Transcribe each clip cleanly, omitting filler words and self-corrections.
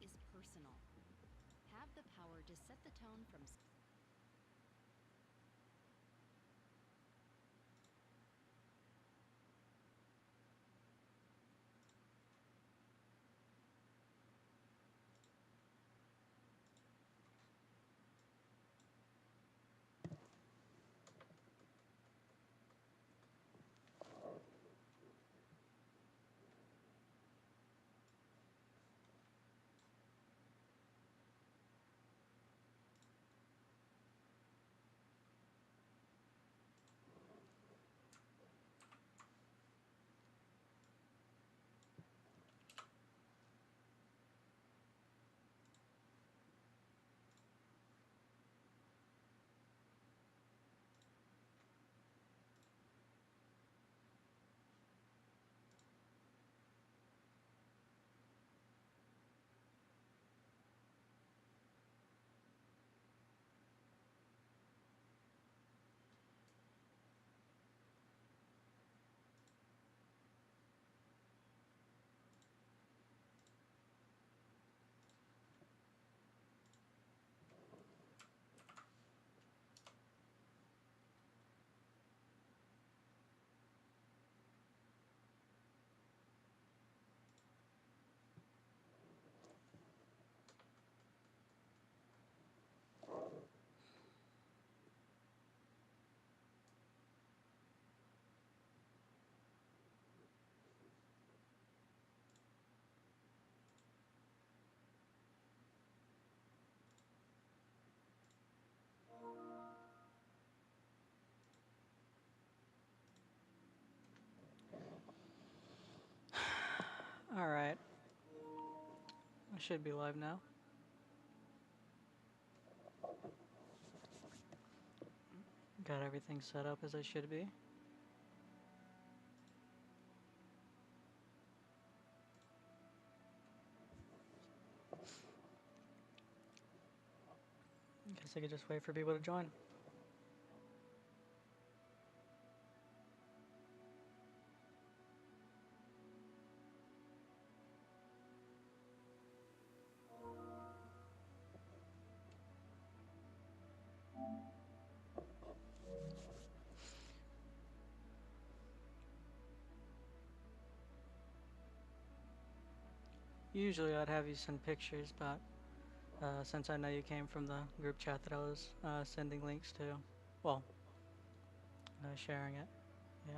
is personal. Have the power to set the tone from Alright, I should be live now. Got everything set up as I should be. Guess I could just wait for people to join. Usually I'd have you send pictures, but since I know you came from the group chat that I was sending links to, well, sharing it, yeah.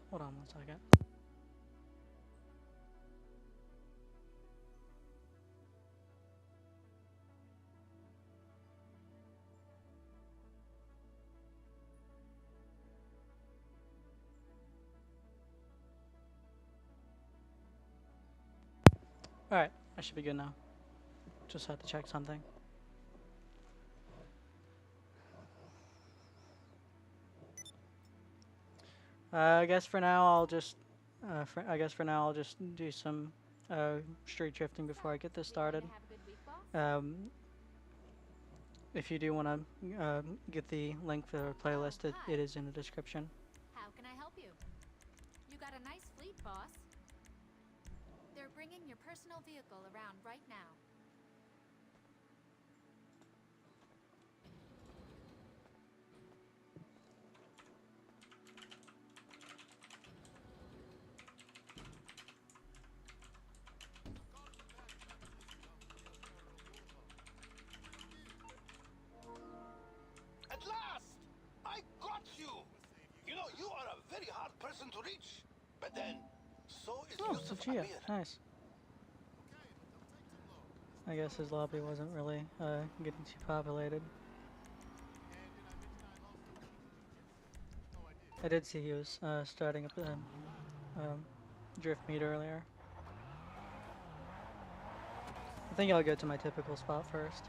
Hold on 1 second. Alright, I should be good now. Just had to check something. I guess for now I'll just do some street drifting before I get this started. Um, if you do want to get the link for the playlist, it is in the description. How can I help you? You got a nice fleet, boss. They're bringing your personal vehicle around right now. At last! I got you! You know, you are a very hard person to reach. But then, so is Oh, Yusuf Sophia, Amir. nice. I guess his lobby wasn't really getting too populated. I did see he was starting up the drift meet earlier. I think I'll go to my typical spot first.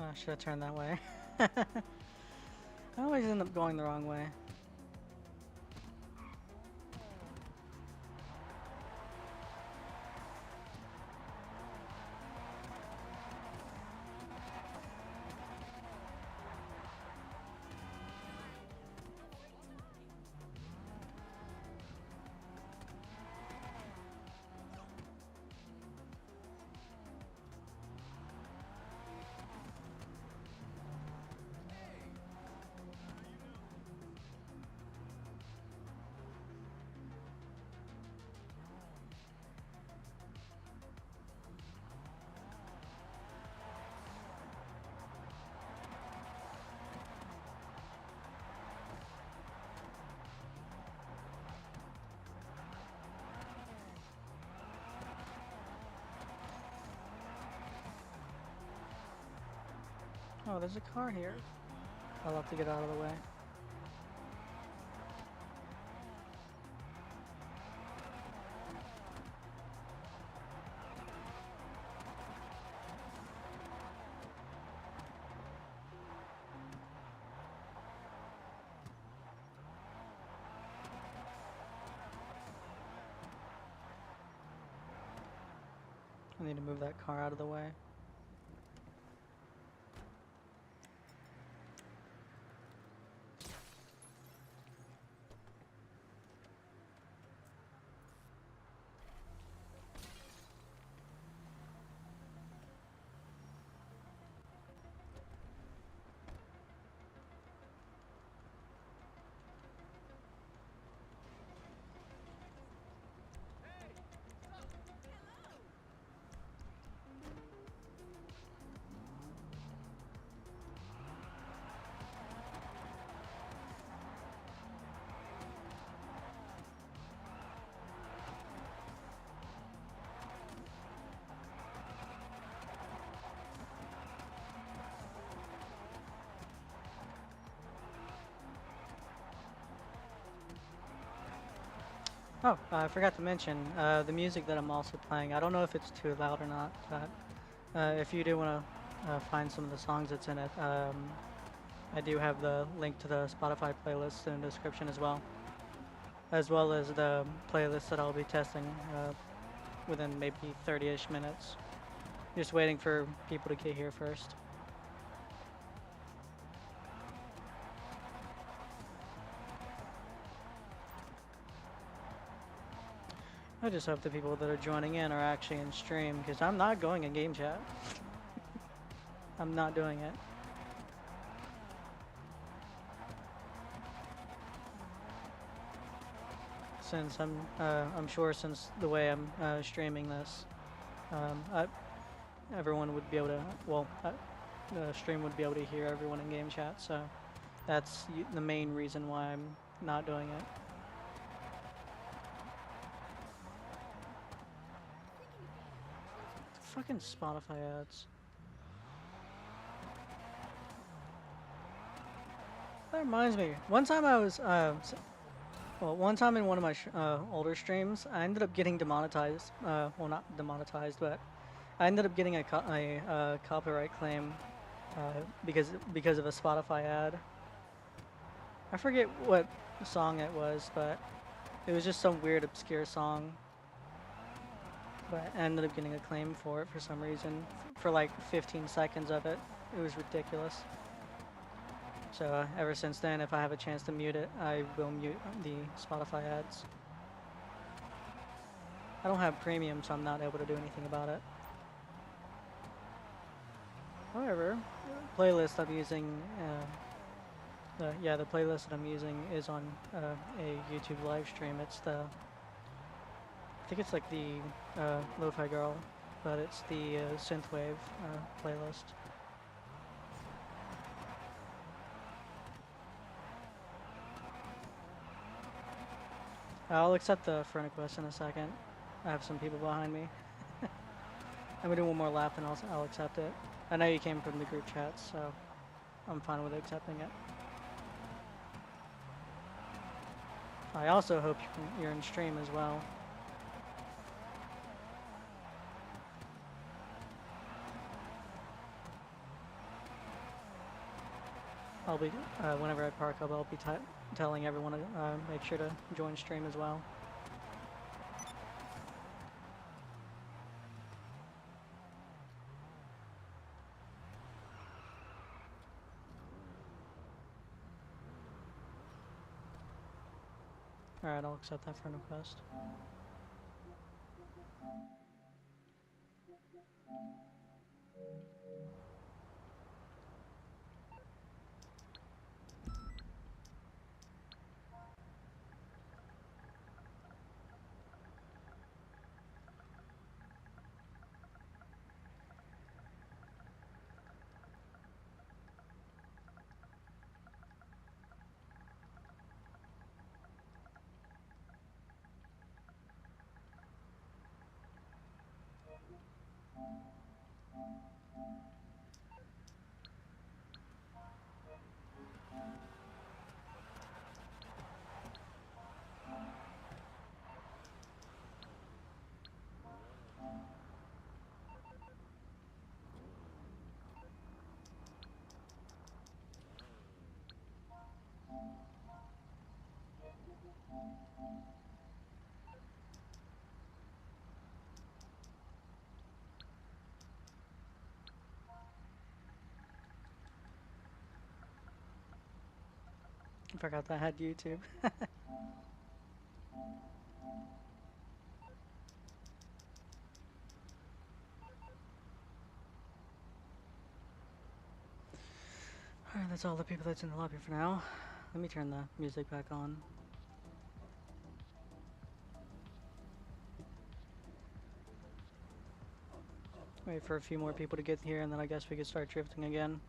I should have turned that way. I always end up going the wrong way. Oh, there's a car here. I'll have to get out of the way. I need to move that car out of the way. Oh, I forgot to mention the music that I'm also playing. I don't know if it's too loud or not, but if you do want to find some of the songs that's in it, I do have the link to the Spotify playlist in the description as well as the playlist that I'll be testing within maybe 30-ish minutes. Just waiting for people to get here first. I just hope the people that are joining in are actually in stream, because I'm not going in game chat. I'm not doing it. Since I'm sure since the way I'm streaming this, everyone would be able to, well, the stream would be able to hear everyone in game chat, so that's the main reason why I'm not doing it. Fucking Spotify ads. That reminds me. One time I was, one time in one of my older streams, I ended up getting demonetized. Well, not demonetized, but I ended up getting a copyright claim because of a Spotify ad. I forget what song it was, but it was just some weird, obscure song. But I ended up getting a claim for it for some reason, for like 15 seconds of it. It was ridiculous. So ever since then, if I have a chance to mute it, I will mute the Spotify ads. I don't have premium, so I'm not able to do anything about it. However, the playlist I'm using, the playlist that I'm using is on a YouTube live stream. It's the I think it's like the Lo-Fi Girl, but it's the Synthwave playlist. I'll accept the friend request in a second. I have some people behind me. I'm gonna do one more lap and I'll accept it. I know you came from the group chat, so I'm fine with accepting it. I also hope you're in stream as well. I'll be whenever I park up, I'll be telling everyone to make sure to join stream as well. Alright, I'll accept that friend request. I forgot that I had YouTube. Alright, that's all the people that's in the lobby for now. Let me turn the music back on. Wait for a few more people to get here, and then I guess we could start drifting again.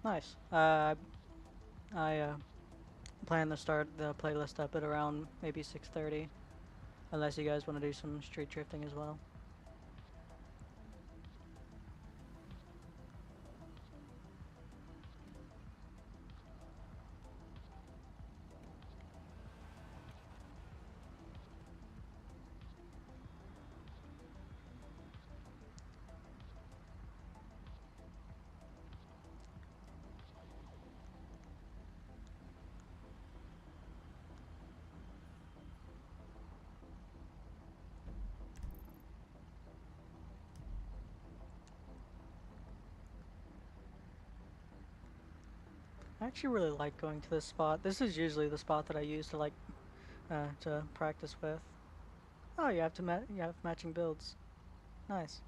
Nice. I plan to start the playlist up at around maybe 6:30, unless you guys want to do some street drifting as well. I actually really like going to this spot. This is usually the spot that I use to to practice with. Oh, you have you have matching builds. Nice.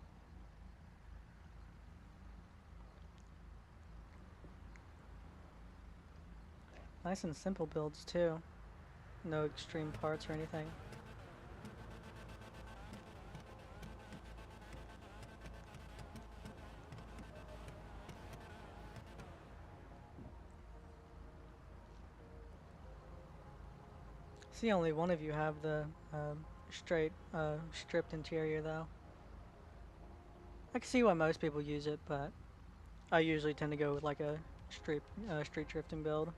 Nice and simple builds too. No extreme parts or anything. See, only one of you have the straight stripped interior though. I can see why most people use it, but I usually tend to go with like a street drifting build.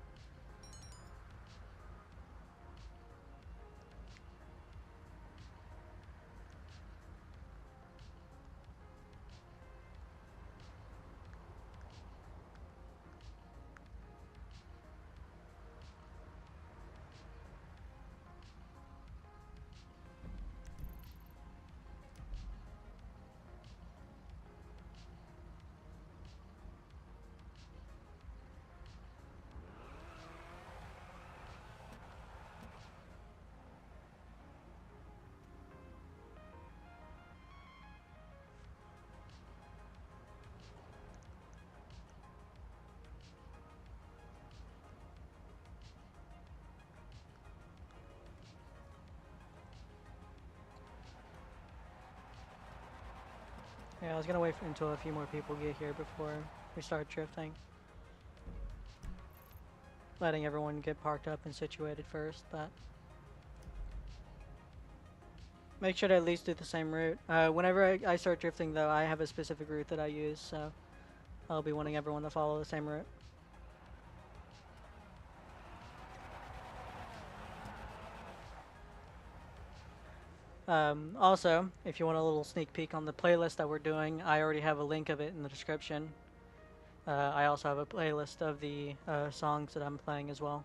Yeah, I was gonna wait until a few more people get here before we start drifting. Letting everyone get parked up and situated first, but make sure to at least do the same route. Whenever I start drifting though, I have a specific route that I use, so I'll be wanting everyone to follow the same route. Also, if you want a little sneak peek on the playlist that we're doing, I already have a link of it in the description. I also have a playlist of the songs that I'm playing as well.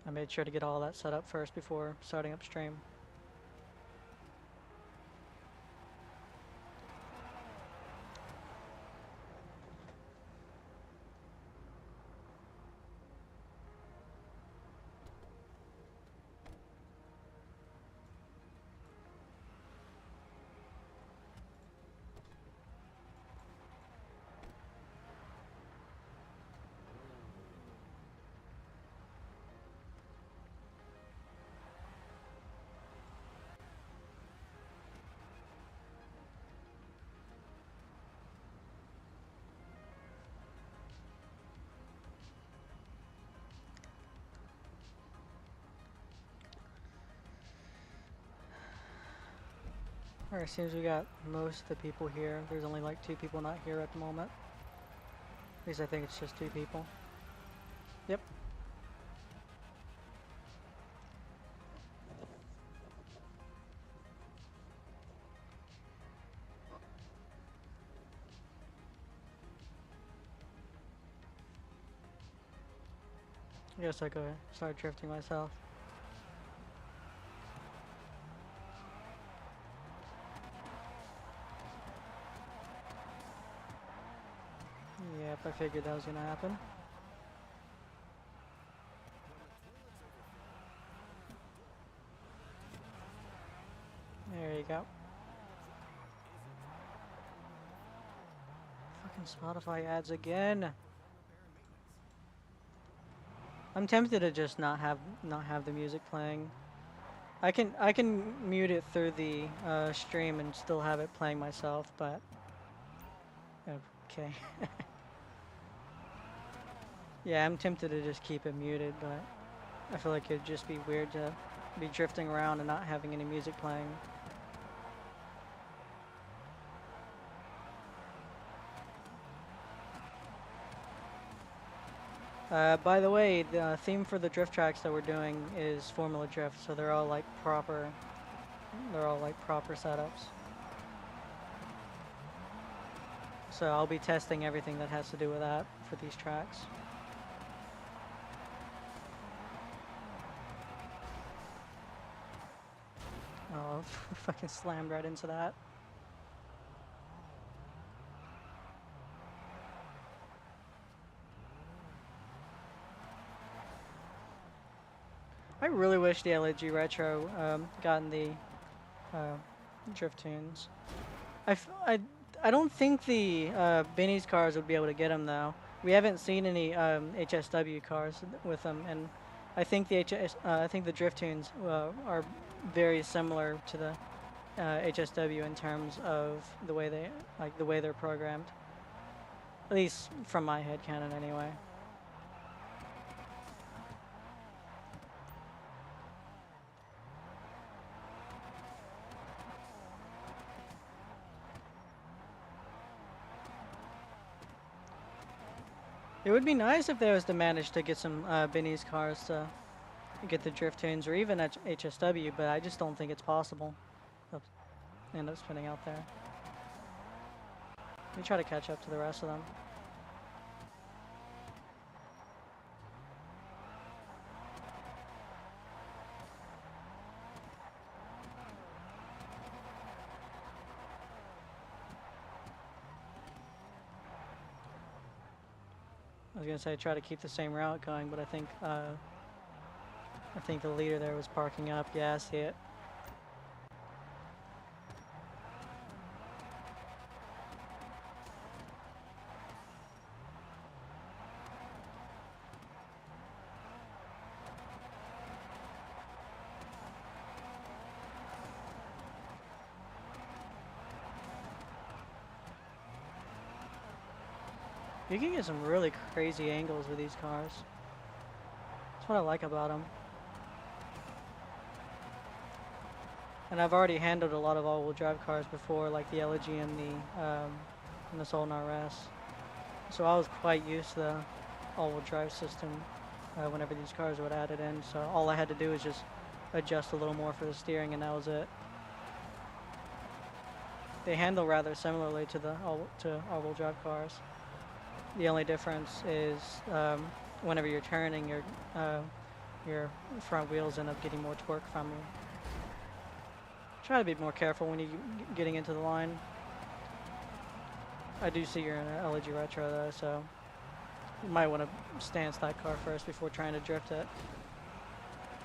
I made sure to get all that set up first before starting up stream. Alright, seems we got most of the people here. There's only like 2 people not here at the moment. At least I think it's just 2 people. Yep. I guess I go start drifting myself. Yep, I figured that was gonna happen. There you go. Fucking Spotify ads again. I'm tempted to just not have the music playing. I can mute it through the stream and still have it playing myself, but okay. Yeah, I'm tempted to just keep it muted, but I feel like it'd just be weird to be drifting around and not having any music playing. By the way, the theme for the drift tracks that we're doing is Formula Drift, so they're all like proper setups. So I'll be testing everything that has to do with that for these tracks. Oh, fucking slammed right into that. I really wish the LG Retro gotten the drift tunes. I don't think the Benny's cars would be able to get them though. We haven't seen any HSW cars with them, and I think the drift tunes are very similar to the HSW in terms of the way they're programmed. At least from my headcanon, anyway. It would be nice if there was to manage to get some Benny's cars to get the drift tunes, or even at HSW, but I just don't think it's possible. They'll end up spinning out there. Let me try to catch up to the rest of them. I was gonna say try to keep the same route going, but I think the leader there was parking up. Yeah, I see it. You can get some really crazy angles with these cars. That's what I like about them. And I've already handled a lot of all-wheel drive cars before, like the Elegy and the Solon RS. So I was quite used to the all-wheel drive system whenever these cars would add it in. So all I had to do was just adjust a little more for the steering, and that was it. They handle rather similarly to the all-wheel drive cars. The only difference is whenever you're turning, your front wheels end up getting more torque from you. Try to be more careful when you're getting into the line. I do see you're in an LG Retro though, so you might want to stance that car first before trying to drift it.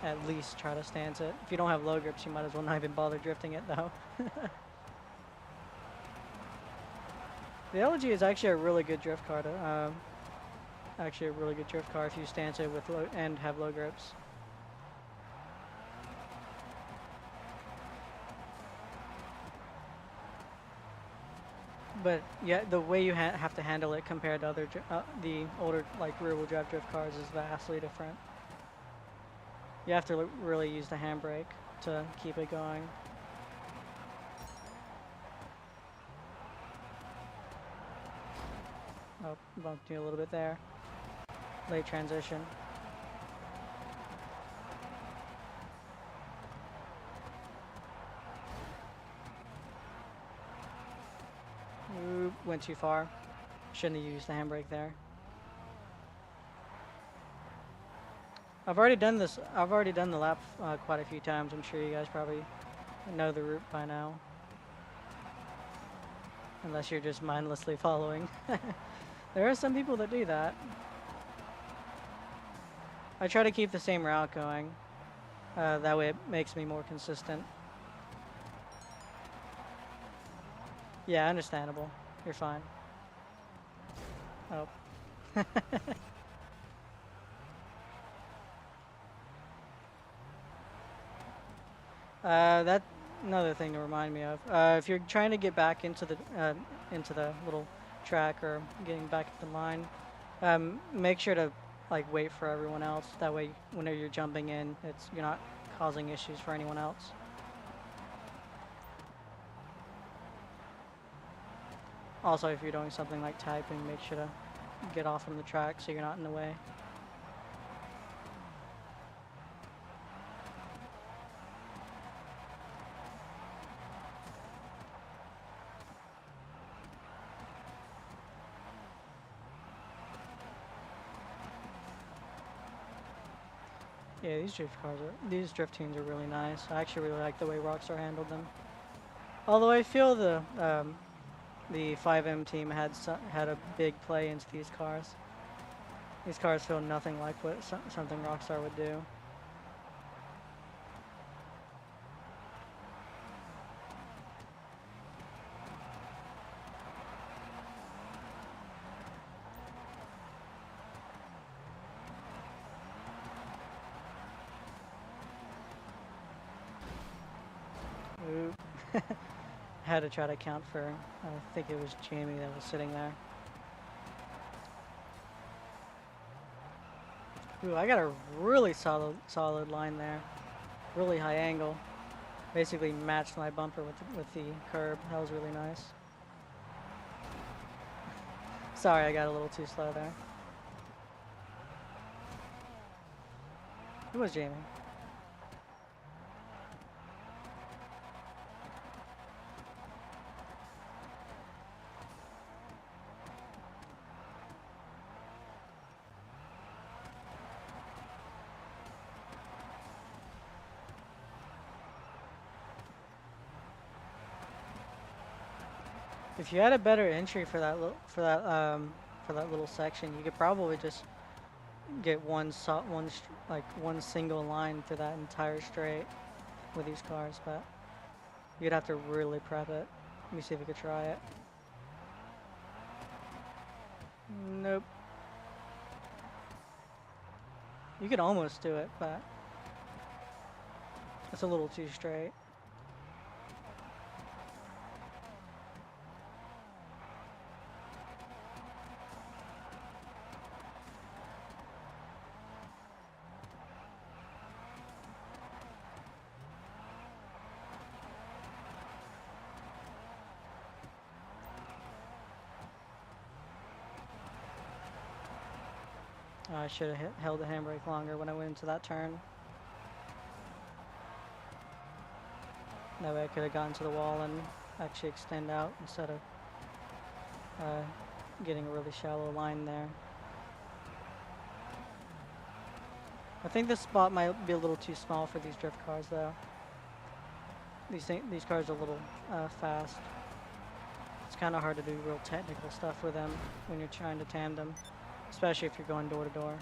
At least try to stance it. If you don't have low grips, you might as well not even bother drifting it though. The LG is actually a really good drift car to, actually a really good drift car if you stance it with low and have low grips. But yeah, the way you have to handle it compared to other the older like rear-wheel drive drift cars is vastly different. You have to really use the handbrake to keep it going. Oh, bumped you a little bit there. Late transition. Oop, went too far. Shouldn't have used the handbrake there. I've already done this. I've already done the lap quite a few times. I'm sure you guys probably know the route by now. Unless you're just mindlessly following. There are some people that do that. I try to keep the same route going. That way it makes me more consistent. Yeah, understandable. You're fine. Oh. That another thing to remind me of. If you're trying to get back into the little track or getting back in the line, make sure to like wait for everyone else. That way, whenever you're jumping in, you're not causing issues for anyone else. Also, if you're doing something like typing, make sure to get off from the track so you're not in the way. Yeah, these drift teams are really nice. I actually really like the way Rockstar handled them. Although I feel the 5M team had a big play into these cars. These cars feel nothing like what something Rockstar would do. Oop. Had to try to count for, I think it was Jamie that was sitting there. Ooh, I got a really solid line there. Really high angle. Basically matched my bumper with the curb. That was really nice. Sorry, I got a little too slow there. It was Jamie. If you had a better entry for that little section, you could probably just get one single line for that entire straight with these cars, but you'd have to really prep it. Let me see if we could try it. Nope. You could almost do it, but it's a little too straight. I should have held the handbrake longer when I went into that turn. That way I could have gotten to the wall and actually extend out instead of getting a really shallow line there. I think this spot might be a little too small for these drift cars, though. These cars are a little fast. It's kind of hard to do real technical stuff with them when you're trying to tandem, especially if you're going door to door.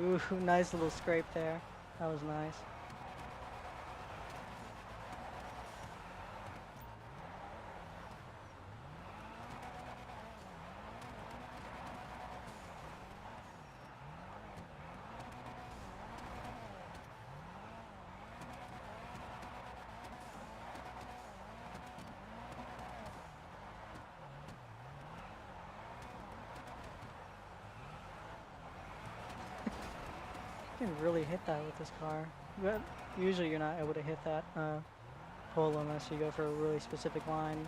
Ooh, nice little scrape there. That was nice. You can really hit that with this car. But usually you're not able to hit that pole unless you go for a really specific line.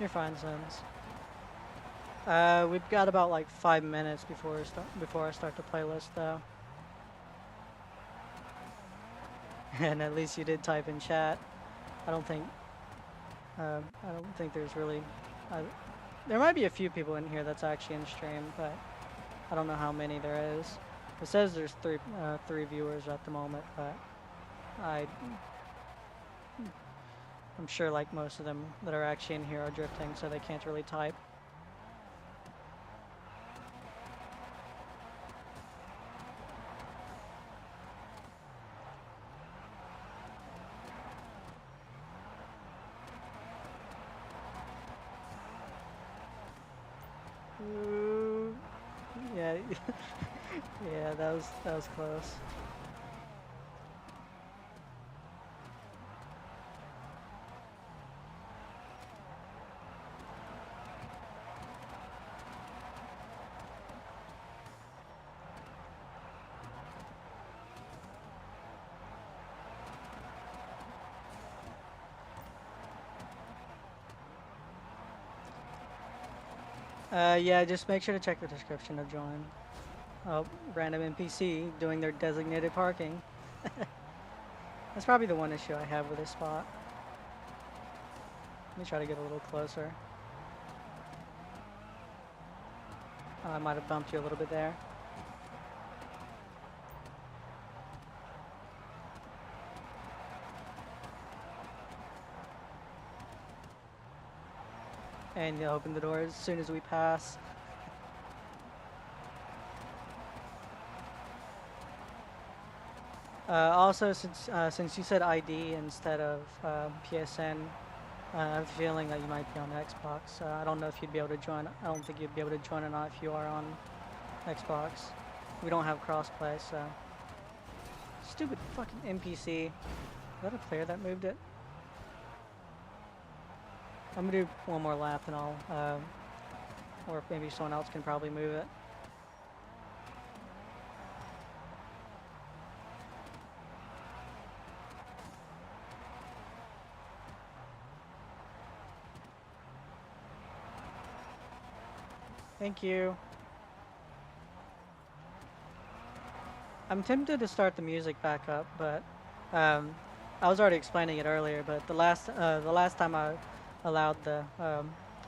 You're fine, Sims. We've got about like 5 minutes before I start the playlist, though. And at least you did type in chat. I don't think there's really. There might be a few people in here that's actually in stream, but I don't know how many there is. It says there's three viewers at the moment, but I'm sure like most of them that are actually in here are drifting, so they can't really type. Ooh, yeah, yeah, that was close. Yeah, just make sure to check the description to join. Oh, random NPC doing their designated parking. That's probably the one issue I have with this spot. Let me try to get a little closer. Oh, I might have bumped you a little bit there. And you'll open the door as soon as we pass. Also, since you said ID instead of PSN, I have a feeling that you might be on Xbox. I don't know if you'd be able to join. I don't think you'd be able to join or not if you are on Xbox. We don't have crossplay, so. Stupid fucking NPC. Is that a player that moved it? I'm gonna do one more lap and I'll, or maybe someone else can probably move it. Thank you. I'm tempted to start the music back up, but I was already explaining it earlier. But the last time I allowed the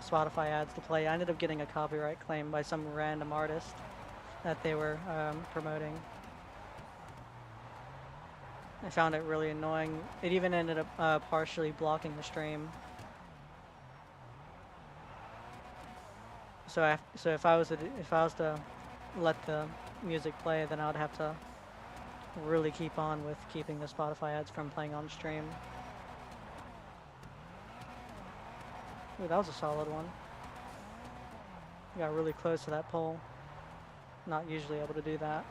Spotify ads to play, I ended up getting a copyright claim by some random artist that they were promoting. I found it really annoying. It even ended up partially blocking the stream. So if I was to let the music play, then I would have to really keep on with keeping the Spotify ads from playing on stream. Ooh, that was a solid one. Got really close to that pole. Not usually able to do that.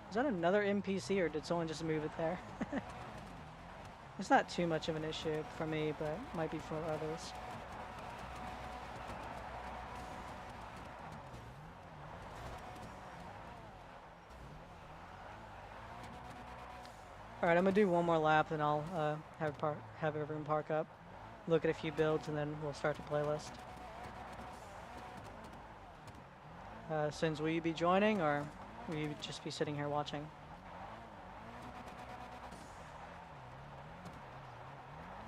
Is that another NPC or did someone just move it there? It's not too much of an issue for me, but might be for others. All right, I'm gonna do one more lap, and I'll have everyone park up, look at a few builds, and then we'll start the playlist. Sins, will you be joining, or will you just be sitting here watching?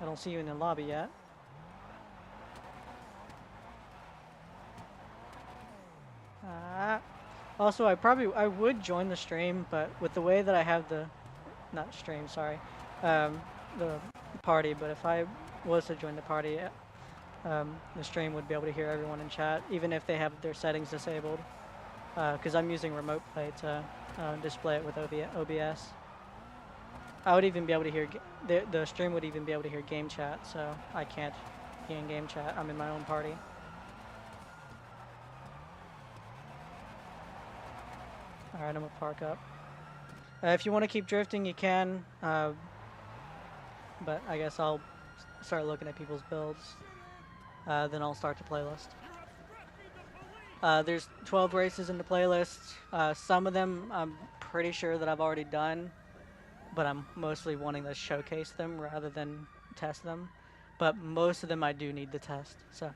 I don't see you in the lobby yet. Also, I would join the stream, but with the way that I have the, not stream, sorry, the party, but if I was to join the party, the stream would be able to hear everyone in chat, even if they have their settings disabled, because I'm using remote play to display it with OBS. I would even be able to hear, the stream would even be able to hear game chat, so I can't be in game chat. I'm in my own party. Alright, I'm gonna park up. If you want to keep drifting, you can, but I guess I'll start looking at people's builds. Then I'll start the playlist. There's 12 races in the playlist. Some of them I'm pretty sure that I've already done, but I'm mostly wanting to showcase them rather than test them. But most of them I do need to test. So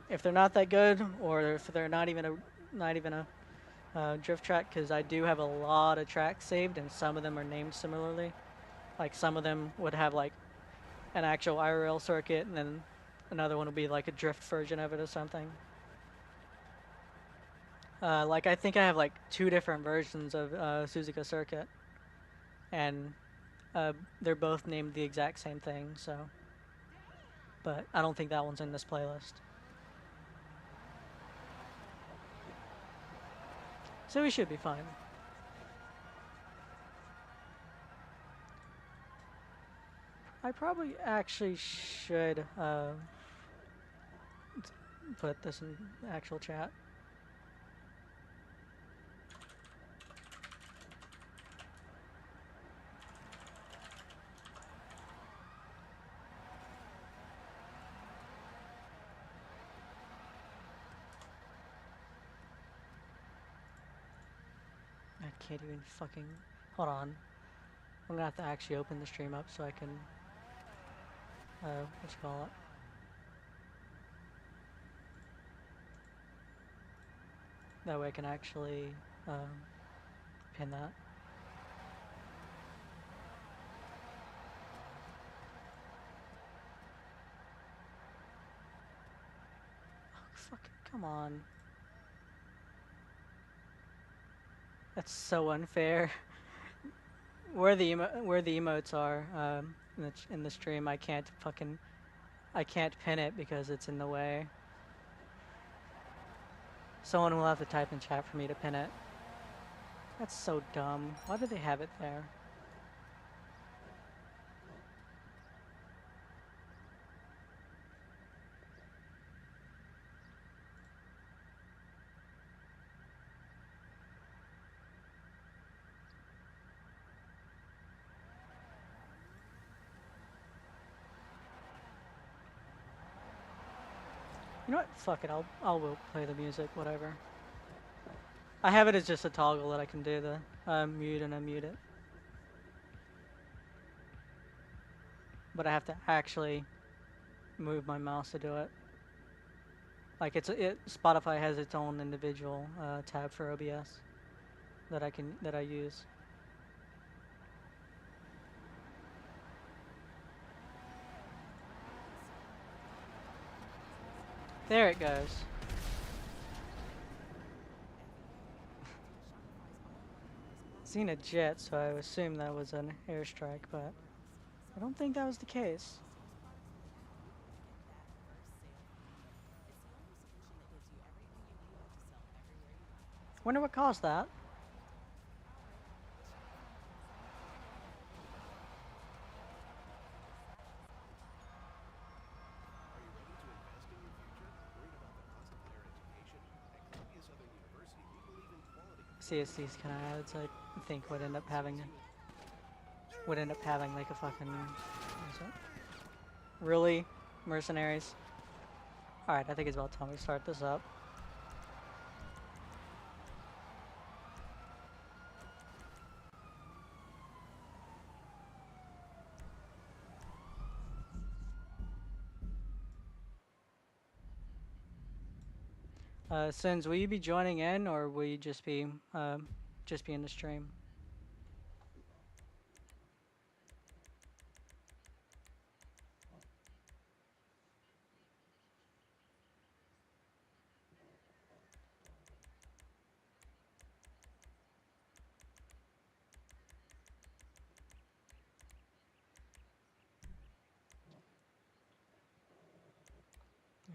if they're not that good, or if they're not even a drift track, because I do have a lot of tracks saved, and some of them are named similarly. Like some of them would have like an actual IRL circuit, and then another one would be like a drift version of it or something. Like I think I have like 2 different versions of Suzuka Circuit, and they're both named the exact same thing. So, but I don't think that one's in this playlist. So we should be fine. I probably actually should put this in actual chat. I can't even fucking... Hold on. I'm gonna have to actually open the stream up so I can... what you call it? That way I can actually pin that. Oh, fucking come on. That's so unfair. Where the emotes are in the stream, I can't pin it because it's in the way. Someone will have to type in chat for me to pin it. That's so dumb. Why do they have it there? You know what? Fuck it. I will play the music. Whatever. I have it as just a toggle that I can do the mute and unmute it. But I have to actually move my mouse to do it. Like Spotify has its own individual tab for OBS that I use. There it goes. Seen a jet, so I assumed that was an airstrike, but I don't think that was the case. Wonder what caused that. CSC's kind of ads, I think would end up having like a fucking Really? Mercenaries? Alright, I think it's about time we start this up. Sins, will you be joining in, or will you just be in the stream?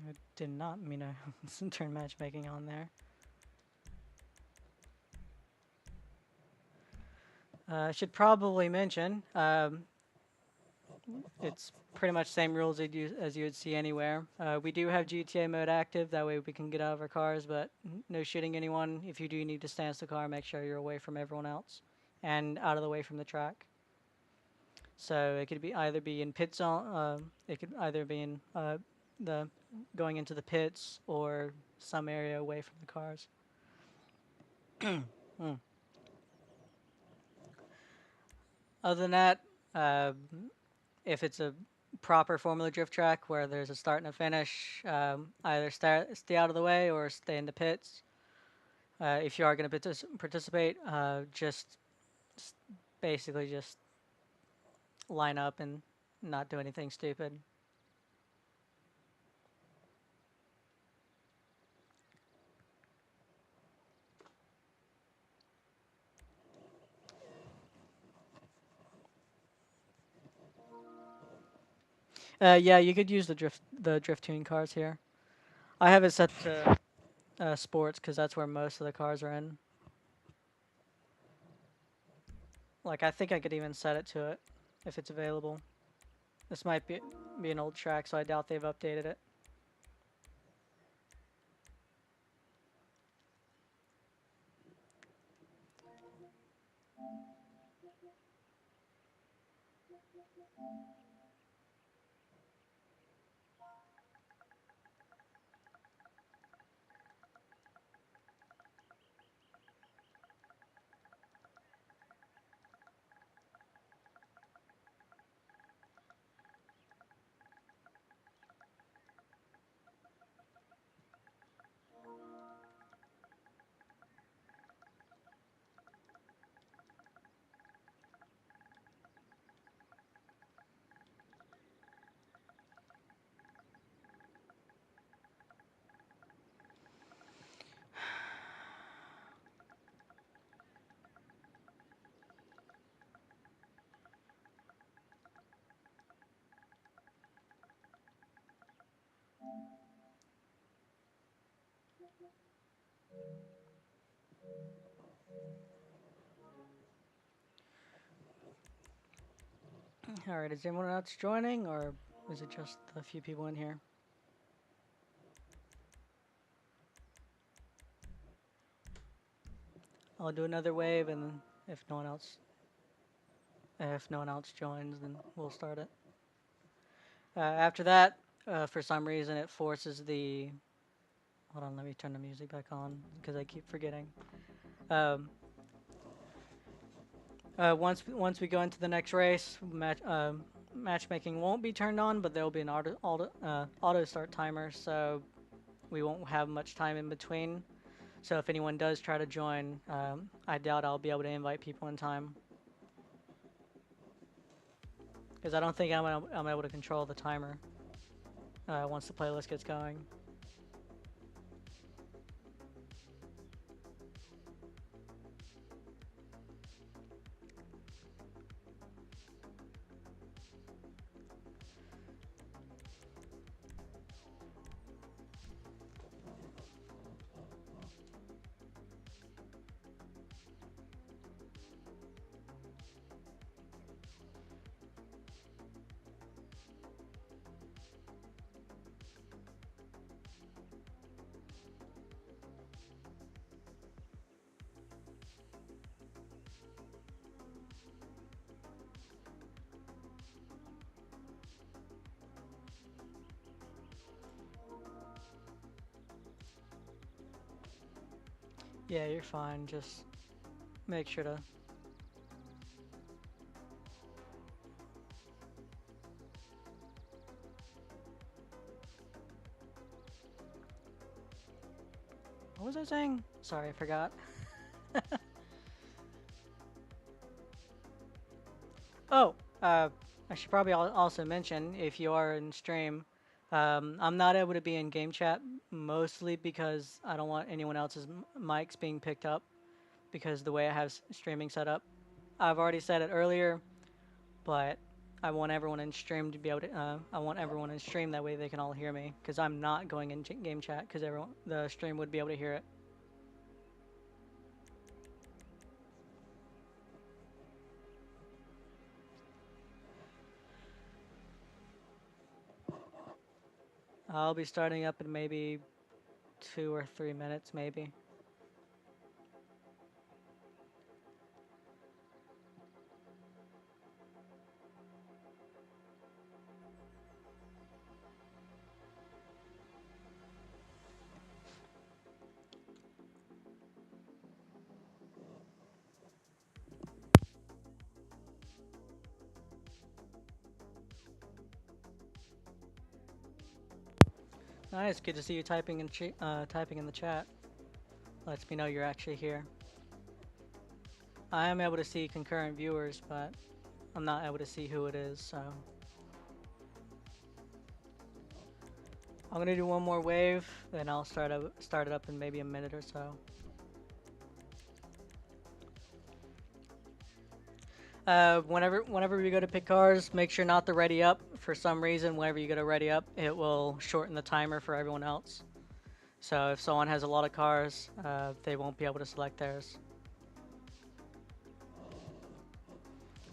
I did not mean to turn matchmaking on there. I should probably mention, it's pretty much same rules as you would see anywhere. We do have GTA mode active, that way we can get out of our cars, but no shooting anyone. If you do need to stance the car, make sure you're away from everyone else and out of the way from the track. So it could be either be in pit zone, it could either be in the going into the pits or some area away from the cars. Other than that, if it's a proper Formula Drift track where there's a start and a finish, either stay out of the way or stay in the pits. If you are going to participate, just basically just line up and not do anything stupid. Yeah, you could use the drift tuning cars here. I have it set to sports because that's where most of the cars are in. Like, I think I could even set it to it if it's available. This might be an old track, so I doubt they've updated it. Alright, is anyone else joining, or is it just a few people in here? I'll do another wave, and if no one else joins, then we'll start it. After that, for some reason, it forces the. Hold on, let me turn the music back on because I keep forgetting. Once we go into the next race, matchmaking won't be turned on, but there will be an auto start timer, so we won't have much time in between. So if anyone does try to join, I doubt I'll be able to invite people in time. Because I don't think I'm able to control the timer once the playlist gets going. Yeah, you're fine. Just make sure to. What was I saying? Sorry, I forgot. Oh, I should probably also mention if you are in stream, I'm not able to be in game chat mostly because I don't want anyone else's mics being picked up because the way I have streaming set up. I've already said it earlier, but I want everyone in stream to be able to. I want everyone in stream that way they can all hear me because I'm not going in game chat because everyone the stream would be able to hear it. I'll be starting up in maybe 2 or 3 minutes, maybe. Nice, good to see you typing typing in the chat. Lets me know you're actually here. I am able to see concurrent viewers, but I'm not able to see who it is, so. I'm gonna do one more wave, then I'll start it up in maybe a minute or so. Whenever we go to pick cars, make sure not to ready up. For some reason, whenever you go to ready up, it will shorten the timer for everyone else. So if someone has a lot of cars, they won't be able to select theirs.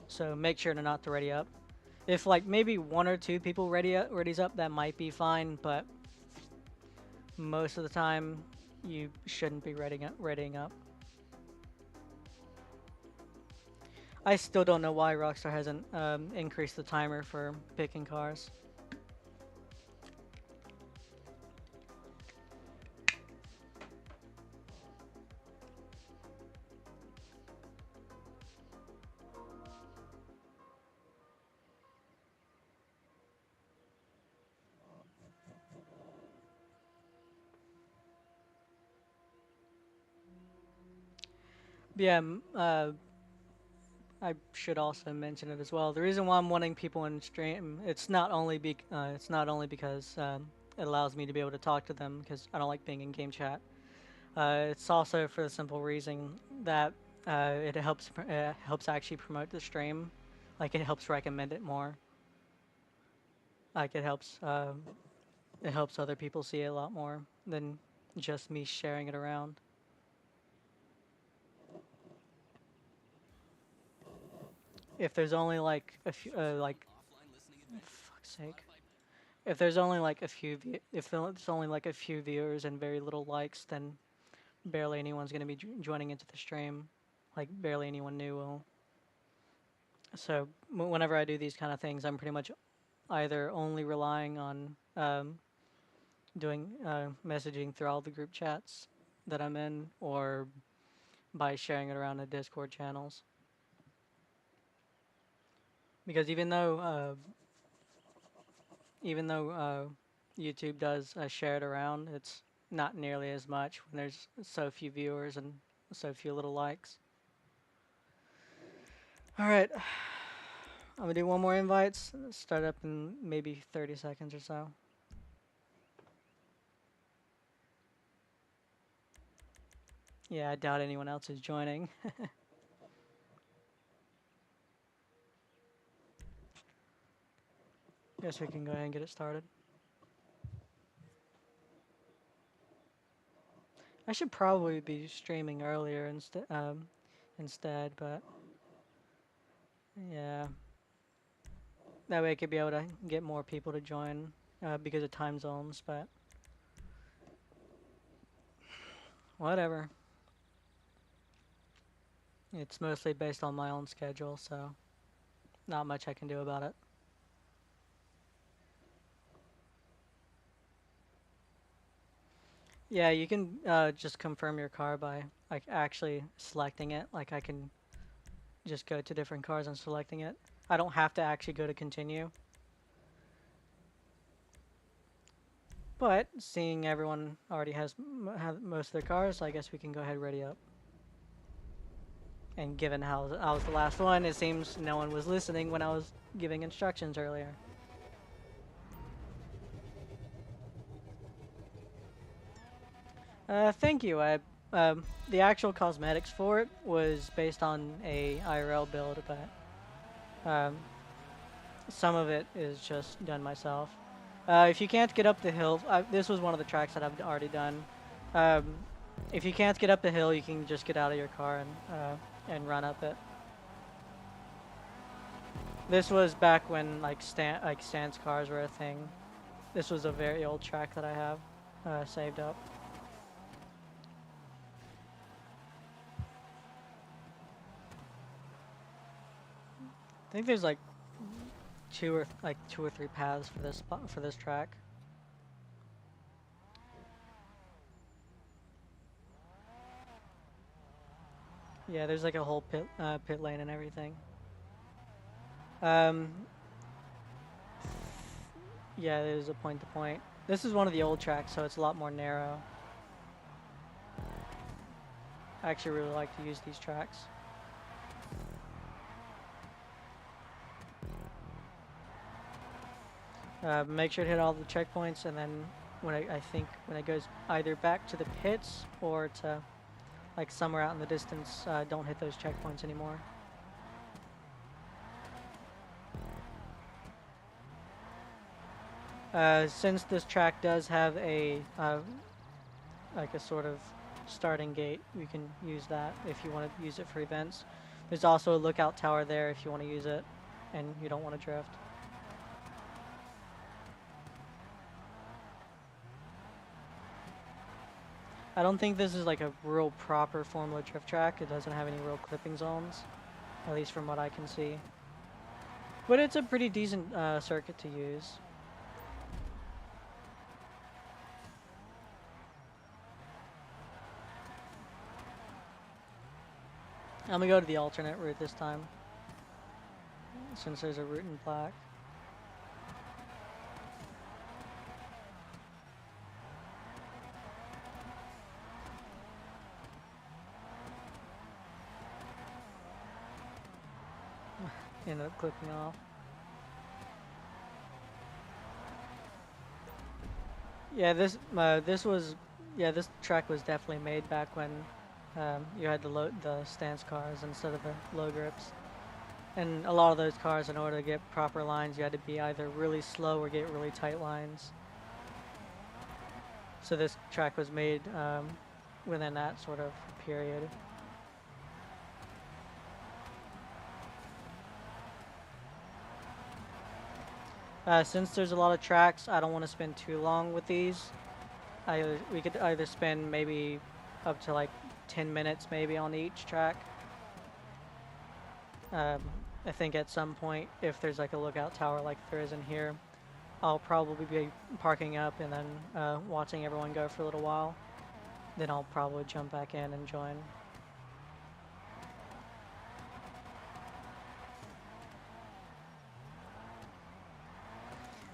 So make sure to not to ready up. If like maybe 1 or 2 people readies up, that might be fine, but most of the time you shouldn't be readying up. I still don't know why Rockstar hasn't increased the timer for picking cars. Yeah, I should also mention it as well. The reason why I'm wanting people in stream, it's not only because it allows me to be able to talk to them because I don't like being in game chat. It's also for the simple reason that it helps actually promote the stream, like it helps recommend it more. Like it helps other people see it a lot more than just me sharing it around. If there's only like a few, fuck's sake. If there's only like a few, if there's only like a few viewers and very little likes, then barely anyone's gonna be joining into the stream. Like barely anyone new will. So whenever I do these kind of things, I'm pretty much either only relying on doing messaging through all the group chats that I'm in, or by sharing it around the Discord channels. Because even though YouTube does share it around, it's not nearly as much when there's so few viewers and so few little likes. All right, I'm gonna do one more invites. Start up in maybe 30 seconds or so. Yeah, I doubt anyone else is joining. Guess we can go ahead and get it started. I should probably be streaming earlier instead, but yeah, that way I could be able to get more people to join because of time zones. But whatever, it's mostly based on my own schedule, so not much I can do about it. Yeah, you can just confirm your car by like actually selecting it. Like I can just go to different cars and selecting it. I don't have to actually go to continue. But seeing everyone already have most of their cars, I guess we can go ahead and ready up. And given how I was the last one, it seems no one was listening when I was giving instructions earlier. Thank you. The actual cosmetics for it was based on a IRL build, but some of it is just done myself. If you can't get up the hill, this was one of the tracks that I've already done. Um, if you can't get up the hill, you can just get out of your car and run up it. This was back when like stance cars were a thing. This was a very old track that I have saved up. I think there's like two or three paths for this track. Yeah, there's like a whole pit lane and everything. Um, yeah, there's a point to point. This is one of the old tracks, so it's a lot more narrow. I actually really like to use these tracks. Make sure to hit all the checkpoints, and then when I think when it goes either back to the pits or to like somewhere out in the distance, don't hit those checkpoints anymore. Since this track does have a like a sort of starting gate, we can use that if you want to use it for events. There's also a lookout tower there if you want to use it and you don't want to drift. I don't think this is like a real proper Formula drift track. It doesn't have any real clipping zones, at least from what I can see. But it's a pretty decent circuit to use. I'm gonna go to the alternate route this time, since there's a route in black. Ended up clipping off. Yeah, this track was definitely made back when you had the stance cars instead of the low grips. And a lot of those cars, in order to get proper lines, you had to be either really slow or get really tight lines. So this track was made within that sort of period. Since there's a lot of tracks, I don't want to spend too long with these. We could either spend maybe up to like 10 minutes maybe on each track. I think at some point, if there's like a lookout tower like there is in here, I'll probably be parking up and then watching everyone go for a little while. Then I'll probably jump back in and join.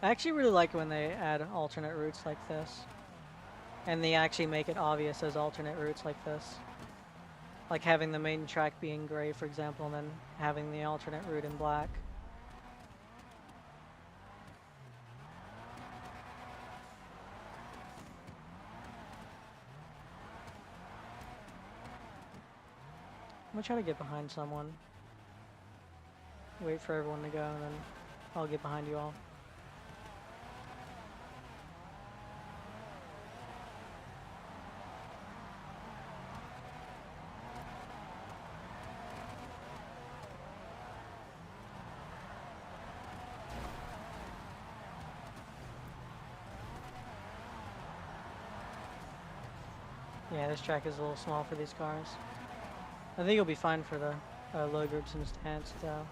I actually really like when they add alternate routes like this. And they actually make it obvious as alternate routes like this. Like having the main track being gray, for example, and then having the alternate route in black. I'm gonna try to get behind someone. Wait for everyone to go, and then I'll get behind you all. Yeah, this track is a little small for these cars. I think it'll be fine for the low groups and stance, though.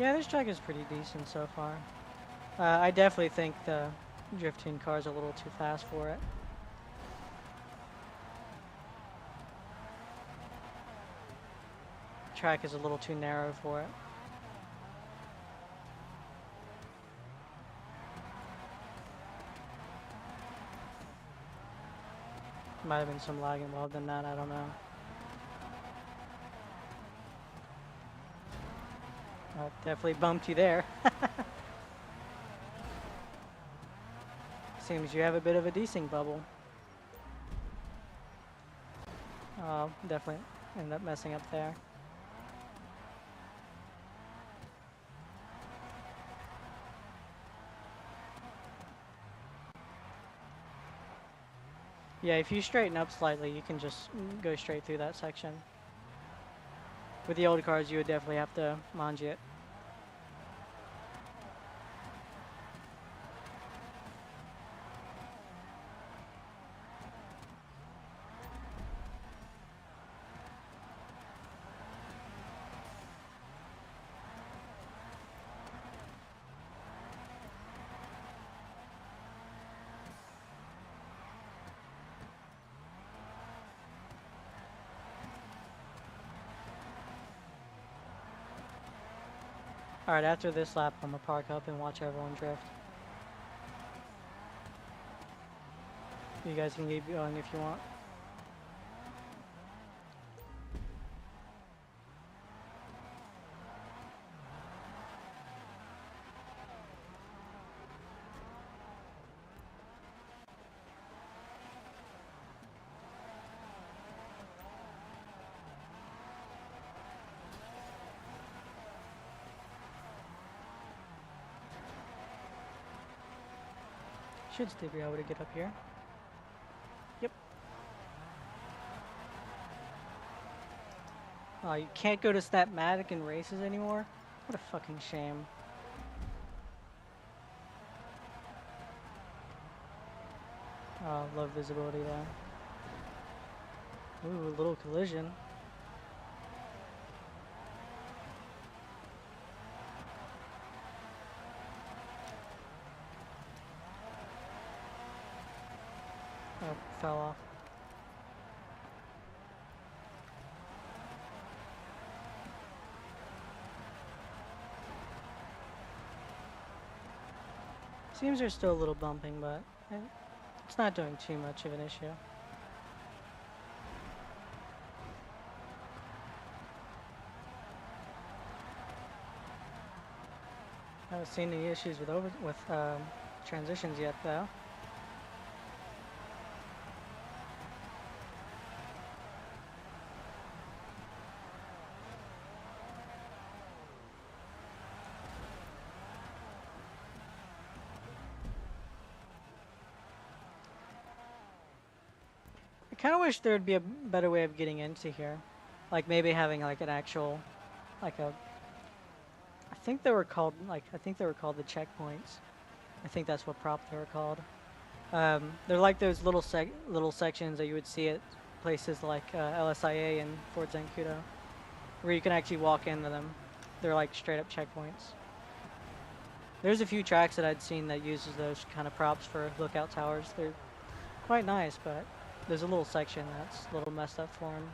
Yeah, this track is pretty decent so far. I definitely think the drifting car is a little too fast for it. Track is a little too narrow for it. Might have been some lag involved in that, I don't know. Definitely bumped you there. Seems you have a bit of a desync bubble. Definitely ended up messing up there. Yeah, if you straighten up slightly, you can just go straight through that section. With the old cars, you would definitely have to manji it. Alright, after this lap, I'm gonna park up and watch everyone drift. You guys can keep going if you want. Should still be able to get up here. Yep. Oh, you can't go to Snapmatic in races anymore? What a fucking shame. Oh, love visibility there. Ooh, a little collision. Oh, fell off. Seems there's still a little bumping, but it's not doing too much of an issue. I haven't seen any issues with transitions yet, though. I kind of wish there would be a better way of getting into here, like maybe having like an actual, like a. I think they were called the checkpoints. I think that's what prop they were called. They're like those little sections that you would see at places like LSIA and Fort Zancudo, where you can actually walk into them. They're like straight up checkpoints. There's a few tracks that I'd seen that uses those kind of props for lookout towers. They're quite nice, but there's a little section that's a little messed up for them.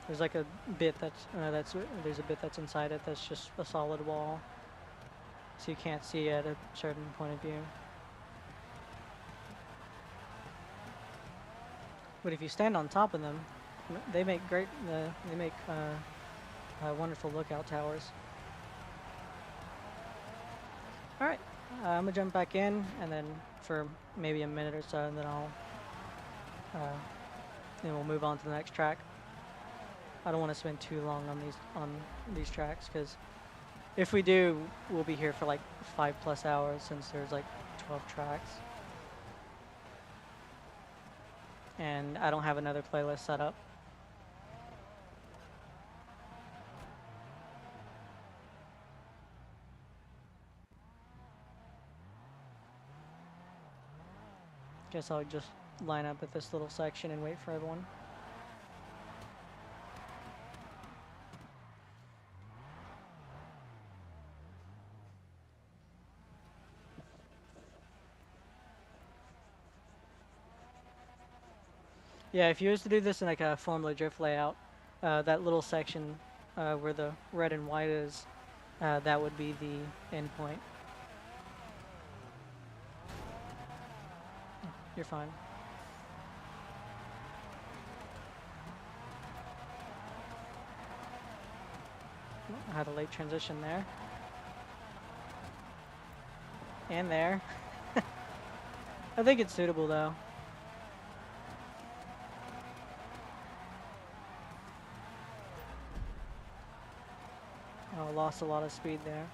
There's like a bit there's a bit that's inside it that's just a solid wall, so you can't see at a certain point of view. But if you stand on top of them, they make wonderful lookout towers. All right, I'm gonna jump back in, and then for maybe a minute or so, and then we'll move on to the next track. I don't want to spend too long on these tracks, because if we do, we'll be here for like 5+ hours, since there's like 12 tracks. And I don't have another playlist set up. Guess I'll just line up at this little section and wait for everyone. Yeah, if you was to do this in like a Formula Drift layout, that little section where the red and white is, that would be the endpoint. You're fine. I had a late transition there. And there. I think it's suitable though. Oh, lost a lot of speed there.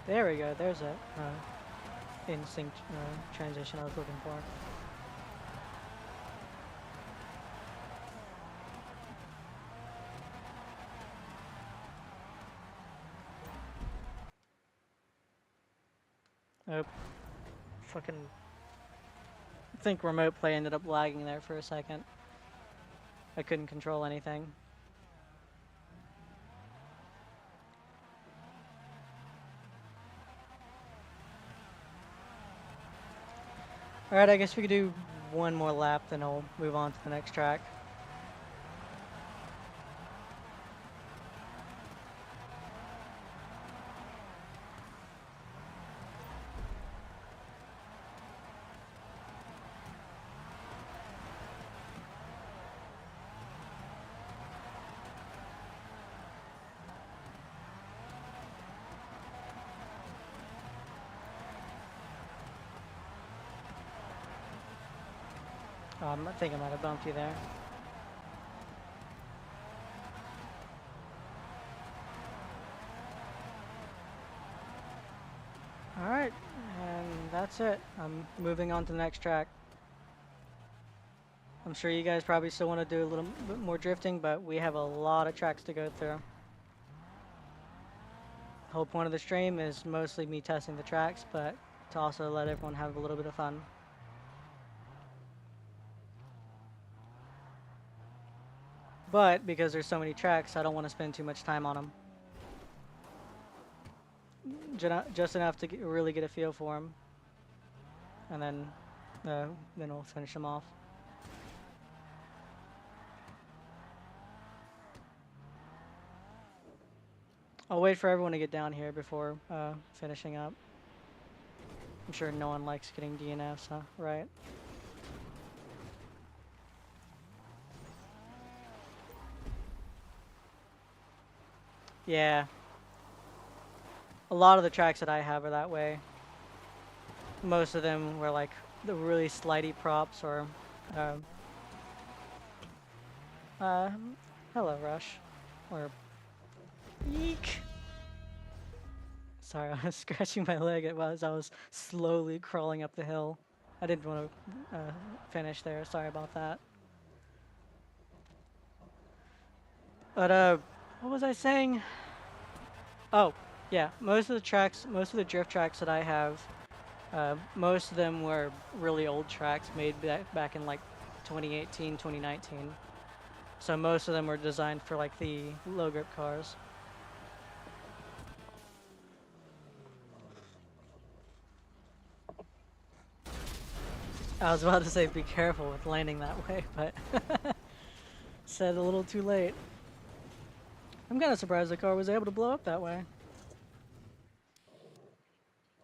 There we go. There's that in sync transition I was looking for. Oh, fucking. I think remote play ended up lagging there for a second. I couldn't control anything. Alright, I guess we could do one more lap, then I'll move on to the next track. I think I might have bumped you there. Alright, and that's it. I'm moving on to the next track. I'm sure you guys probably still want to do a little bit more drifting, but we have a lot of tracks to go through. The whole point of the stream is mostly me testing the tracks, but to also let everyone have a little bit of fun. But because there's so many tracks, I don't want to spend too much time on them. Just enough to really get a feel for them, and then we'll finish them off. I'll wait for everyone to get down here before finishing up. I'm sure no one likes getting DNFs, huh? Right? Yeah. A lot of the tracks that I have are that way. Most of them were like the really slidey props or... hello, Rush. Or... Yeek! Sorry, I was scratching my leg as I was slowly crawling up the hill. I didn't want to finish there, sorry about that. But, what was I saying? Oh, yeah, most of the drift tracks that I have, most of them were really old tracks made back in like 2018, 2019. So most of them were designed for like the low grip cars. I was about to say be careful with landing that way, but said a little too late. I'm kind of surprised the car was able to blow up that way.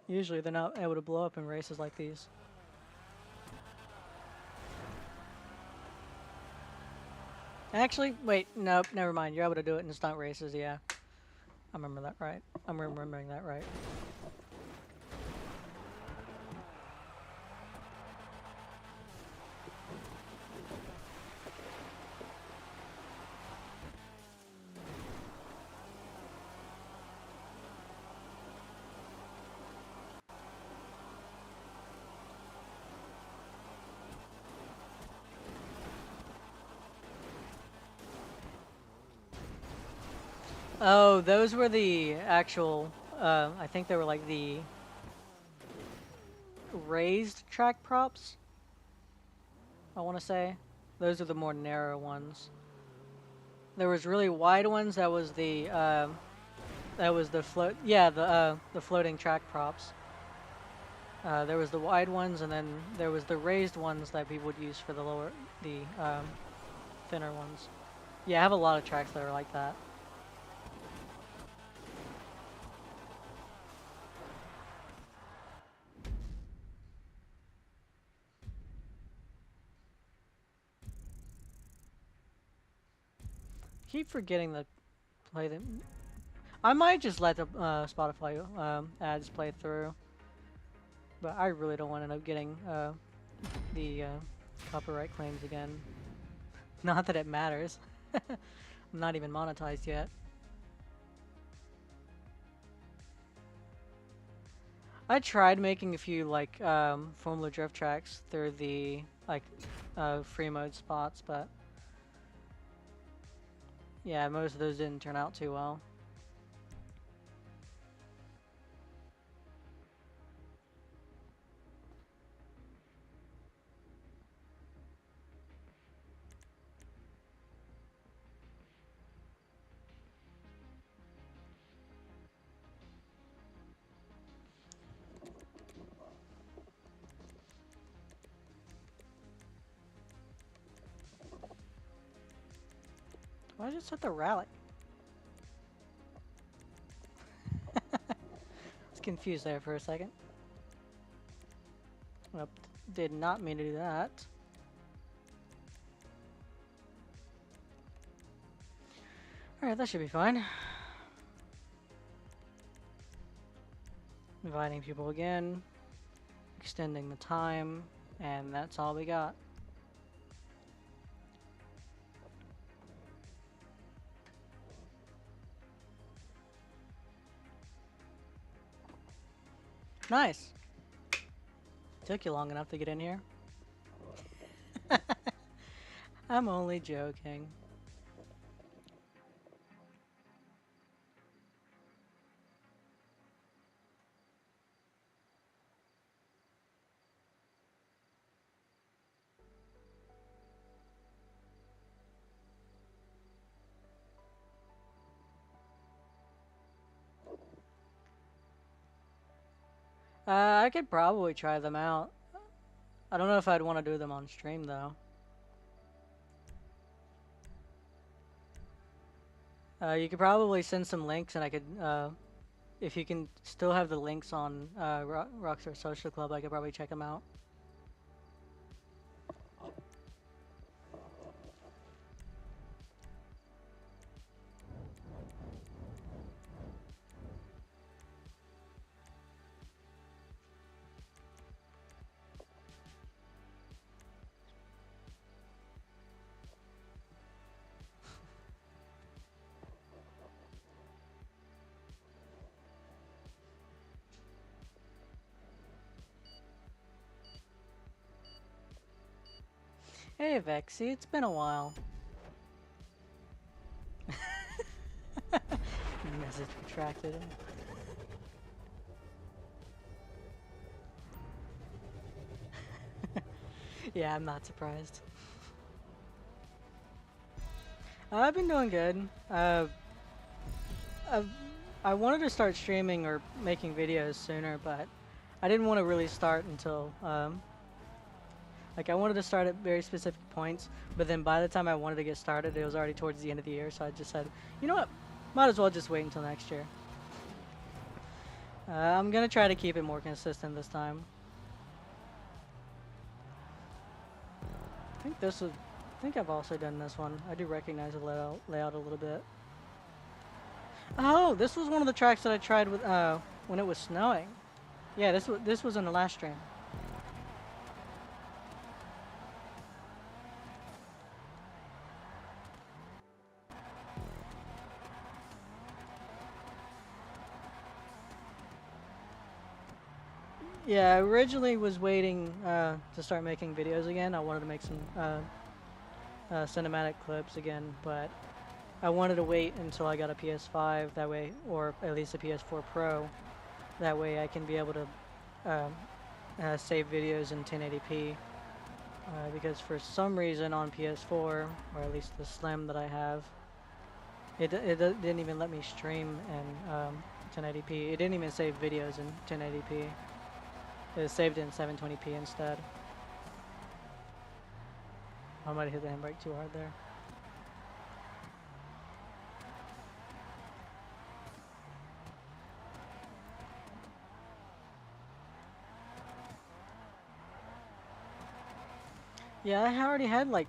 Usually they're not able to blow up in races like these. Actually, wait, nope, never mind. You're able to do it in stunt races, yeah. I remember that right. I'm remembering that right. Oh, those were the actual, I think they were like the raised track props, I want to say. Those are the more narrow ones. There was really wide ones. That was the float. Yeah, the floating track props. There was the wide ones, and then there was the raised ones that people would use for the thinner ones. Yeah, I have a lot of tracks that are like that. Keep forgetting to play them. I might just let the Spotify ads play through, but I really don't want to end up getting the copyright claims again. Not that it matters. I'm not even monetized yet. I tried making a few like Formula Drift tracks through the like free mode spots, but yeah, most of those didn't turn out too well. Why just hit the rally? I was confused there for a second. Nope, did not mean to do that. Alright, that should be fine. Inviting people again, extending the time, and that's all we got. Nice. Took you long enough to get in here. I'm only joking. I could probably try them out. I don't know if I'd want to do them on stream though. You could probably send some links, and I could, if you can still have the links on Rockstar Social Club, I could probably check them out. Hey Vexy, it's been a while. Message retracted. Yeah, I'm not surprised. I've been doing good. I wanted to start streaming or making videos sooner, but I didn't want to really start until like I wanted to start at very specific points, but then by the time I wanted to get started, it was already towards the end of the year, so I just said, you know what, might as well just wait until next year. I'm gonna try to keep it more consistent this time. I think I've also done this one. I do recognize the layout a little bit. Oh, this was one of the tracks that I tried with when it was snowing. Yeah, this was in the last stream. Yeah, I originally was waiting to start making videos again. I wanted to make some cinematic clips again, but I wanted to wait until I got a PS5, that way, or at least a PS4 Pro. That way I can be able to save videos in 1080p. because for some reason on PS4, or at least the Slim that I have, didn't even let me stream in 1080p. It didn't even save videos in 1080p. It was saved in 720p instead. I might have hit the handbrake too hard there. Yeah, I already had like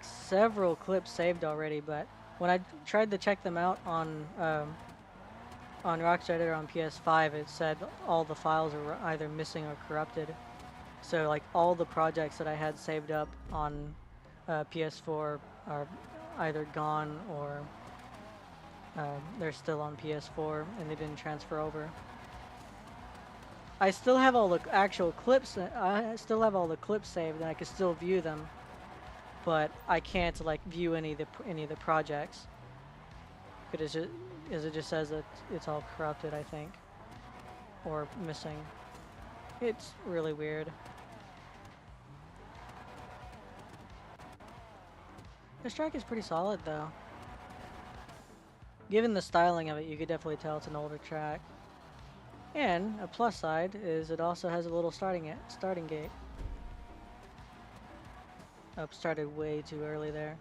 several clips saved already, but when I tried to check them out on Rockstar Editor on PS5, it said all the files are either missing or corrupted. So like all the projects that I had saved up on PS4 are either gone or they're still on PS4 and they didn't transfer over. I still have all the actual clips. I still have all the clips saved, and I can still view them, but I can't like view any of the projects. Because it just says that it's all corrupted, I think, or missing. It's really weird. This track is pretty solid, though. Given the styling of it, you could definitely tell it's an older track. And a plus side is it also has a little starting gate. Oh, started way too early there.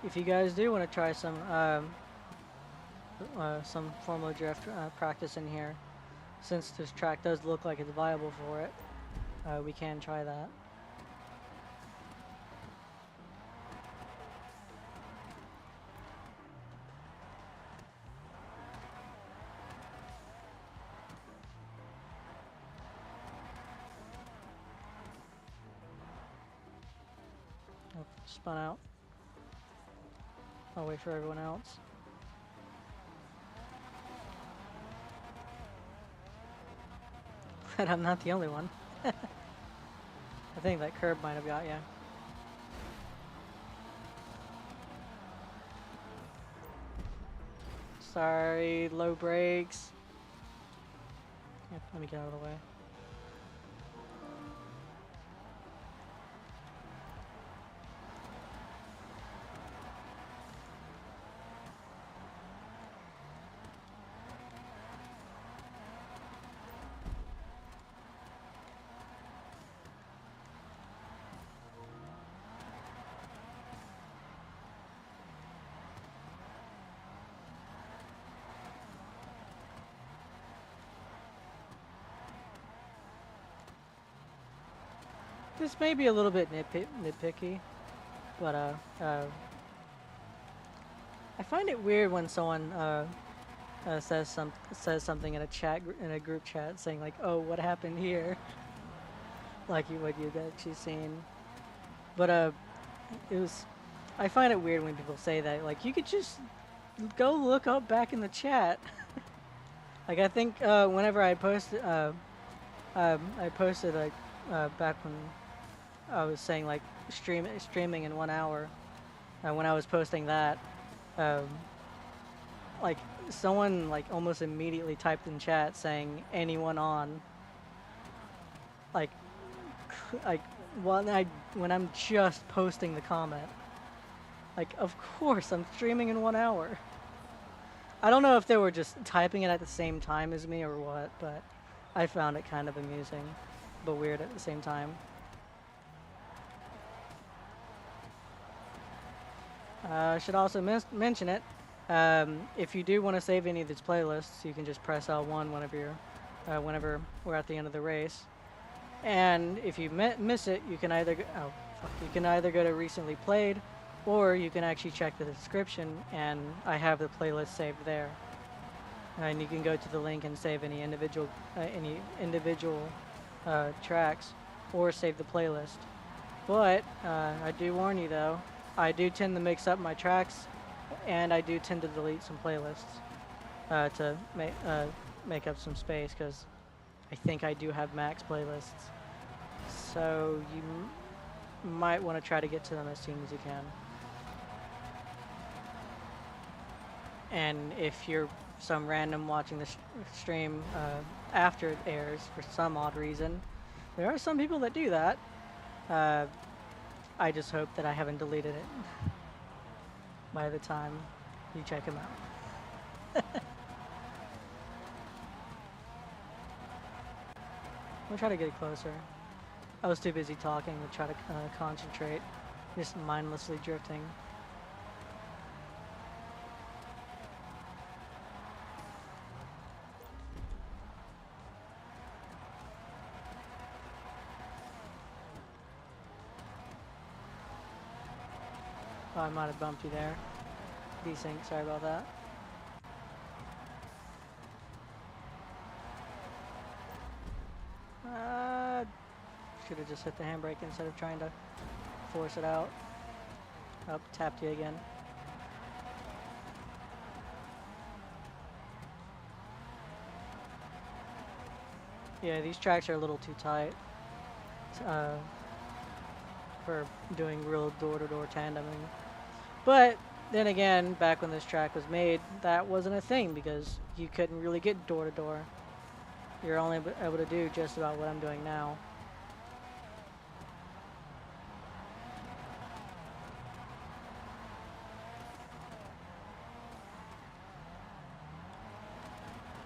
If you guys do want to try some Formula Drift practice in here, since this track does look like it's viable for it, we can try that. Oh, spun out. I'll wait for everyone else. But I'm not the only one. I think that curb might have got you. Sorry, low brakes. Yep, let me get out of the way. This may be a little bit nitpicky, but I find it weird when someone says something in a group chat saying like, "Oh, what happened here?" Like what you've actually seen. But I find it weird when people say that. Like, you could just go look up back in the chat. Like, I think whenever I posted like back when I was saying like streaming in 1 hour, when I was posting that, like someone like almost immediately typed in chat saying anyone on. Like when I'm just posting the comment. Like, of course I'm streaming in 1 hour. I don't know if they were just typing it at the same time as me or what, but I found it kind of amusing, but weird at the same time. I should also mention it. If you do want to save any of these playlists, you can just press L1 whenever we're at the end of the race. And if you miss it, you can either go to recently played, or you can actually check the description, and I have the playlist saved there. And you can go to the link and save any individual tracks, or save the playlist. But I do warn you though, I do tend to mix up my tracks, and I do tend to delete some playlists to make up some space, because I think I do have max playlists. So you might want to try to get to them as soon as you can. and if you're some random watching the stream after it airs for some odd reason, there are some people that do that. I just hope that I haven't deleted it by the time you check them out. We'll try to get closer. I was too busy talking to try to concentrate, just mindlessly drifting. Oh, I might have bumped you there. Desync, sorry about that. Should have just hit the handbrake instead of trying to force it out. Oh, tapped you again. Yeah, these tracks are a little too tight for doing real door-to-door tandeming. But then again, back when this track was made, that wasn't a thing because you couldn't really get door-to-door. You're only able to do just about what I'm doing now.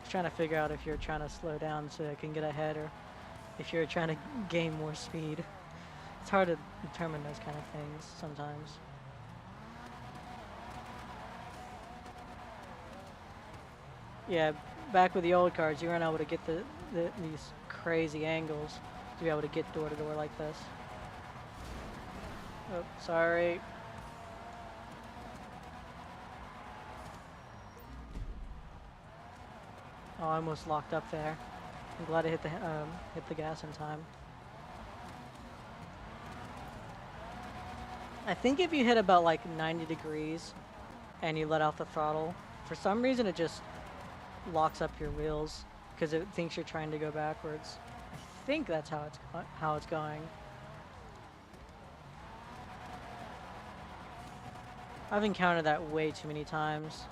Trying to figure out if you're trying to slow down so I can get ahead or if you're trying to gain more speed. It's hard to determine those kind of things sometimes. Yeah, back with the old cars, you weren't able to get these crazy angles to be able to get door to door like this. Oh, sorry. Oh, I almost locked up there. I'm glad I hit the gas in time. I think if you hit about like 90 degrees and you let off the throttle, for some reason it just locks up your wheels because it thinks you're trying to go backwards. I think that's how it's going. I've encountered that way too many times.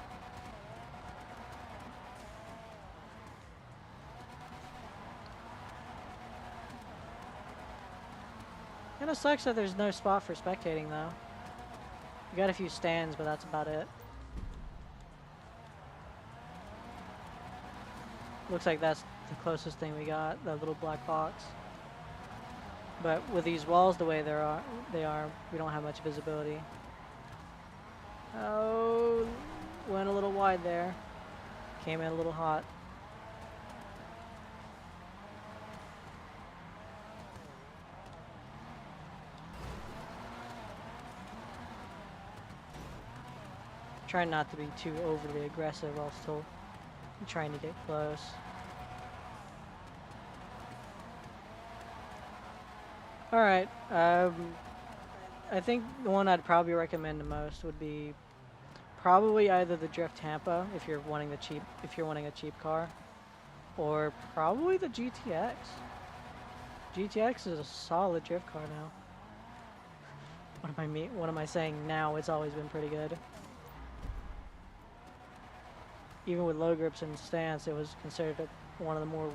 Kinda sucks that there's no spot for spectating though. We got a few stands, but that's about it. Looks like that's the closest thing we got, that little black box. But with these walls the way they are, we don't have much visibility. Oh, went a little wide there. Came in a little hot. Trying not to be too overly aggressive while still trying to get close. Alright, I think the one I'd probably recommend the most would be probably either the Drift Tampa if you're wanting a cheap car, or probably the GTX. GTX is a solid drift car now. What am I saying now? It's always been pretty good. Even with low grips and stance, it was considered one of the more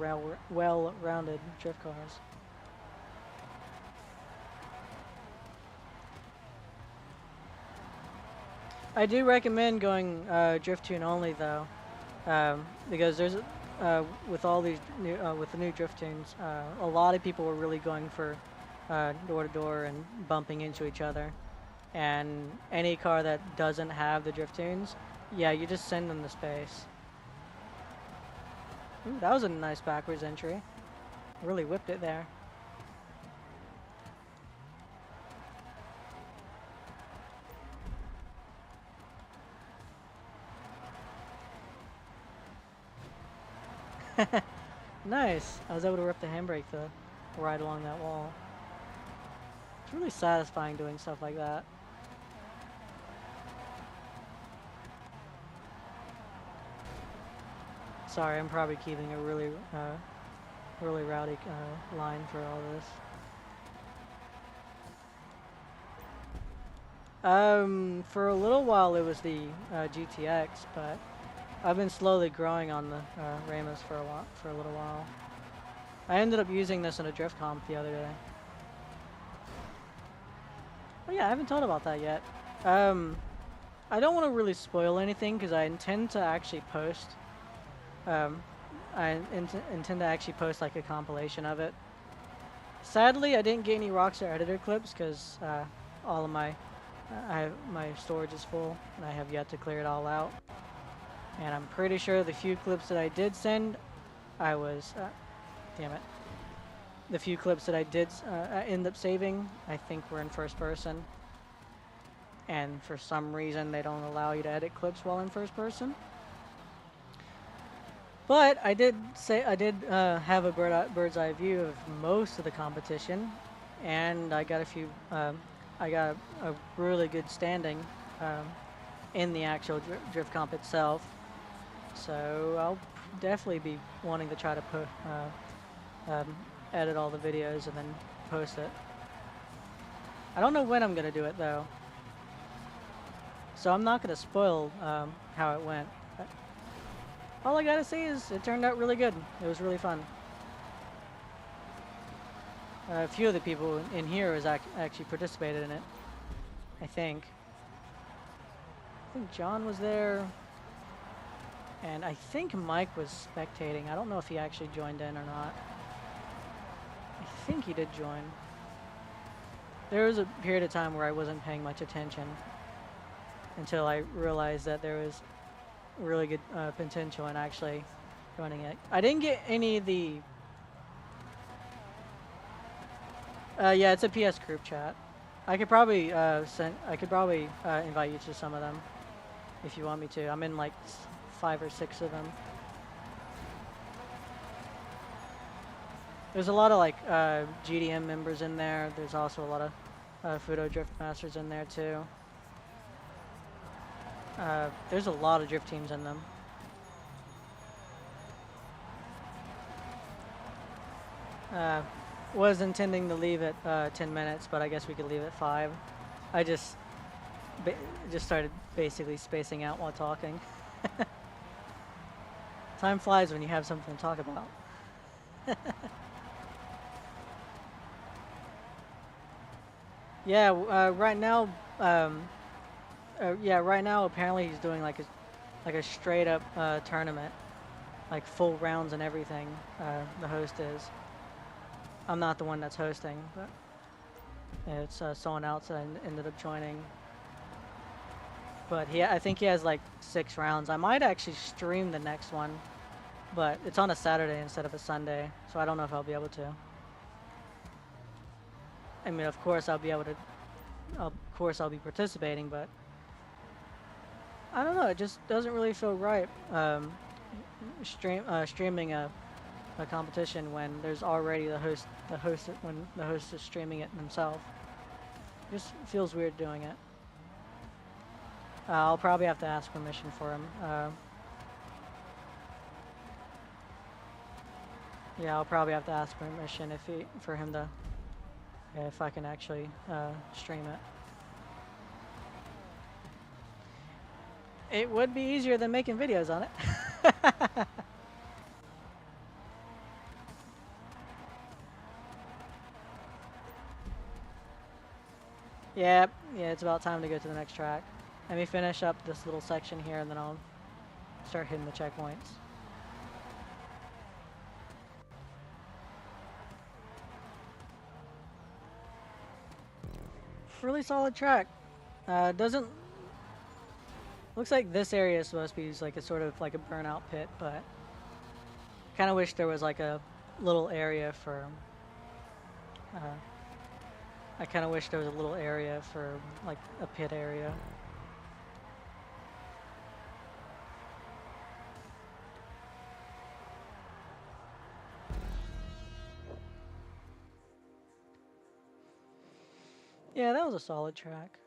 well-rounded drift cars. I do recommend going drift tune only though, because there's with all these new with the new drift tunes, a lot of people were really going for door to door and bumping into each other, and any car that doesn't have the drift tunes, yeah, you just send them to space. Ooh, that was a nice backwards entry. Really whipped it there. Nice. I was able to rip the handbrake to ride along that wall. It's really satisfying doing stuff like that. Sorry, I'm probably keeping a really rowdy line for all this. For a little while it was the GTX, but I've been slowly growing on the Ramus for a little while. I ended up using this in a drift comp the other day. Oh yeah, I haven't told about that yet. I don't want to really spoil anything because I intend to actually post. I intend to actually post like a compilation of it. Sadly, I didn't get any Rockstar editor clips because all of my my storage is full and I have yet to clear it all out. And I'm pretty sure the few clips that I did send, I was damn it. The few clips that I did end up saving, I think were in first person. And for some reason, they don't allow you to edit clips while in first person. But I did have a bird's eye view of most of the competition, and I got a few. I got a really good standing in the actual drift comp itself. So I'll definitely be wanting to try to edit all the videos and then post it. I don't know when I'm gonna do it though, so I'm not gonna spoil how it went. All I gotta say is it turned out really good. It was really fun. A few of the people in here has actually participated in it. I think John was there, and I think Mike was spectating. I don't know if he actually joined in or not. I think he did join. There was a period of time where I wasn't paying much attention until I realized that there was really good potential in actually joining it. I didn't get any of the... yeah, it's a PS group chat. I could probably invite you to some of them if you want me to. I'm in like 5 or 6 of them. There's a lot of like GDM members in there. There's also a lot of Fudo Drift Masters in there too. There's a lot of drift teams in them. Was intending to leave at 10 minutes, but I guess we could leave at 5. I just started basically spacing out while talking. Time flies when you have something to talk about. Yeah, right now, right now apparently he's doing like a straight up tournament, like full rounds and everything. The host is. I'm not the one that's hosting, but it's someone else that I ended up joining. But I think he has like 6 rounds. I might actually stream the next one, but it's on a Saturday instead of a Sunday, so I don't know if I'll be able to. I mean, of course I'll be able to. Of course I'll be participating, but I don't know. It just doesn't really feel right streaming a competition when there's already the host when the host is streaming it himself. It just feels weird doing it. I'll probably have to ask permission for him. Yeah, I'll probably have to ask permission for him to. If I can actually stream it. It would be easier than making videos on it. Yeah, it's about time to go to the next track. Let me finish up this little section here and then I'll start hitting the checkpoints. Really solid track. Looks like this area is supposed to be like a sort of like a burnout pit, but kind of wish there was like a little area for I kind of wish there was a little area for like a pit area. Yeah, that was a solid track.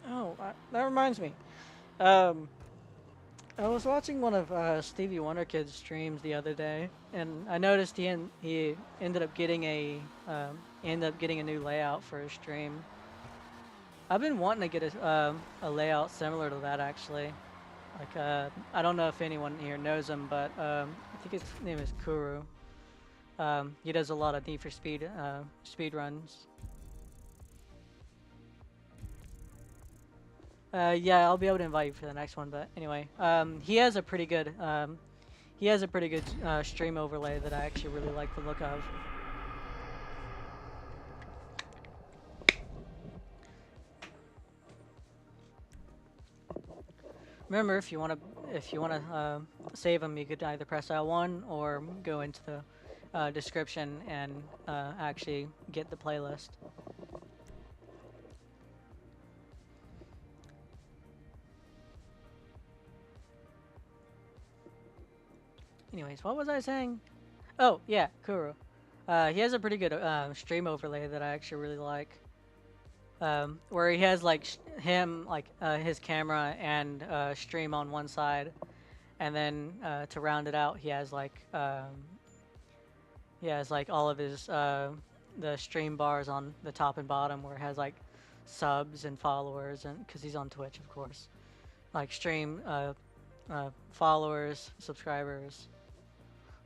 Oh, that reminds me. I was watching one of Stevie Wonder Kid's streams the other day, and I noticed he ended up getting a new layout for his stream. I've been wanting to get a layout similar to that actually. Like I don't know if anyone here knows him, but I think his name is Kuru. He does a lot of Need for Speed speed runs. Yeah, I'll be able to invite you for the next one, but anyway, he has a pretty good stream overlay that I actually really like the look of. Remember, if you want to save them, you could either press L1 or go into the description and actually get the playlist. Anyways, what was I saying? Oh, yeah, Kuro. He has a pretty good stream overlay that I actually really like. Where he has like his camera and stream on one side, and then to round it out, he has like all of his the stream bars on the top and bottom, where it has like subs and followers, and because he's on Twitch, of course, like stream followers, subscribers,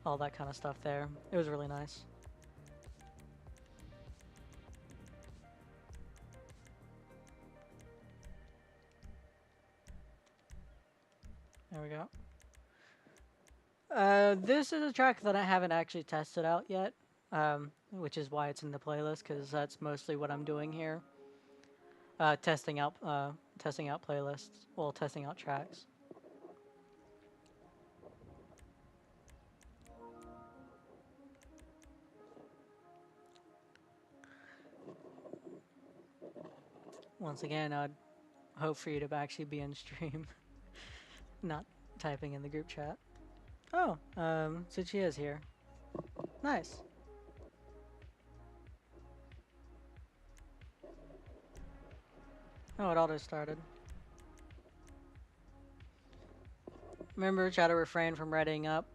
all that kind of stuff there. It was really nice. There we go. This is a track that I haven't actually tested out yet, which is why it's in the playlist, because that's mostly what I'm doing here. Testing out playlists, well, testing out tracks. Once again, I'd hope for you to actually be in stream, not typing in the group chat. Oh, so she is here. Nice. Oh, it auto started. Remember, try to refrain from readying up.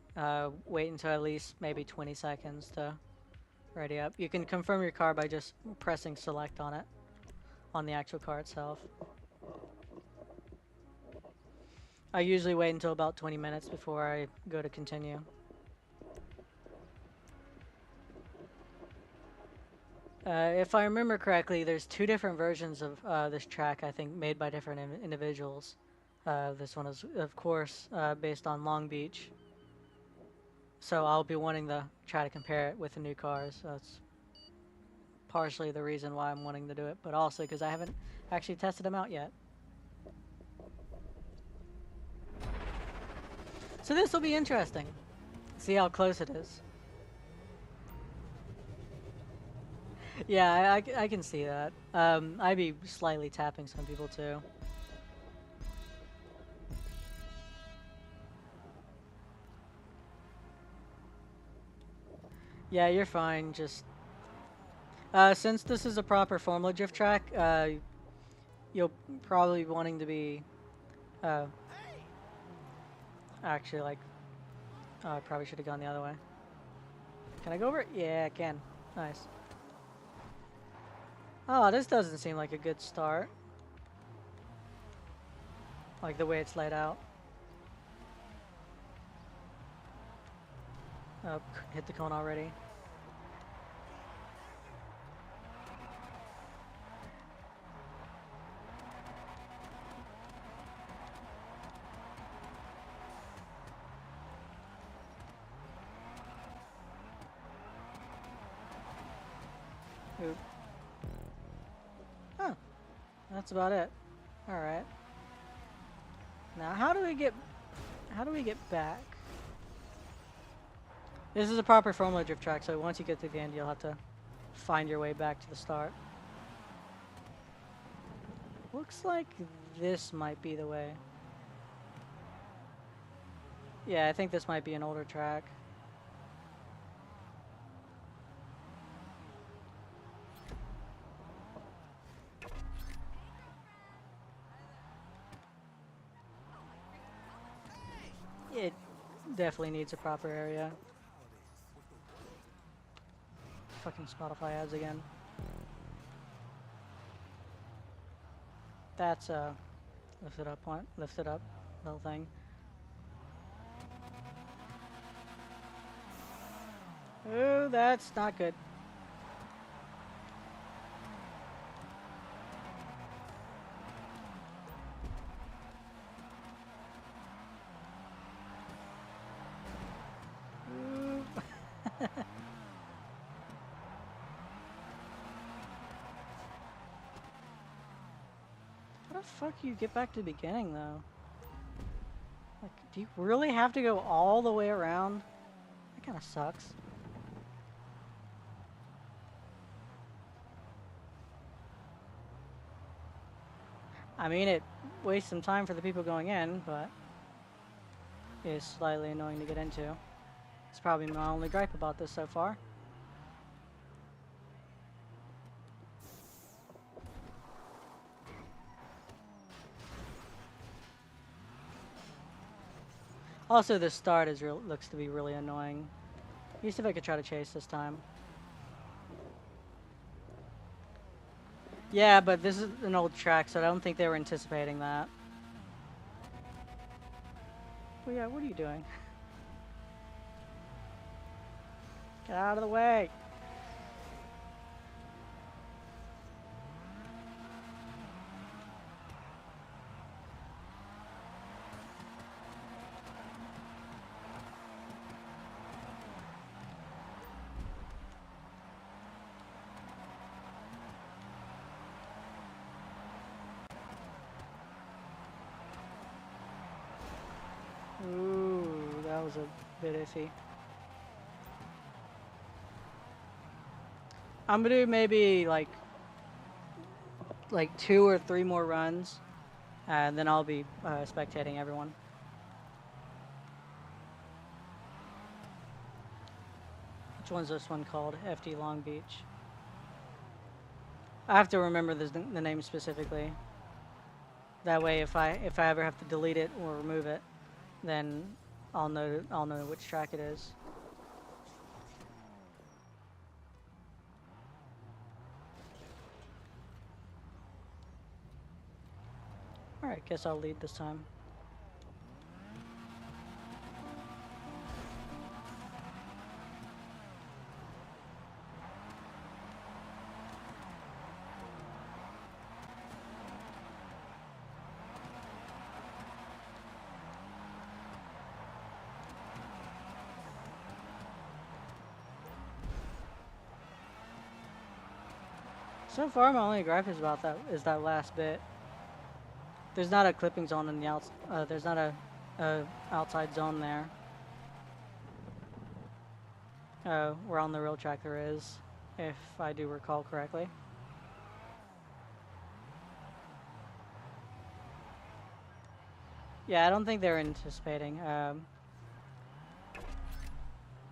Wait until at least maybe 20 seconds to ready up. You can confirm your car by just pressing select on it, on the actual car itself. I usually wait until about 20 minutes before I go to continue. If I remember correctly, there's 2 different versions of this track, I think, made by different individuals. This one is, of course, based on Long Beach. So I'll be wanting to try to compare it with the new cars. So that's partially the reason why I'm wanting to do it, but also because I haven't actually tested them out yet. So this will be interesting. See how close it is. Yeah, I can see that. I'd be slightly tapping some people too. Yeah, you're fine. Just since this is a proper Formula Drift track, you'll probably be wanting to be actually like. Oh, I probably should have gone the other way. Can I go over it? Yeah, I can. Nice. Oh, this doesn't seem like a good start. Like the way it's laid out. Oh, hit the cone already. Oop. Huh. That's about it. Alright. Now how do we get back? This is a proper Formula Drift track, so once you get to the end, you'll have to find your way back to the start. Looks like this might be the way. Yeah, I think this might be an older track. It definitely needs a proper area. Fucking Spotify ads again. That's lifted up one, lifted up little thing. Oh, that's not good. Ooh. How the fuck you get back to the beginning though? Like, do you really have to go all the way around? That kind of sucks. I mean, it wastes some time for the people going in, but it is slightly annoying to get into. It's probably my only gripe about this so far. Also, the start looks to be really annoying. Let me see if I could try to chase this time. Yeah, but this is an old track, so I don't think they were anticipating that. Well, yeah, what are you doing? Get out of the way! Ooh, that was a bit iffy. I'm gonna do maybe like 2 or 3 more runs, and then I'll be spectating everyone. Which one's this one called? FD Long Beach. I have to remember the name specifically. That way, if I ever have to delete it or remove it, then I'll know which track it is. Alright, guess I'll lead this time. So far, my only gripe is that last bit. There's not a clipping zone in the there's not a outside zone there. Where on the real track there is, if I do recall correctly. Yeah, I don't think they're anticipating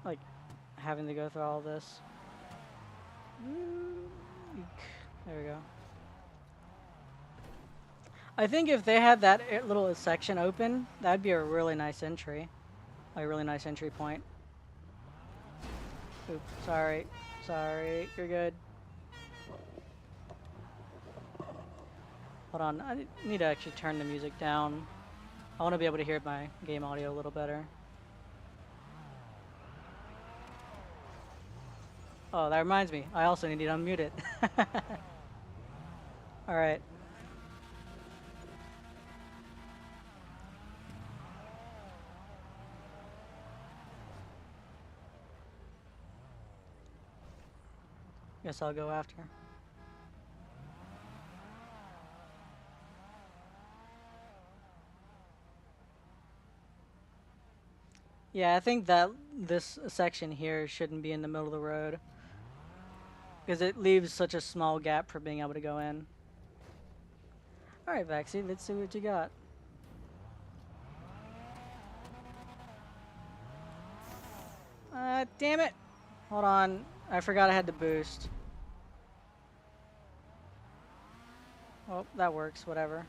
like having to go through all this. There we go. I think if they had that little section open, that'd be a really nice entry. Like a really nice entry point. Oops, sorry. Sorry, you're good. Hold on, I need to actually turn the music down. I want to be able to hear my game audio a little better. Oh, that reminds me. I also need to unmute it. Alright. Guess I'll go after. Yeah, I think that this section here shouldn't be in the middle of the road, because it leaves such a small gap for being able to go in. Alright, Vaxie, let's see what you got. Damn it! Hold on, I forgot I had to boost. Oh, that works, whatever.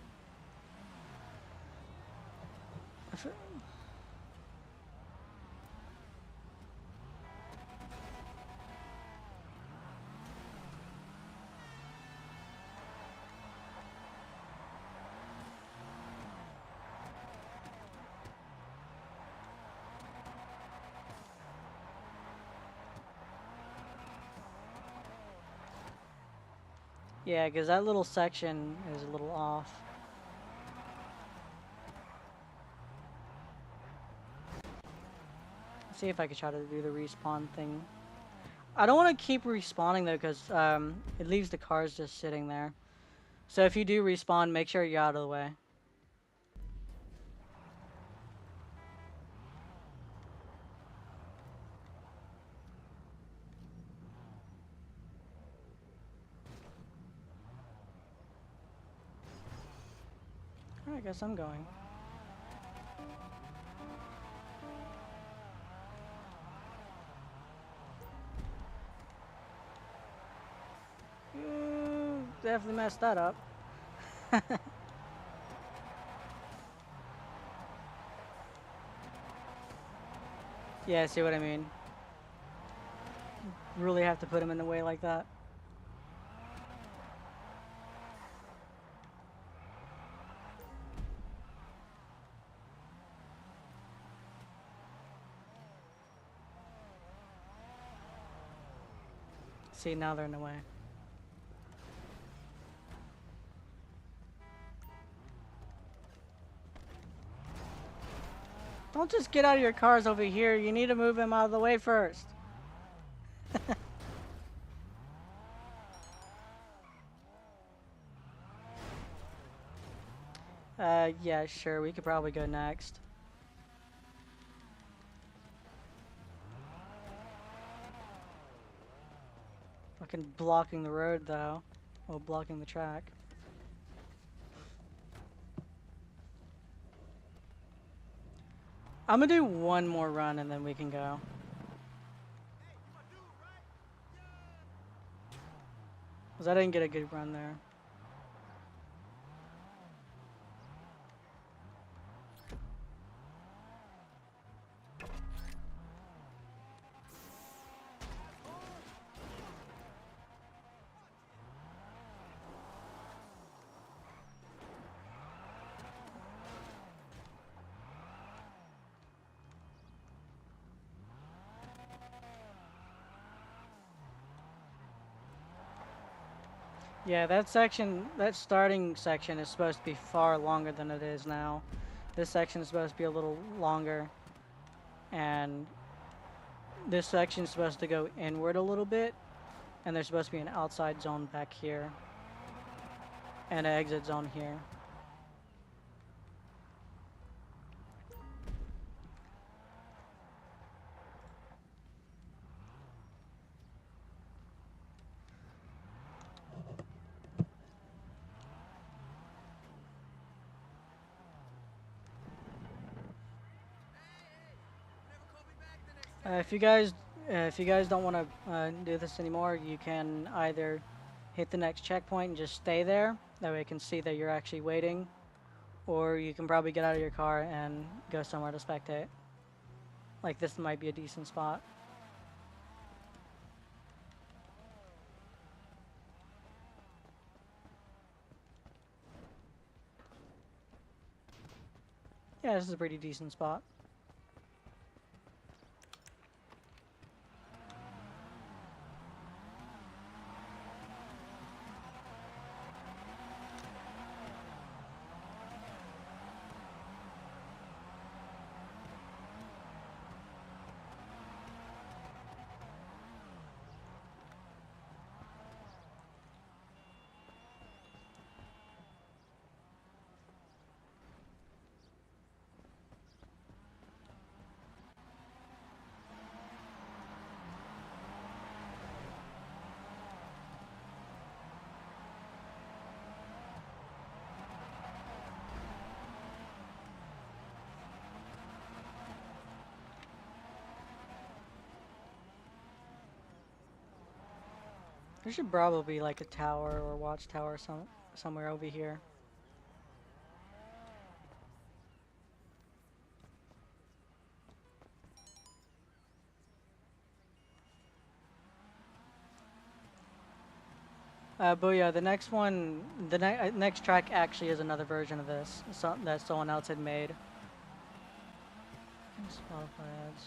Yeah, because that little section is a little off. Let's see if I can try to do the respawn thing. I don't want to keep respawning though, because it leaves the cars just sitting there. So if you do respawn, make sure you're out of the way. I guess I'm going. Ooh, definitely messed that up. Yeah, see what I mean? Really have to put him in the way like that. See, now they're in the way. Don't just get out of your cars over here. You need to move him out of the way first. Yeah, sure. We could probably go next. Fucking blocking the road, though. Well, blocking the track. I'm gonna do one more run and then we can go. Because I didn't get a good run there. Yeah, that section, that starting section is supposed to be far longer than it is now. This section is supposed to be a little longer. And this section is supposed to go inward a little bit. And there's supposed to be an outside zone back here. And an exit zone here. If you guys don't want to do this anymore, you can either hit the next checkpoint and just stay there. That way I can see that you're actually waiting. Or you can probably get out of your car and go somewhere to spectate. Like this might be a decent spot. Yeah, this is a pretty decent spot. There should probably be like a tower or watchtower somewhere over here. But yeah, the next one, the next track actually is another version of this that someone else had made. Spotify ads.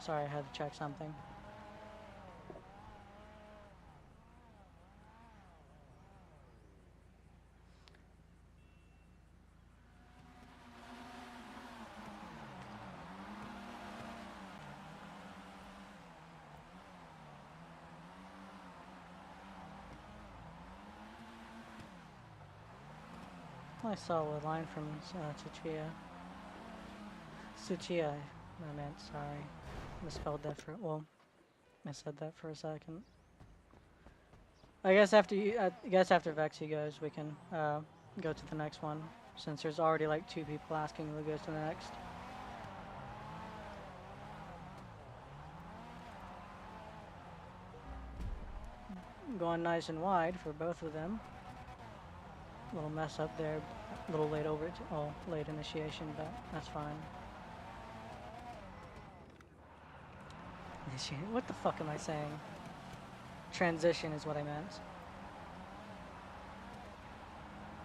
Sorry, I had to check something. I saw a line from Tsuchiya. Tsuchiya, I meant, sorry. Misspelled that for, well, I said that for a second. I guess after Vexy goes, we can go to the next one, since there's already like 2 people asking who goes to the next. Going nice and wide for both of them. Little mess up there, a little late late initiation, but that's fine. What the fuck am I saying? Transition is what I meant.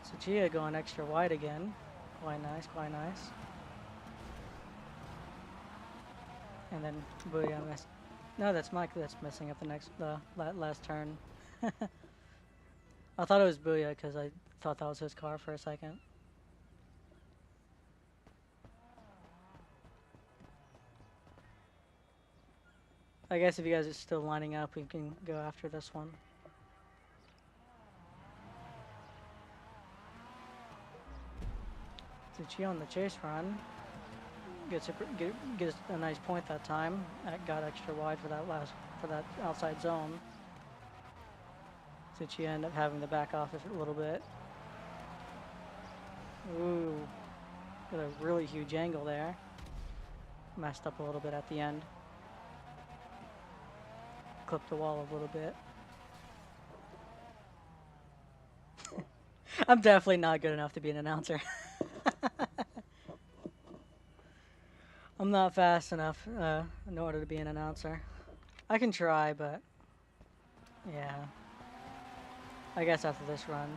So Gia going extra wide again. Quite nice, quite nice. And then Booyah miss. No, that's Mike that's messing up the last turn. I thought it was Booyah because I thought that was his car for a second. I guess if you guys are still lining up, we can go after this one. Tsuchi on the chase run. Gets a nice point that time. Got extra wide for that outside zone. Tsuchi ended up having to back off a little bit. Ooh, got a really huge angle there. Messed up a little bit at the end. Clipped the wall a little bit. I'm definitely not good enough to be an announcer. I'm not fast enough in order to be an announcer. I can try, but yeah. I guess after this run.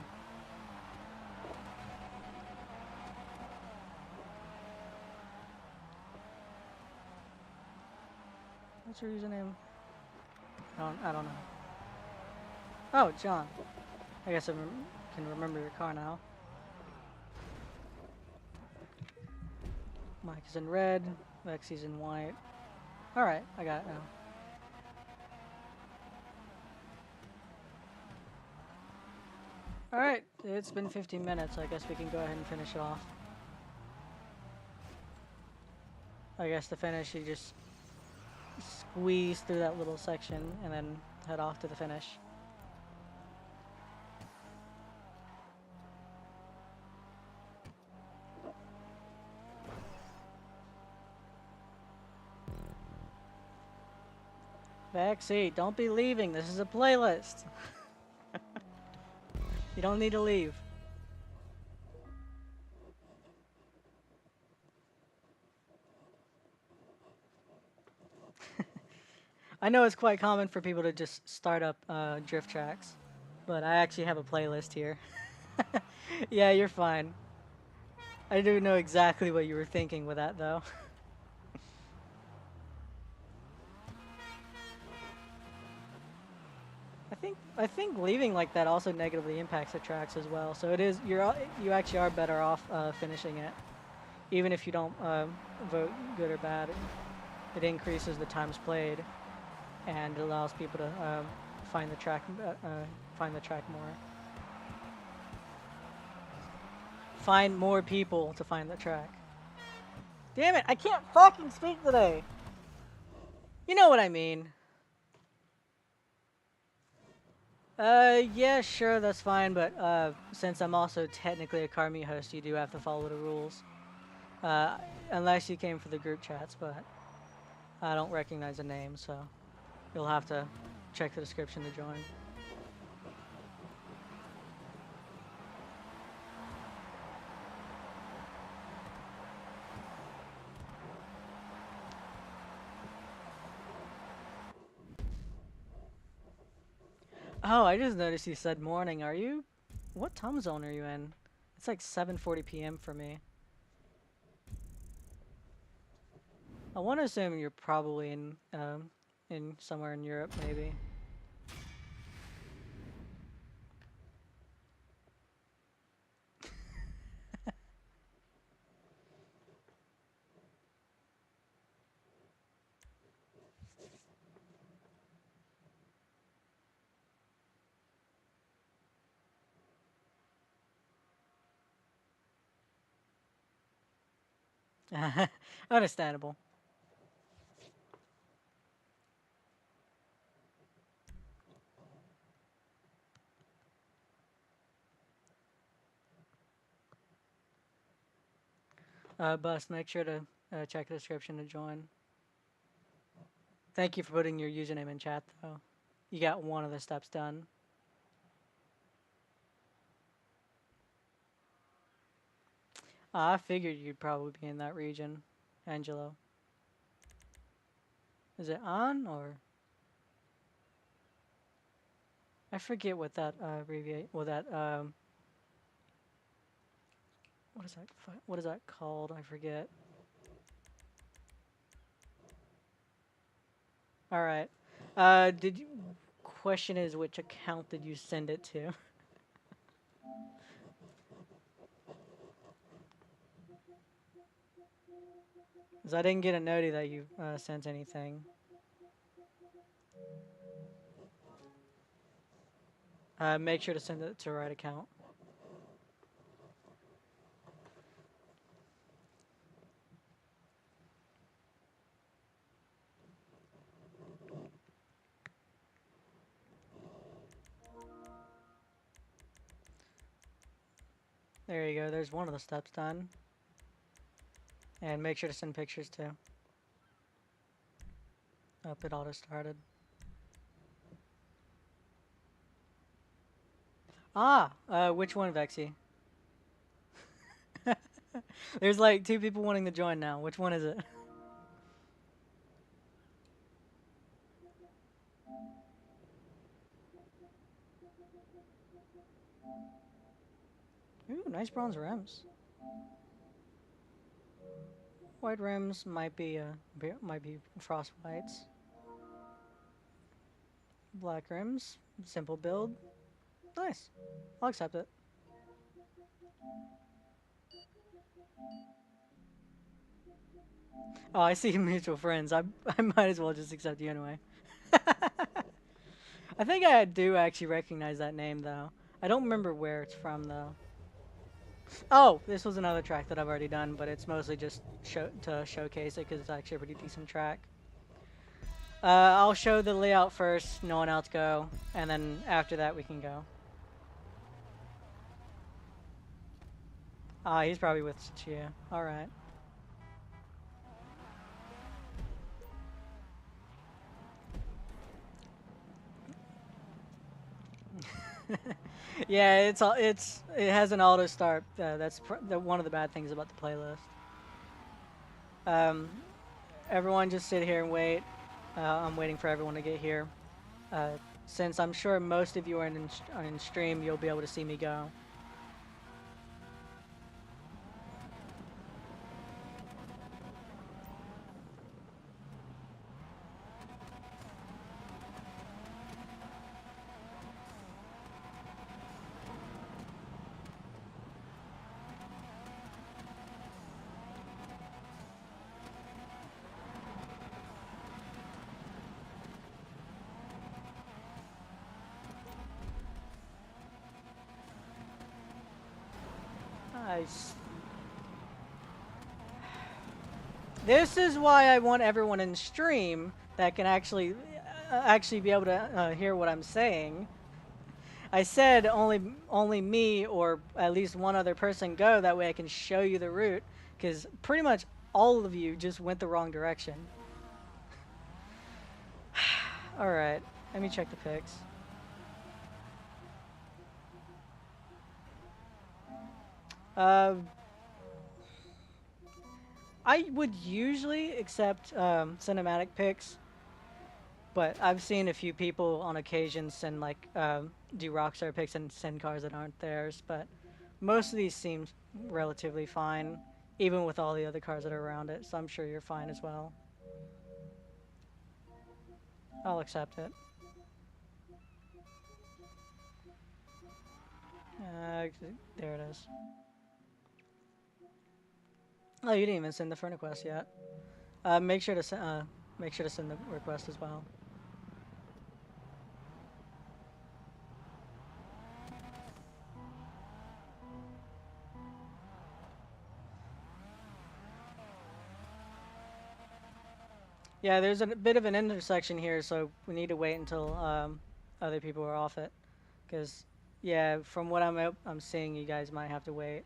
What's your username? I don't know. Oh, John. I guess I can remember your car now. Mike is in red. Vexy's in white. Alright, I got it now. Alright, it's been 15 minutes. I guess we can go ahead and finish it off. I guess to finish, you just squeeze through that little section and then head off to the finish. Vexy, don't be leaving. This is a playlist. You don't need to leave. I know it's quite common for people to just start up drift tracks, but I actually have a playlist here. Yeah, you're fine. I do know exactly what you were thinking with that, though. I think leaving like that also negatively impacts the tracks as well. So you actually are better off finishing it, even if you don't vote good or bad. It increases the times played, and it allows people to find the track more. Find more people to find the track. Damn it! I can't fucking speak today. You know what I mean. Yeah, sure, that's fine, but since I'm also technically a car meet host, you do have to follow the rules. Unless you came for the group chats, but I don't recognize the name, so you'll have to check the description to join. Oh, I just noticed you said morning. Are you? What time zone are you in? It's like 7:40 p.m. for me. I want to assume you're probably in somewhere in Europe, maybe. Understandable. Bust, make sure to check the description to join. Thank you for putting your username in chat, though. You got one of the steps done. I figured you'd probably be in that region, Angelo. Is it on or? I forget what that abbreviate. Well, that what is that? What is that called? I forget. All right. Did you? Question is, which account did you send it to? 'Cause I didn't get a noti that you sent anything. Make sure to send it to the right account. There you go. There's one of the steps done. And make sure to send pictures too. Up, it auto started. Ah, which one, Vexy? There's like 2 people wanting to join now. Which one is it? Ooh, nice bronze rims. White rims might be frost whites. Black rims, simple build. Nice. I'll accept it. Oh, I see mutual friends. I might as well just accept you anyway. I think I do actually recognize that name though. I don't remember where it's from though. Oh, this was another track that I've already done, but it's mostly just to showcase it because it's actually a pretty decent track. I'll show the layout first, no one else go, and then after that we can go. He's probably with Chia. Alright. Yeah, it has an auto start. That's one of the bad things about the playlist. Everyone just sit here and wait. I'm waiting for everyone to get here. Since I'm sure most of you are in stream, you'll be able to see me go. Nice. This is why I want everyone in stream that can actually be able to hear what I'm saying. I said only me or at least one other person go. That way I can show you the route, because pretty much all of you just went the wrong direction. All right, let me check the pics. I would usually accept cinematic pics, but I've seen a few people on occasion send like do Rockstar pics and send cars that aren't theirs, but most of these seem relatively fine, even with all the other cars that are around it, so I'm sure you're fine as well. I'll accept it. There it is. Oh, you didn't even send the friend request yet. Make sure to send the request as well. Yeah, there's a bit of an intersection here, so we need to wait until other people are off it, because yeah, from what I'm seeing, you guys might have to wait.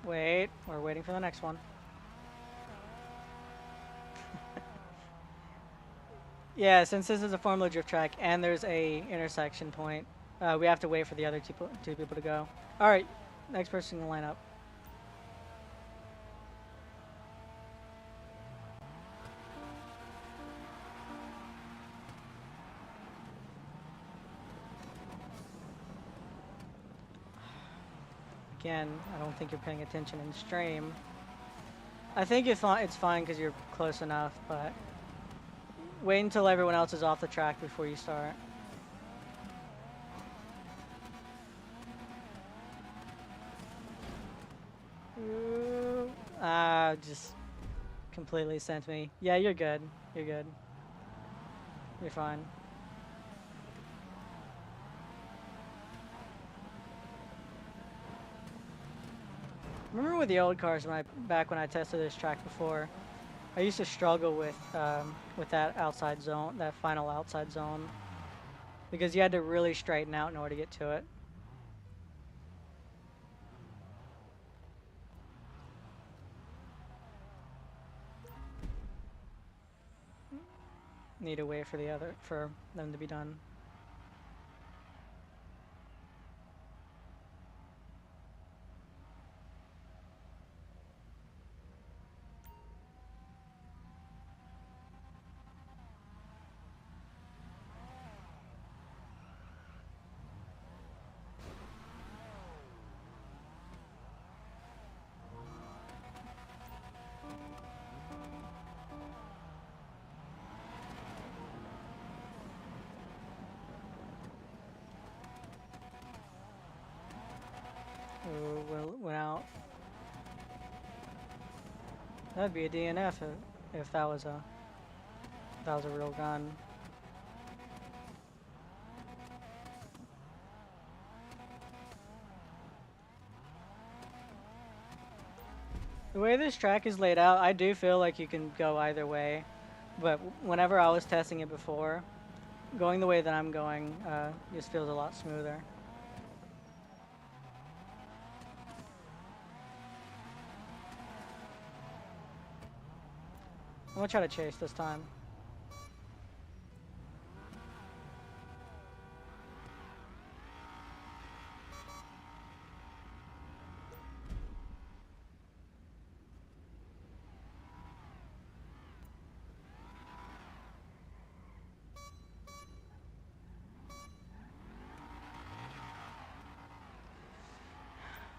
Wait, we're waiting for the next one. Yeah, since this is a Formula Drift track and there's a intersection point, we have to wait for the other two people to go. All right, next person can line up. Again, I don't think you're paying attention in stream. I think it's fine because you're close enough, but wait until everyone else is off the track before you start. Ooh, just completely sent me. Yeah, you're good. You're good. You're fine. Remember with the old cars back when I tested this track before, I used to struggle with that outside zone, that final outside zone, because you had to really straighten out in order to get to it. Need to wait for them to be done. Ooh, went out. That'd be a DNF if that was a real gun. The way this track is laid out, I do feel like you can go either way, but whenever I was testing it before, going the way that I'm going just feels a lot smoother. I'm gonna try to chase this time.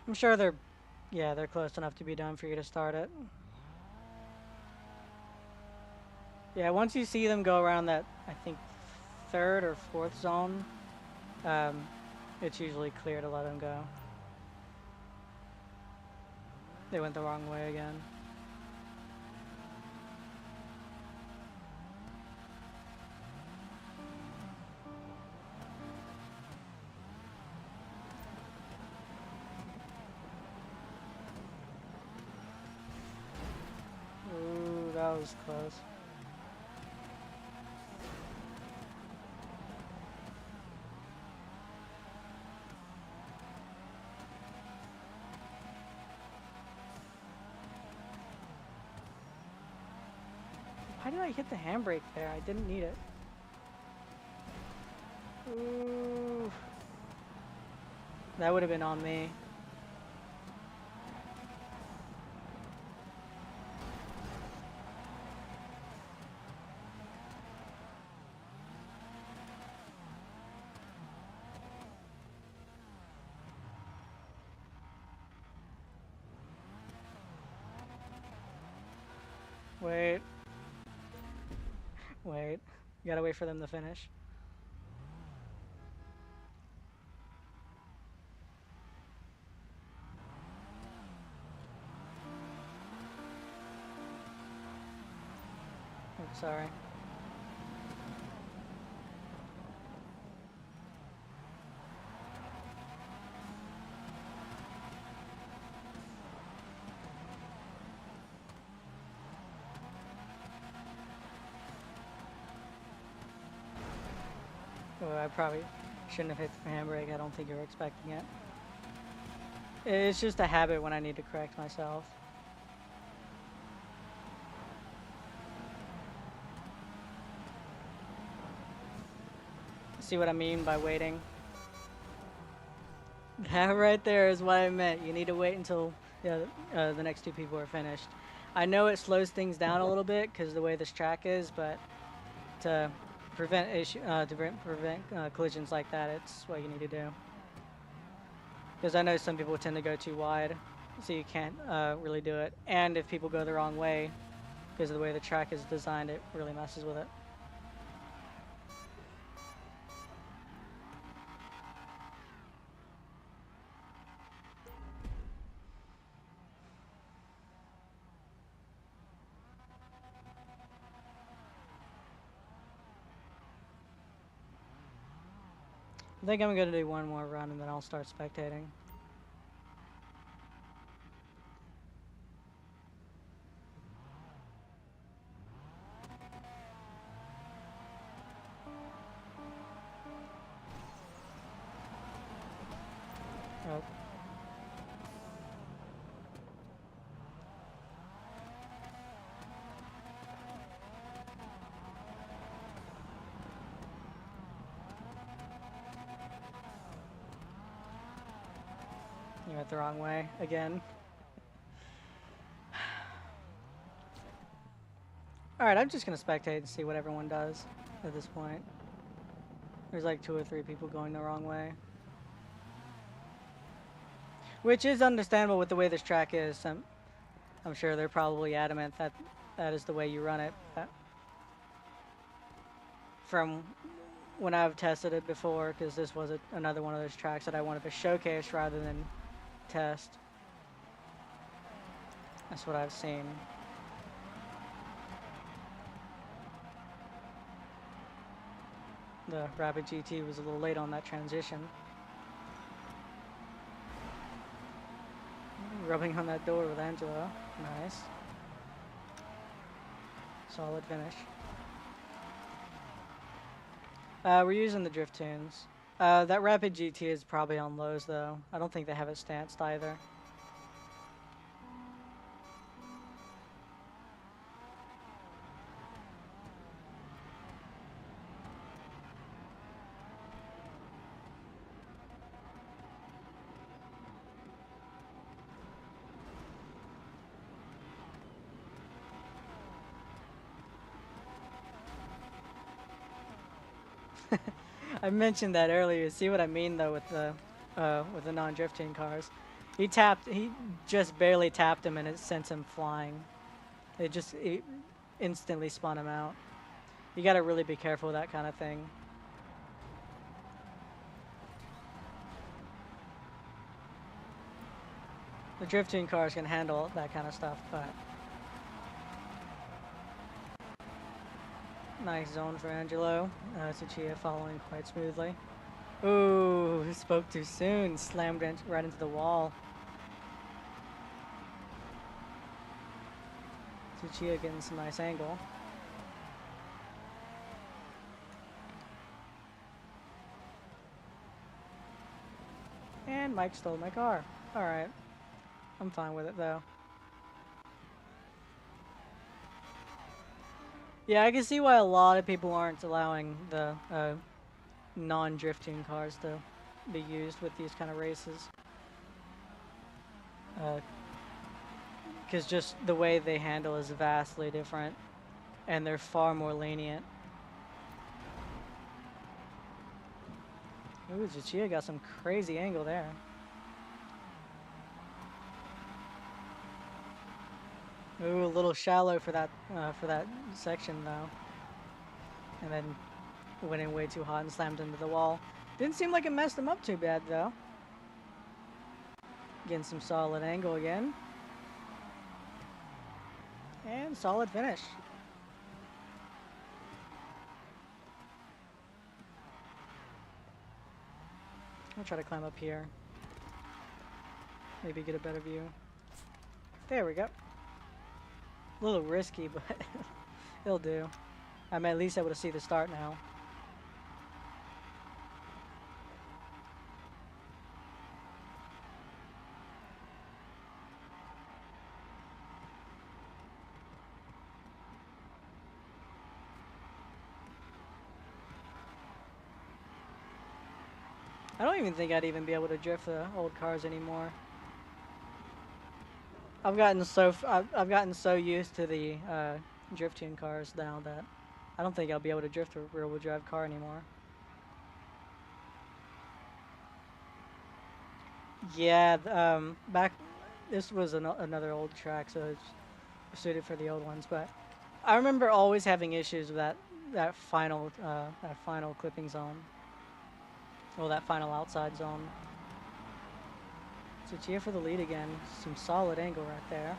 I'm sure they're close enough to be done for you to start it. Yeah, once you see them go around that, I think, third or fourth zone, it's usually clear to let them go. They went the wrong way again. Ooh, that was close. Why did I hit the handbrake there? I didn't need it. Ooh. That would have been on me. Wait. Wait. You gotta wait for them to finish. I'm sorry. Oh, I probably shouldn't have hit the handbrake. I don't think you were expecting it. It's just a habit when I need to correct myself. See what I mean by waiting? That right there is what I meant. You need to wait until the next two people are finished. I know it slows things down a little bit because the way this track is, but to prevent collisions like that, it's what you need to do. Because I know some people tend to go too wide, so you can't really do it. And if people go the wrong way, because of the way the track is designed, it really messes with it. I think I'm going to do one more run and then I'll start spectating. Oh. You went the wrong way again. Alright, I'm just going to spectate and see what everyone does at this point. There's like 2 or 3 people going the wrong way. Which is understandable with the way this track is. I'm sure they're probably adamant that that is the way you run it. But from when I've tested it before, because this was another one of those tracks that I wanted to showcase rather than test. That's what I've seen. The Rapid GT was a little late on that transition. Rubbing on that door with Angelo. Nice. Solid finish. We're using the drift tunes. That Rapid GT is probably on lows though. I don't think they have it stanced either. I mentioned that earlier. See what I mean though with the non-drifting cars. He just barely tapped him and it sent him flying. It instantly spun him out. You gotta really be careful with that kind of thing. The drifting cars can handle that kind of stuff, but nice zone for Angelo. Tsuchiya following quite smoothly. Ooh, spoke too soon. Slammed right into the wall. Tsuchiya getting some nice angle. And Mike stole my car. Alright. I'm fine with it though. Yeah, I can see why a lot of people aren't allowing the non-drifting cars to be used with these kind of races. Because just the way they handle is vastly different, and they're far more lenient. Ooh, Tsuchiya got some crazy angle there. Ooh, a little shallow for that section though, and then went in way too hot and slammed into the wall. Didn't seem like it messed him up too bad though. Getting some solid angle again, and solid finish. I'll try to climb up here. Maybe get a better view. There we go. A little risky, but it'll do. I'm at least able to see the start now. I don't even think I'd even be able to drift the old cars anymore. I've gotten so used to the drift tune cars now that I don't think I'll be able to drift a rear-wheel drive car anymore. Yeah, back this was another old track, so it's suited for the old ones. But I remember always having issues with that final clipping zone. Well, that final outside zone. So Chia for the lead again. Some solid angle right there.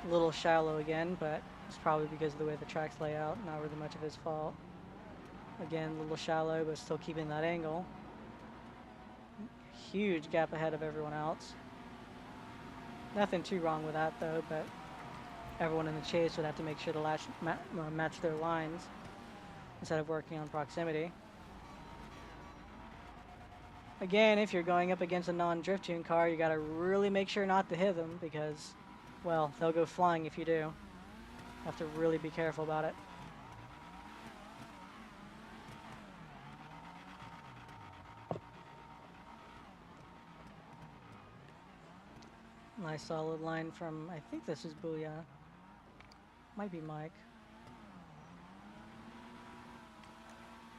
A little shallow again, but it's probably because of the way the tracks lay out. Not really much of his fault. Again, a little shallow, but still keeping that angle. Huge gap ahead of everyone else. Nothing too wrong with that though, but everyone in the chase would have to make sure to match their lines instead of working on proximity. Again, if you're going up against a non-drift tune car, you gotta really make sure not to hit them because, well, they'll go flying if you do. Have to really be careful about it. Nice solid line from, I think this is Booyah. Might be Mike.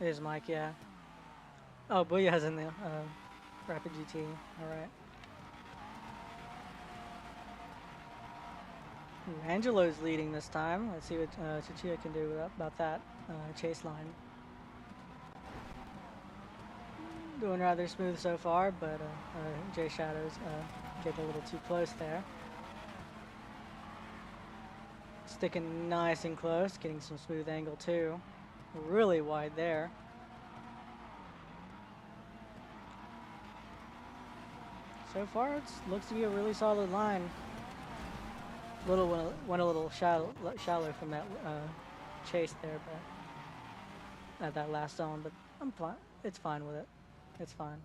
It is Mike, yeah. Oh, Booyah's in the Rapid GT. Alright. Angelo's leading this time. Let's see what Chichia can do about that chase line. Doing rather smooth so far, but J Shadows getting a little too close there. Sticking nice and close, getting some smooth angle too. Really wide there. So far, it looks to be a really solid line. Went a little shallow from that chase there, but at that last zone. But I'm fine. It's fine with it. It's fine.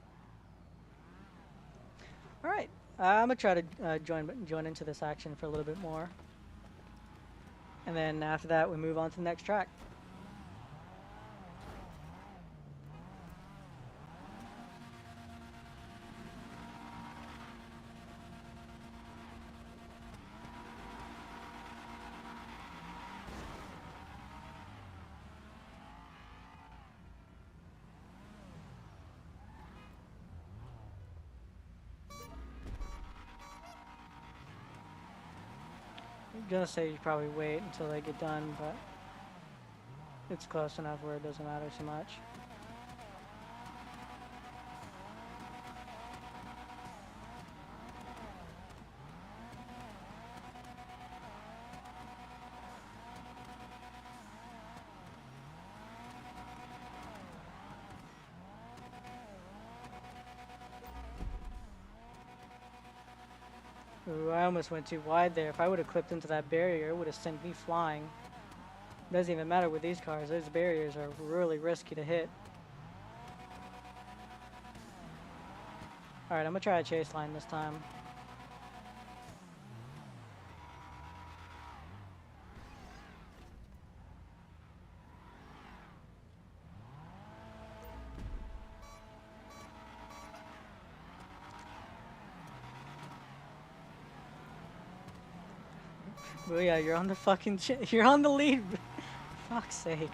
All right, I'm gonna try to join into this action for a little bit more, and then after that, we move on to the next track. I'm gonna say you probably wait until they get done, but it's close enough where it doesn't matter so much. Ooh, I almost went too wide there. If I would have clipped into that barrier, it would have sent me flying. Doesn't even matter with these cars. Those barriers are really risky to hit. Alright, I'm gonna try a chase line this time. Oh yeah, you're on the fucking you're on the lead. Fuck's sake.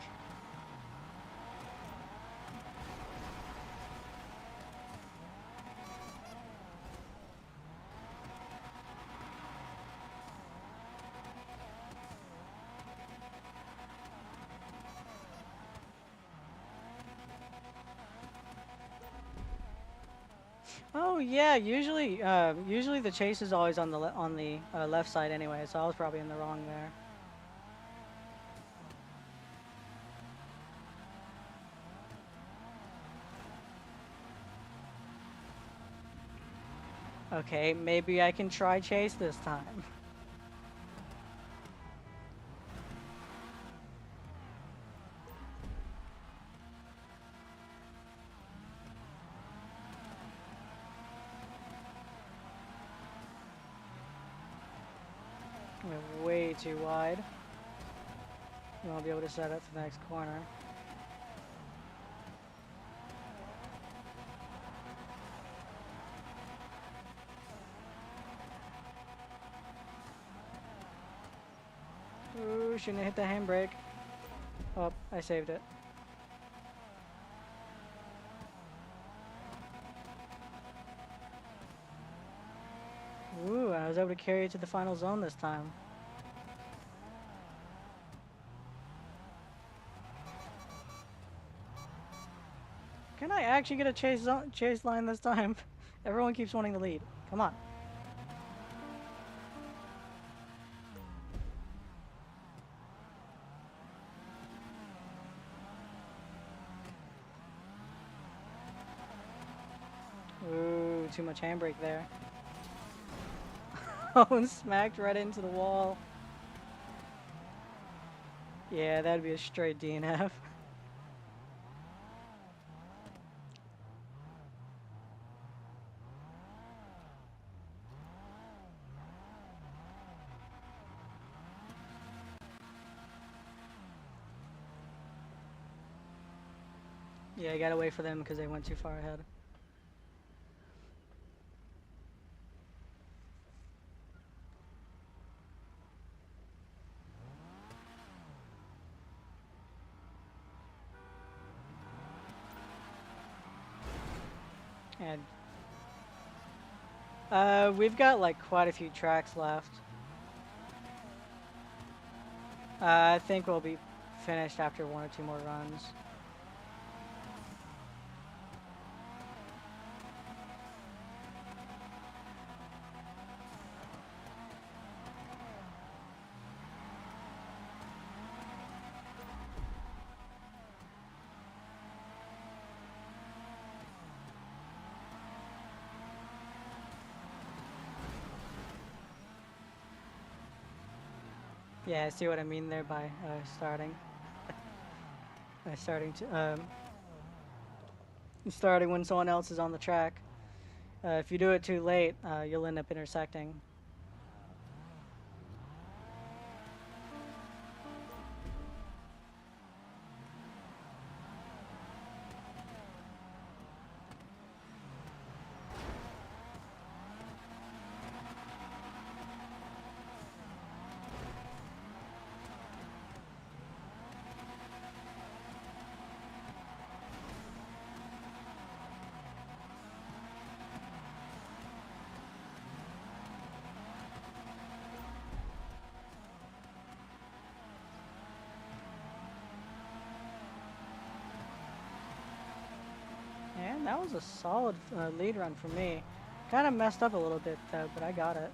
Oh yeah, usually the chase is always on the left side anyway, so I was probably in the wrong there. Okay, maybe I can try chase this time. Went way too wide. We won't be able to set up for the next corner. Ooh, shouldn't have hit the handbrake. Oh, I saved it. Ooh, I was able to carry it to the final zone this time. Can I actually get a chase line this time? Everyone keeps wanting the lead. Come on. Ooh, too much handbrake there. Oh, and smacked right into the wall. Yeah, that'd be a straight DNF. Yeah, I gotta wait for them because they went too far ahead. And we've got like quite a few tracks left. I think we'll be finished after 1 or 2 more runs. Yeah, see what I mean there by starting. By starting when someone else is on the track. If you do it too late, you'll end up intersecting. And that was a solid lead run for me. Kind of messed up a little bit though, but I got it.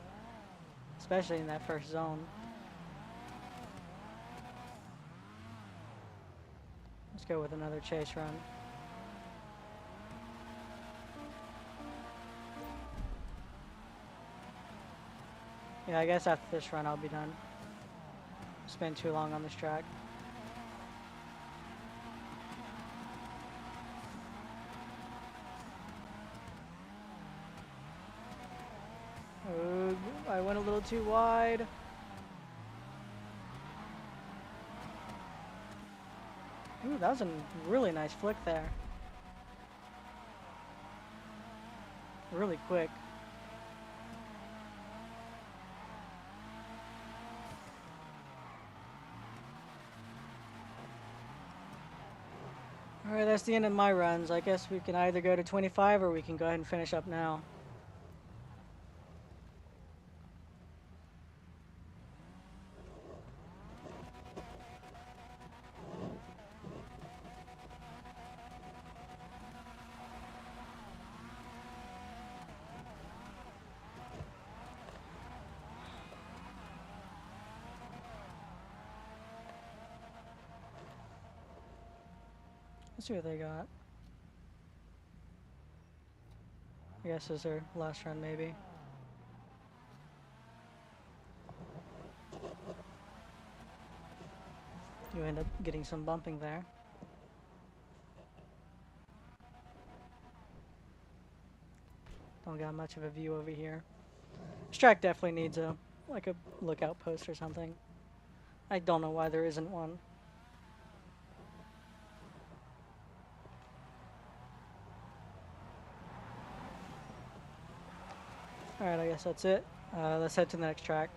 Especially in that first zone. Let's go with another chase run. Yeah, I guess after this run I'll be done. Spent too long on this track. Oh, I went a little too wide. Ooh, that was a really nice flick there. Really quick. Alright, that's the end of my runs. I guess we can either go to 25 or we can go ahead and finish up now. Let's see what they got. I guess this is their last run, maybe. You end up getting some bumping there. Don't got much of a view over here. This track definitely needs a lookout post or something. I don't know why there isn't one. Alright, I guess that's it. Let's head to the next track.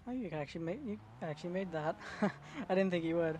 Oh, you actually made that. I didn't think you would.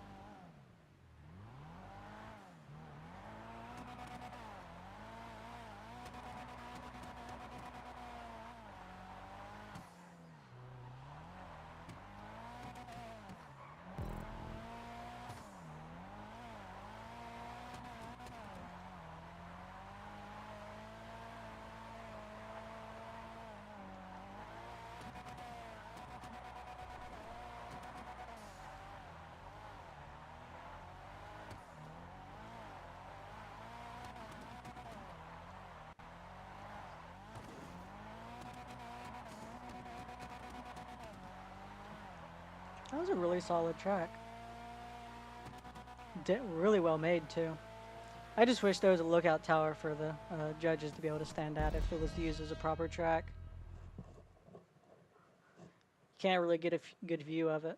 That was a really solid track. Really well made too. I just wish there was a lookout tower for the judges to be able to stand at if it was used as a proper track. Can't really get a good view of it.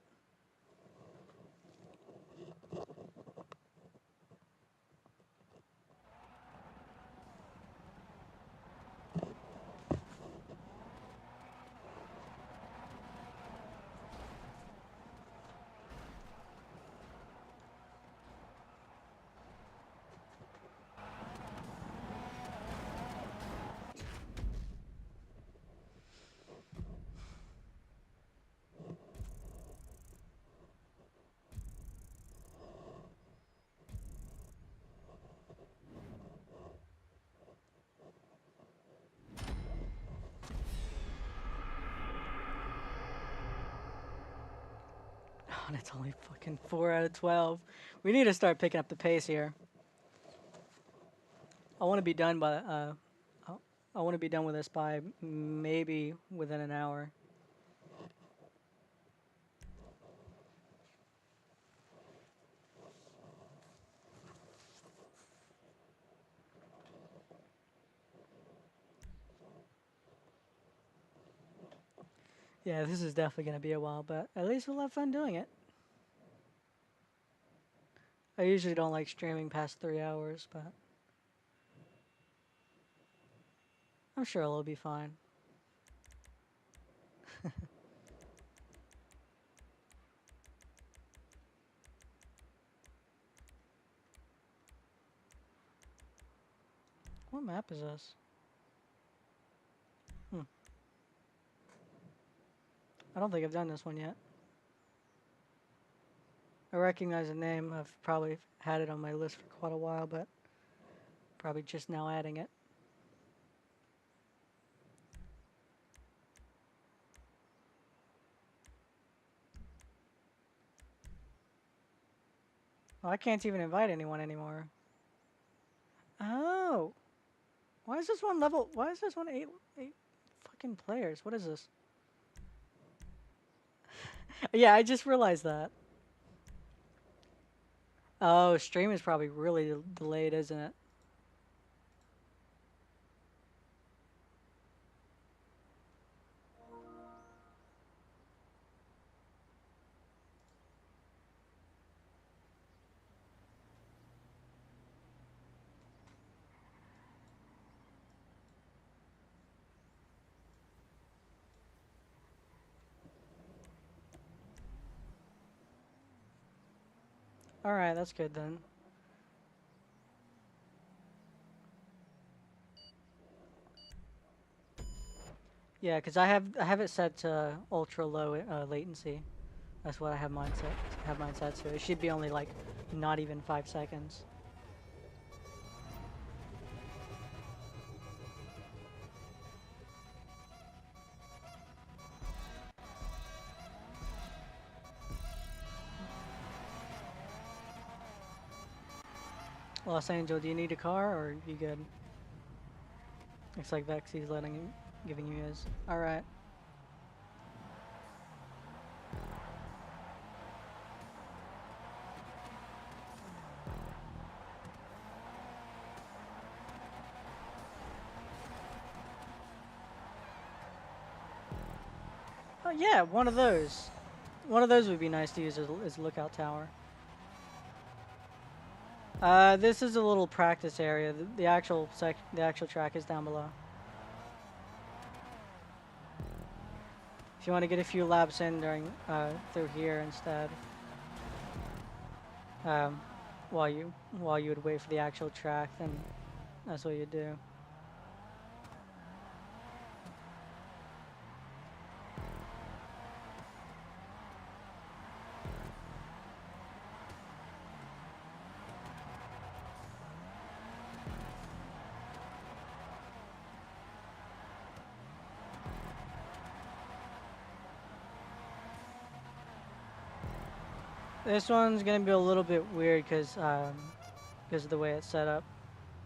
And it's only fucking 4 out of 12. We need to start picking up the pace here. I want to be done by I want to be done with this by maybe within an hour. Yeah, this is definitely going to be a while, but at least we'll have fun doing it. I usually don't like streaming past 3 hours, but I'm sure it'll be fine. What map is this? I don't think I've done this one yet. I recognize the name. I've probably had it on my list for quite a while, but probably just now adding it. Well, I can't even invite anyone anymore. Oh. Why is this one level? Why is this one eight fucking players? What is this? Yeah, I just realized that. Oh, stream is probably really delayed, isn't it? Alright, that's good then. Yeah, because I have it set to ultra low latency. That's what I have mine set to. It should be only like not even 5 seconds. Los Angeles, do you need a car or you good? Looks like Vexy's giving you his. Alright. Oh yeah, one of those. One of those would be nice to use as a lookout tower. This is a little practice area. The actual track is down below. If you want to get a few laps in through here instead, um, while you would wait for the actual track, then that's what you do. This one's gonna be a little bit weird because of the way it's set up.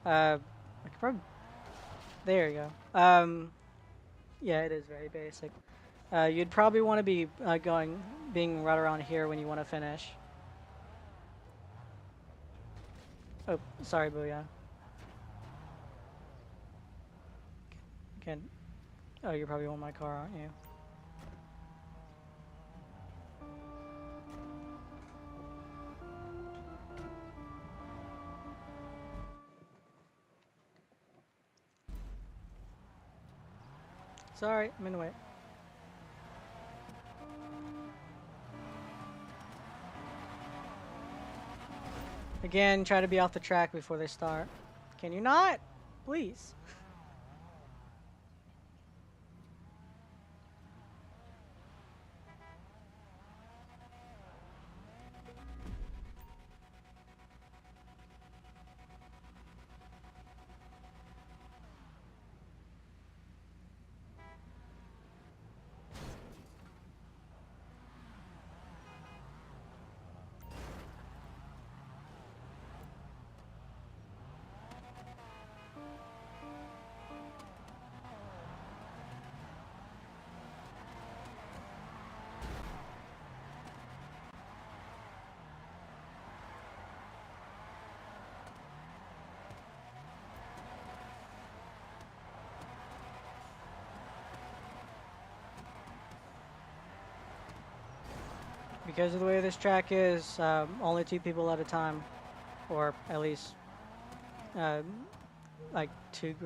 I could probably. There you go. Yeah, it is very basic. You'd probably want to be being right around here when you want to finish. Oh, sorry, Booyah. Can. Oh, you're probably on my car, aren't you? Sorry, I'm in the way. Again, try to be off the track before they start. Can you not? Please. Because of the way this track is, only 2 people at a time, or at least like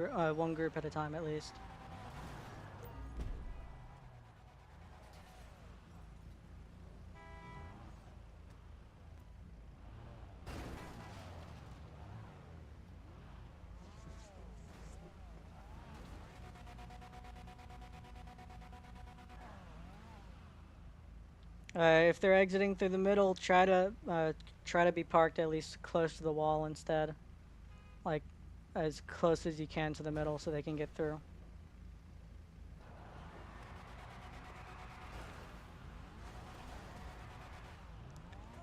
one group at a time at least. If they're exiting through the middle, try to be parked at least close to the wall instead, like as close as you can to the middle so they can get through.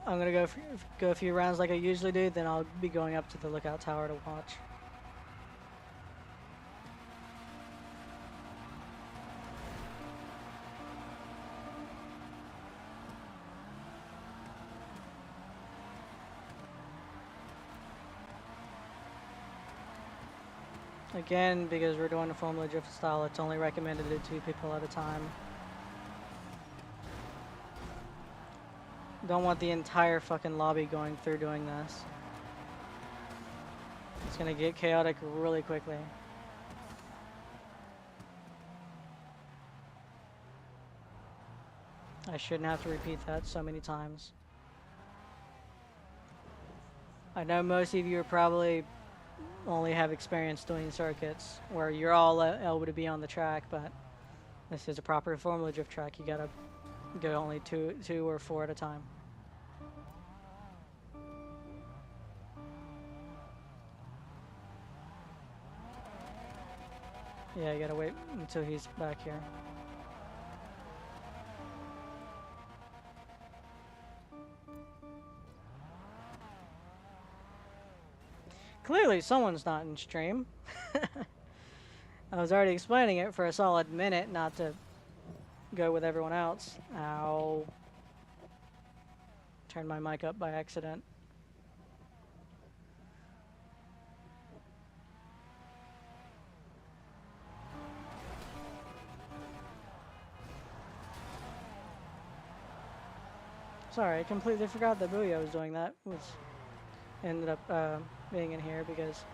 I'm gonna go a few rounds like I usually do, then I'll be going up to the lookout tower to watch. Again, because we're doing a Formula Drift style, it's only recommended to 2 people at a time. Don't want the entire fucking lobby going through doing this. It's gonna get chaotic really quickly. I shouldn't have to repeat that so many times. I know most of you are probably only have experience doing circuits where you're all able to be on the track, but this is a proper Formula Drift track. You gotta go only two or four at a time. Yeah, you gotta wait until he's back here. Clearly someone's not in stream. I was already explaining it for a solid minute not to go with everyone else. Ow. Turned my mic up by accident. Sorry, I completely forgot that Booyah was doing that. Ended up being in here because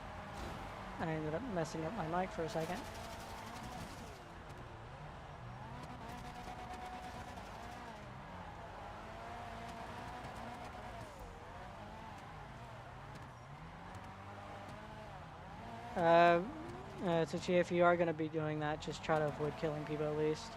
I ended up messing up my mic for a second. Tucci, if you are going to be doing that, just try to avoid killing people at least.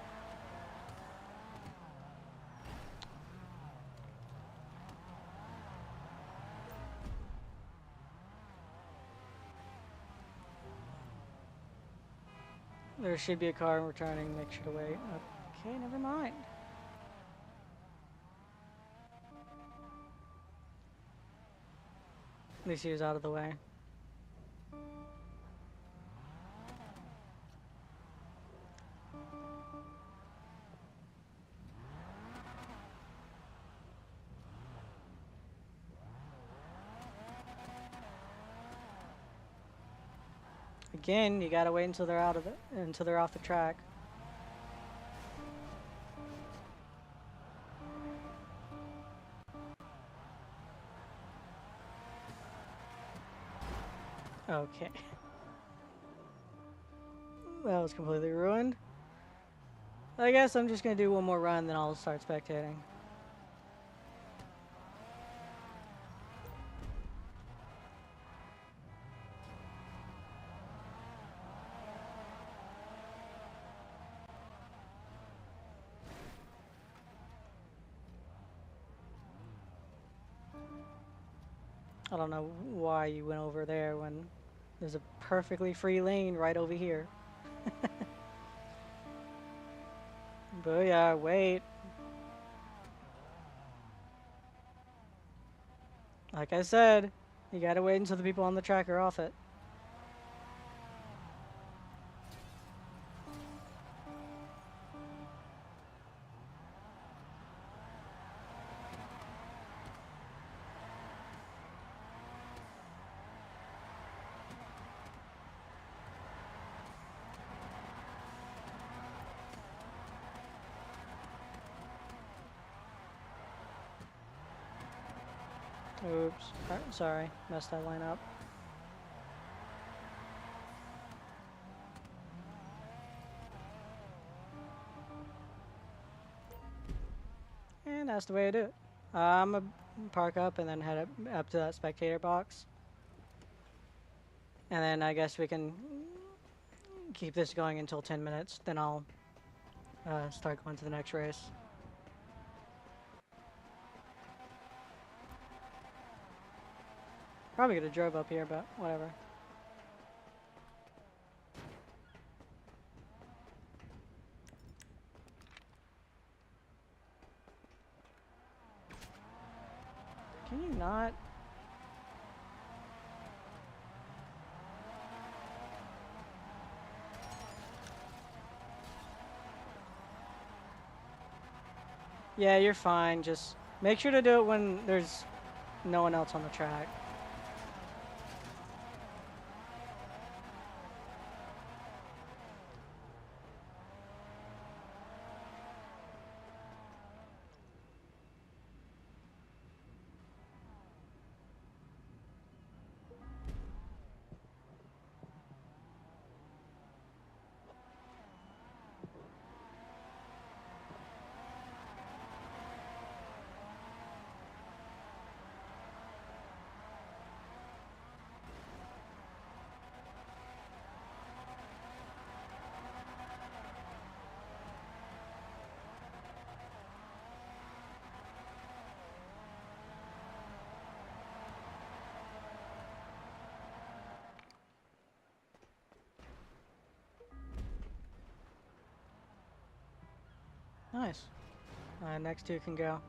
There should be a car returning. Make sure to wait. Okay, never mind. At least he was out of the way. Again, you gotta wait until they're off the track. Okay. That was completely ruined. I guess I'm just gonna do one more run, then I'll start spectating. I don't know why you went over there when there's a perfectly free lane right over here. Booyah, wait. Like I said, you gotta wait until the people on the track are off it. Oops. Sorry, messed that line up. And that's the way I do it. I'm gonna park up and then head up to that spectator box. And then I guess we can keep this going until 10 minutes. Then I'll start going to the next race. Probably could have drove up here, but whatever. Can you not? Yeah, you're fine. Just make sure to do it when there's no one else on the track. Next two can go.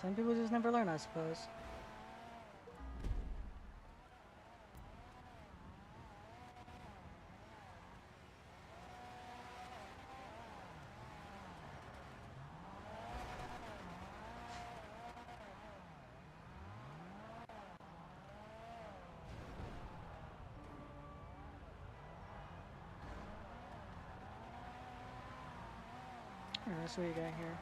Some people just never learn, I suppose. Alright, that's what you got here.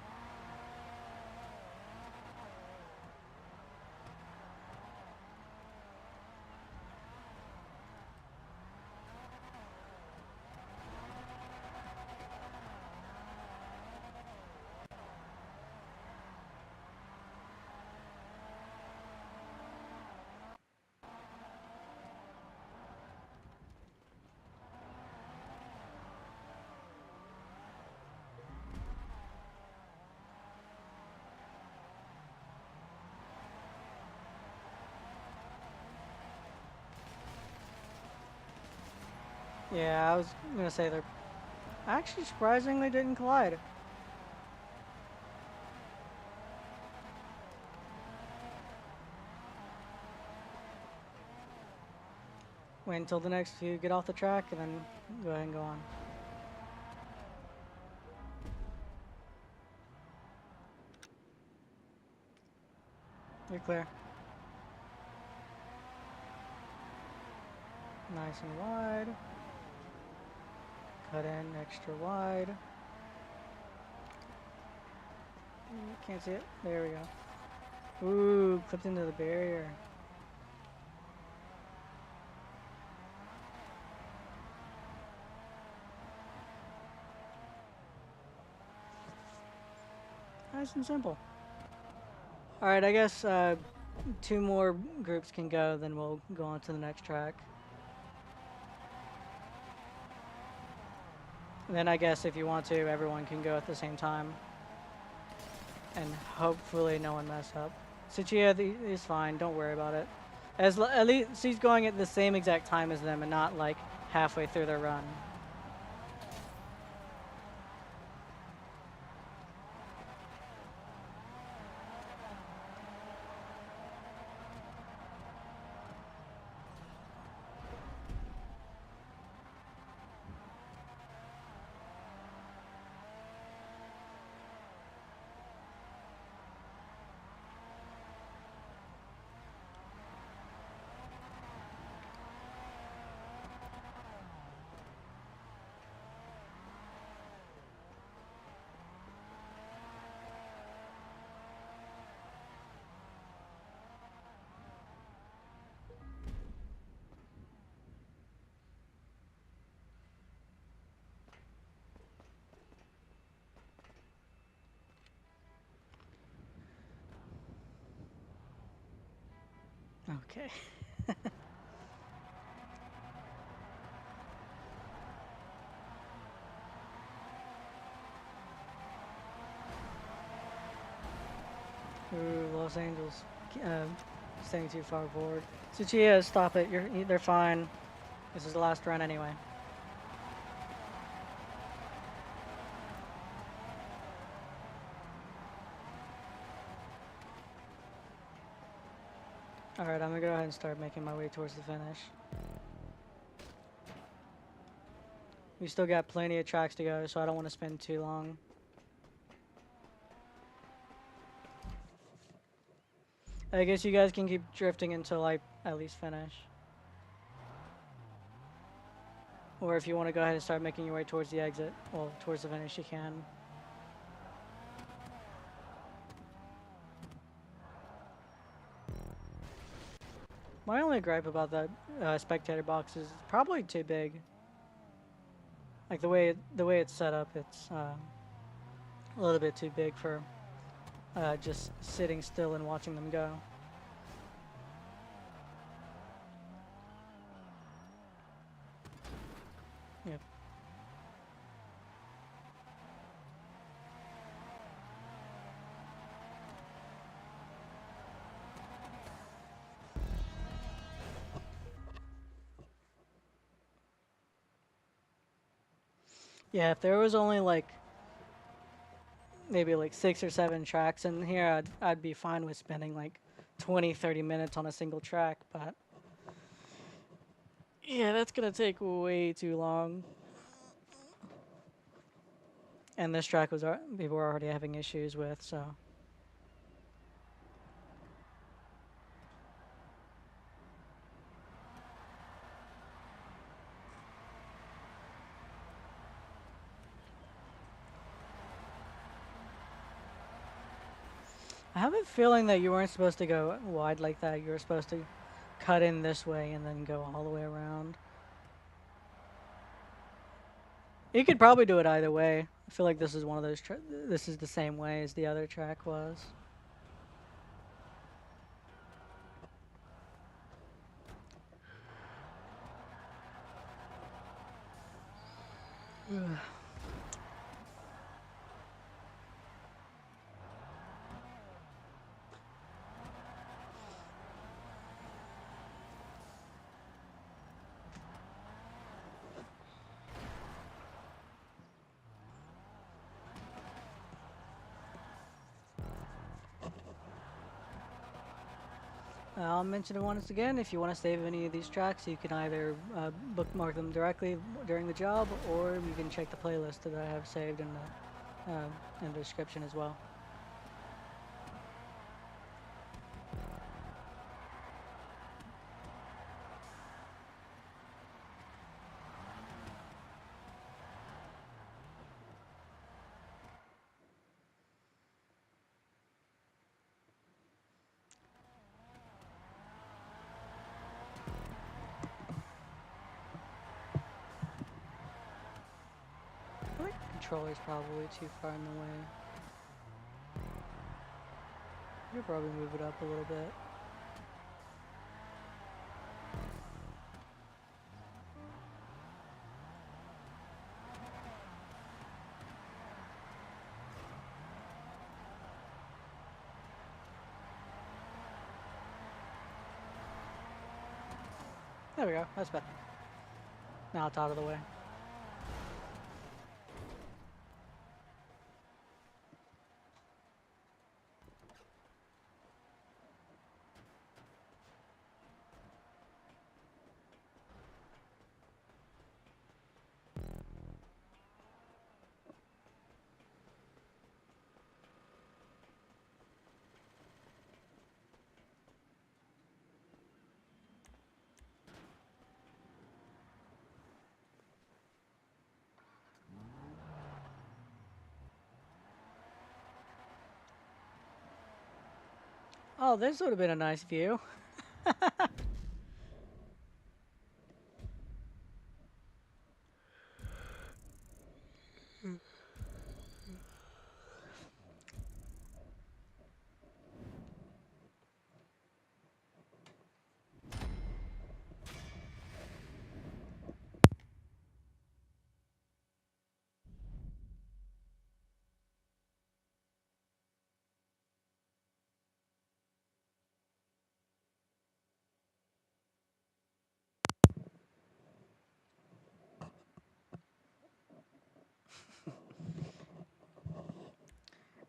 Yeah, I was gonna say they're actually surprisingly didn't collide. Wait until the next few get off the track and then go ahead and go on. You're clear. Nice and wide. Cut in extra wide. Can't see it. There we go. Ooh, clipped into the barrier. Nice and simple. Alright, I guess two more groups can go, then we'll go on to the next track. And then I guess if you want to, everyone can go at the same time. And hopefully no one mess up. Suchiya is fine, don't worry about it. At least he's going at the same exact time as them and not like halfway through their run. Okay. Ooh, Los Angeles, staying too far forward. Suchiya, stop it. They're fine. This is the last run anyway. Alright, I'm gonna go ahead and start making my way towards the finish. We still got plenty of tracks to go, so I don't want to spend too long. I guess you guys can keep drifting until I at least finish. Or if you want to go ahead and start making your way towards the exit, well, towards the finish, you can. My only gripe about that spectator box is it's probably too big. Like the way it's set up, it's a little bit too big for just sitting still and watching them go. Yep. Yeah, if there was only like maybe like 6 or 7 tracks in here, I'd be fine with spending like 20-30 minutes on a single track, but yeah, that's gonna take way too long. And this track was people were already having issues with, so. I have a feeling that you weren't supposed to go wide like that. You were supposed to cut in this way and then go all the way around. You could probably do it either way. I feel like this is one of those. This is the same way as the other track was. Ugh. I'll mention it once again. If you want to save any of these tracks, you can either bookmark them directly during the job, or you can check the playlist that I have saved in the description as well. I feel like the controller's probably too far in the way. I could probably move it up a little bit. There we go. That's better. Now it's out of the way. Oh, this would have been a nice view.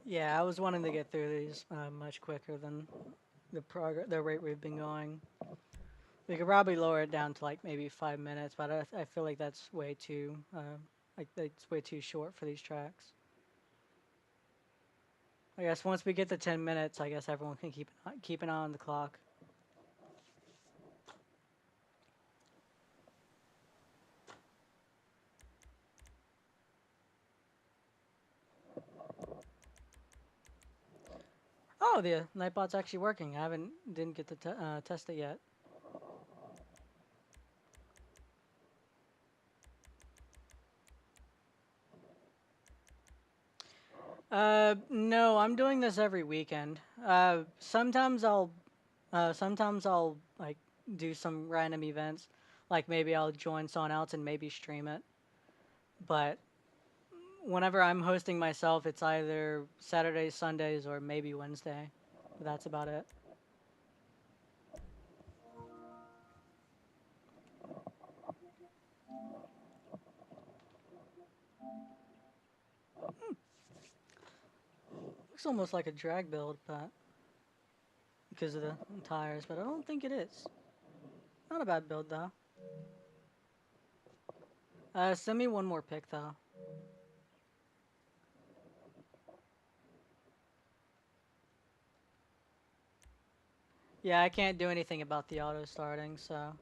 Yeah, I was wanting to get through these much quicker than the rate we've been going. We could probably lower it down to like maybe 5 minutes, but I feel like that's way too like it's way too short for these tracks. I guess once we get to 10 minutes, I guess everyone can keep an eye on the clock. Oh, the Nightbot's actually working. I didn't get to test it yet. No, I'm doing this every weekend. Sometimes I'll like do some random events, like maybe I'll join someone else and maybe stream it. But whenever I'm hosting myself, it's either Saturdays, Sundays, or maybe Wednesday. But that's about it. Looks almost like a drag build, but because of the tires, but I don't think it is. Not a bad build though. Send me one more pic though. Yeah, I can't do anything about the auto starting, so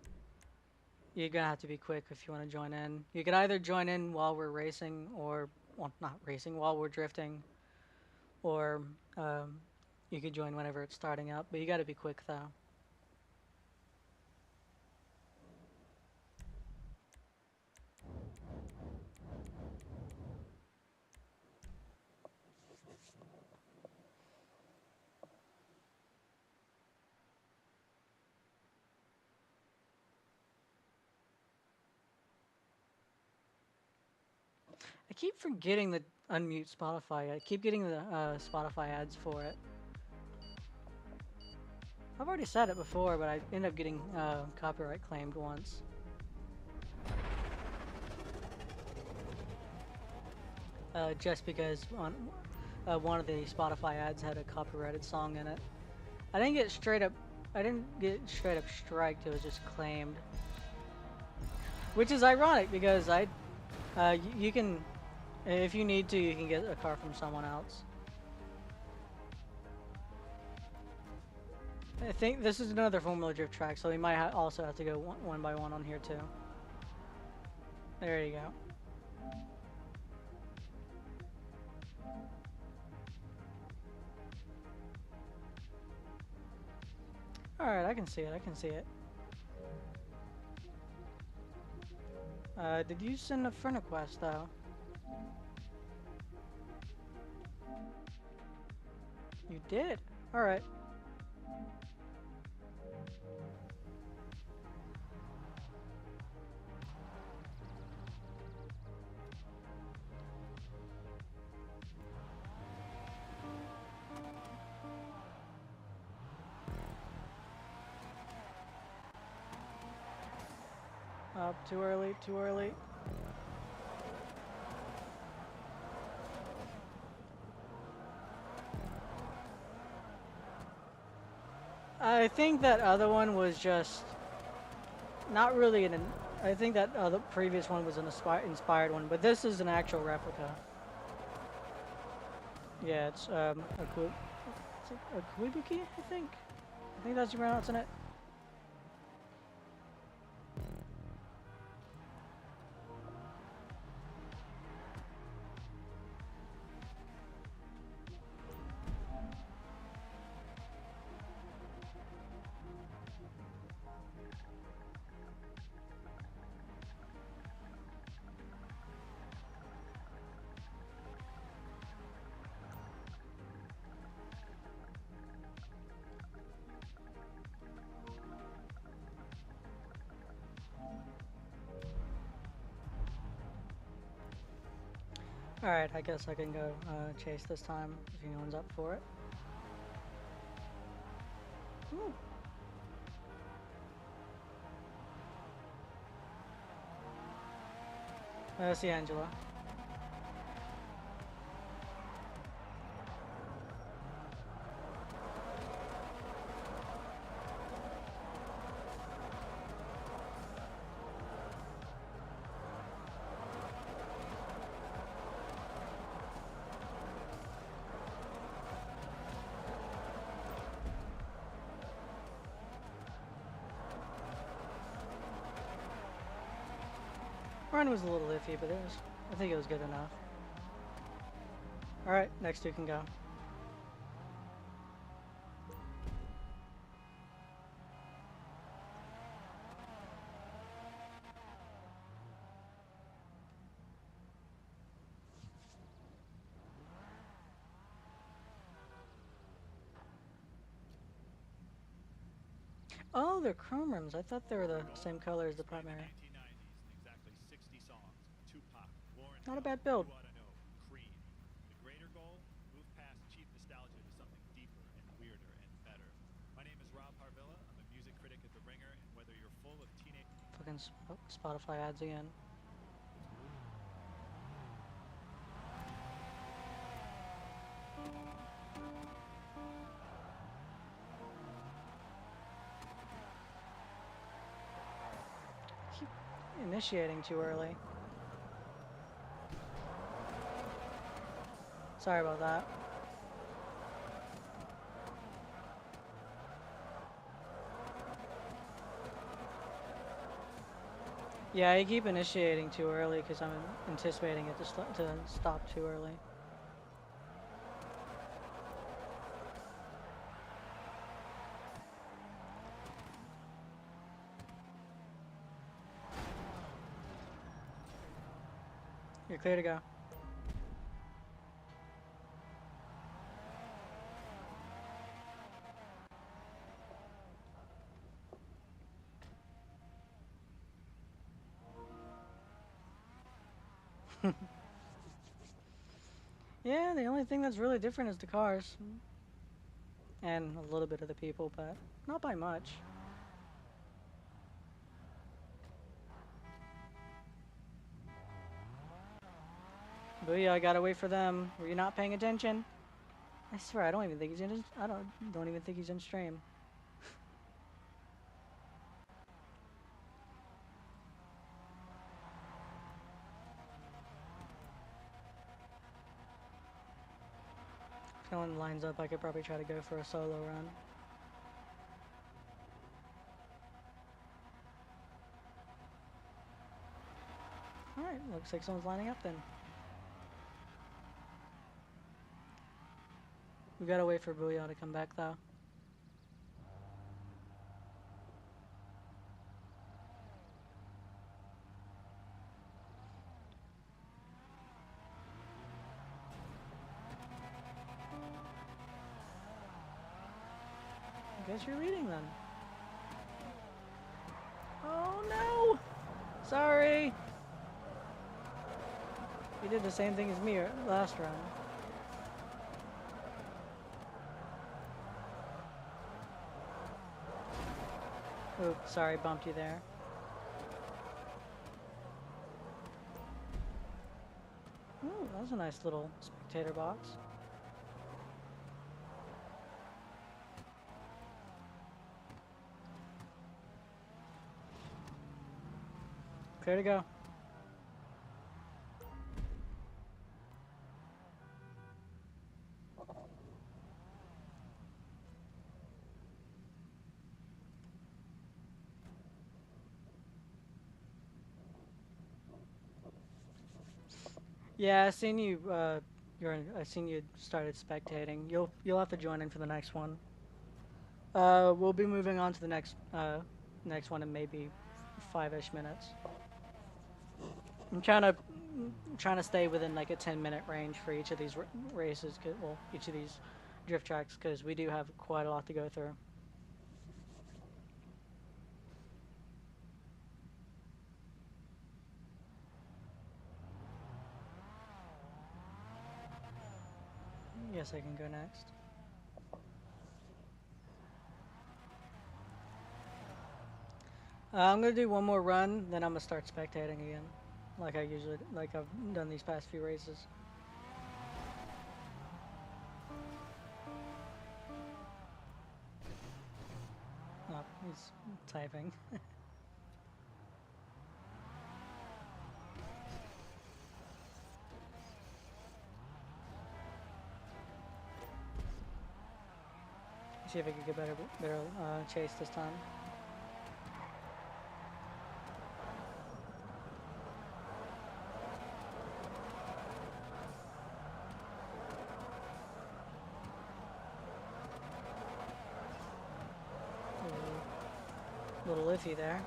you're gonna have to be quick if you want to join in. You could either join in while we're racing, or well, not racing, while we're drifting, or you could join whenever it's starting up. But you got to be quick though. I keep forgetting to unmute Spotify. I keep getting the Spotify ads for it. I've already said it before, but I end up getting copyright claimed once. Just because one of the Spotify ads had a copyrighted song in it. I didn't get straight up striked. It was just claimed, which is ironic because you can, if you need to, you can get a car from someone else. I think this is another Formula Drift track, so we might also have to go one by one on here too. There you go. Alright, I can see it, I can see it. Did you send a friend request though? You did? Alright. Too early, too early. I think that other one was just not really I think that the previous one was an inspired one, but this is an actual replica. Yeah, it's a Kuibuki, I think. I think that's how you're pronouncing it. Alright, I guess I can go chase this time if anyone's up for it. Ooh. See Angela. Run was a little iffy, but I think it was good enough. Alright, next two can go. Oh, they're chrome rims. I thought they were the same color as the Spring primary. 1990s, exactly 60 songs. Tupac, Lauryn Not a Hill, bad build. You Oughta Know, Creed. The greater goal? Move past cheap nostalgia to something deeper and weirder and better. My name is Rob Harvilla. I'm a music critic at The Ringer, and whether you're full of teenage... Fucking Spotify ads again. Keep initiating too early. Sorry about that. Yeah, I keep initiating too early because I'm anticipating it to stop too early. You're clear to go. Yeah, the only thing that's really different is the cars. And a little bit of the people, but not by much. Booyah, I gotta wait for them. Were you not paying attention? I swear, I don't even think he's in his, I don't even think he's in stream. If no one lines up, I could probably try to go for a solo run. Alright, looks like someone's lining up then. We gotta wait for Booyah to come back though. I guess you're leading then. Oh no! Sorry! You did the same thing as me last round. Oops, sorry, bumped you there. Ooh, that was a nice little spectator box. Clear to go. Yeah, I seen you. I seen you started spectating. You'll have to join in for the next one. We'll be moving on to the next one in maybe 5-ish minutes. I'm trying to stay within like a 10-minute range for each of these races. Well, each of these drift tracks, because we do have quite a lot to go through. Yes, I can go next. I'm gonna do one more run, then I'm gonna start spectating again, like I've done these past few races. Oh, he's typing. See if I can get better chase this time. Little iffy there.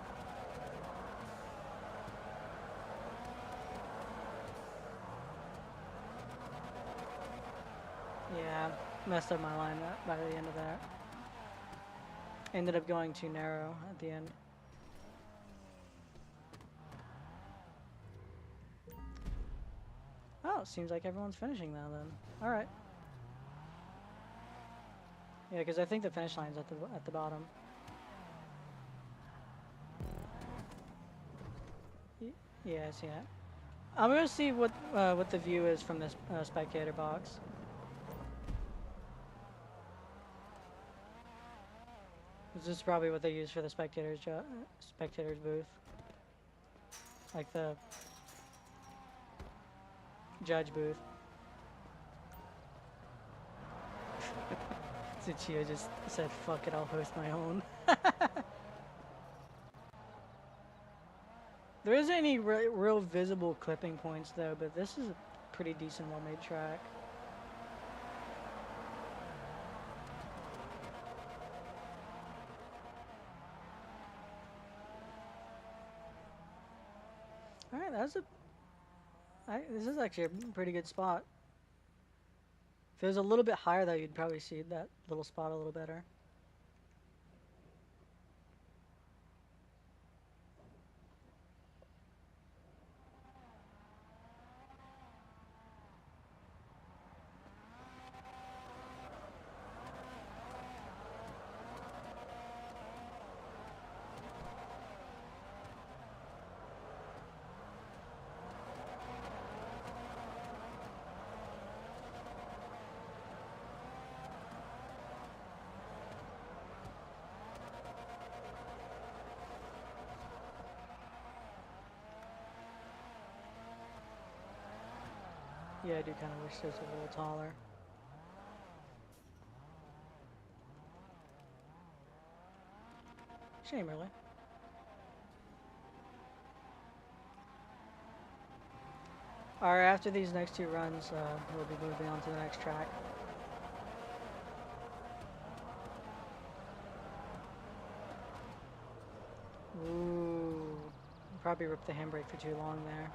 Yeah, messed up my line by the end of that. ended up going too narrow at the end. Oh, seems like everyone's finishing now then. Alright. Yeah, because I think the finish line's at the bottom. Yeah, I see that. I'm gonna see what the view is from this spectator box. This is probably what they use for the spectators booth, like the judge booth. Tsuchiya just said, "Fuck it, I'll host my own." There isn't any real visible clipping points though, but this is a pretty decent, well-made track. All right, this is actually a pretty good spot. If it was a little bit higher though, you'd probably see that little spot a little better. Yeah, I do kind of wish this was a little taller. Shame, really. Alright, after these next two runs, we'll be moving on to the next track. Ooh, probably ripped the handbrake for too long there.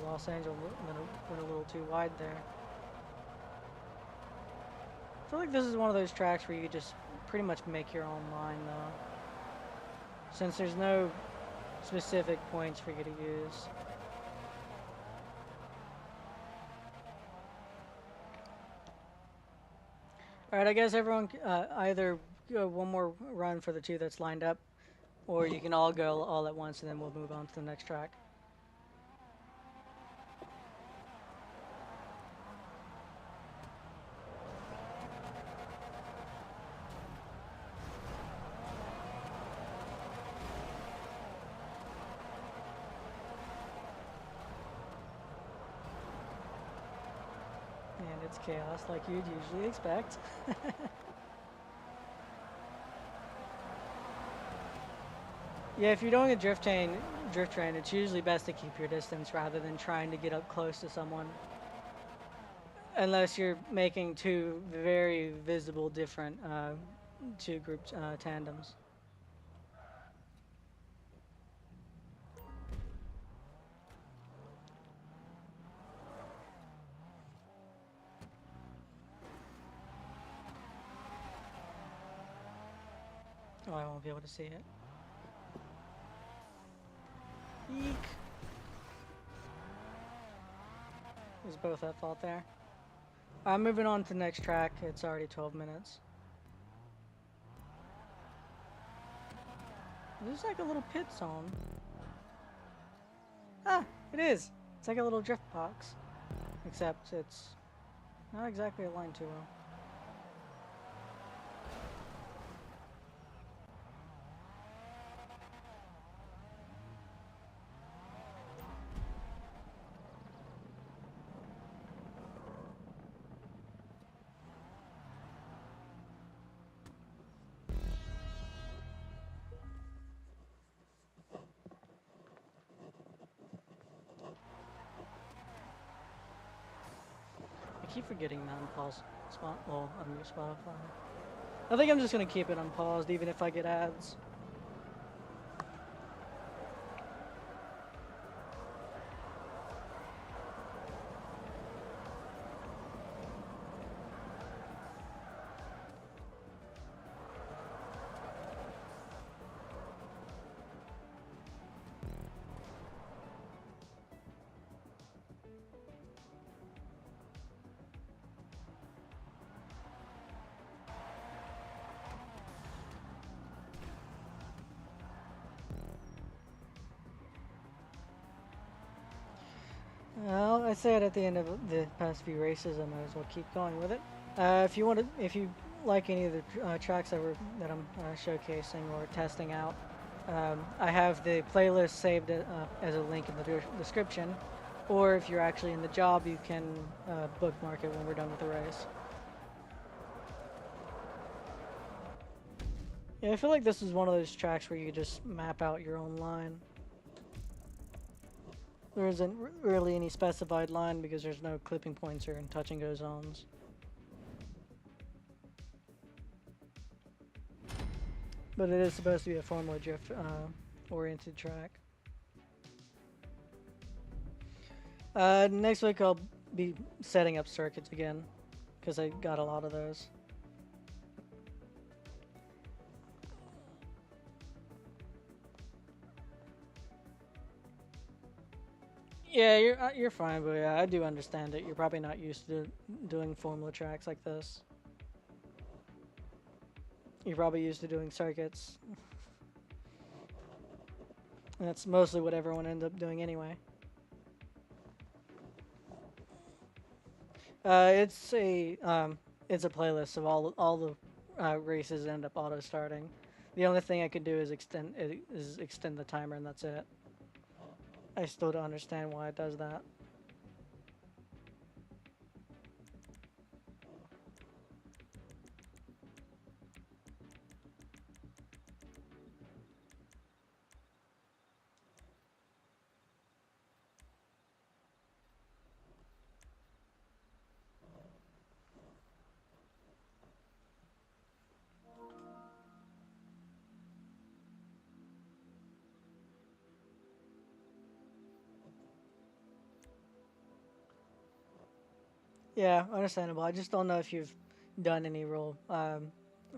Los Angeles went a little too wide there. I feel like this is one of those tracks where you just pretty much make your own line though, since there's no specific points for you to use. Alright, I guess everyone either go one more run for the two that's lined up, or you can all go all at once and then we'll move on to the next track. And it's chaos like you'd usually expect. Yeah, if you're doing a drift train, it's usually best to keep your distance rather than trying to get up close to someone. Unless you're making two very visible different two group tandems. Oh, I won't be able to see it. Eek. It was both at fault there. I'm moving on to the next track. It's already 12 minutes. Is this like a little pit zone? Ah, it is. It's like a little drift box. Except it's not exactly aligned too well. keep forgetting to unpause well, unmute Spotify. I think I'm just gonna keep it unpaused even if I get ads. Well, I said at the end of the past few races, I might as well keep going with it. If you like any of the tracks that I'm showcasing or testing out, I have the playlist saved as a link in the description. Or if you're actually in the job, you can bookmark it when we're done with the race. Yeah, I feel like this is one of those tracks where you just map out your own line. There isn't really any specified line because there's no clipping points or touch and go zones. But it is supposed to be a Formula Drift oriented track. Next week I'll be setting up circuits again because I got a lot of those. Yeah, you're fine, but yeah, I do understand it. You're probably not used to doing formula tracks like this. You're probably used to doing circuits. And that's mostly what everyone ends up doing anyway. It's a playlist of all the races end up auto starting. The only thing I could do is extend the timer, and that's it. I still don't understand why it does that. Yeah, understandable. I just don't know if you've done any real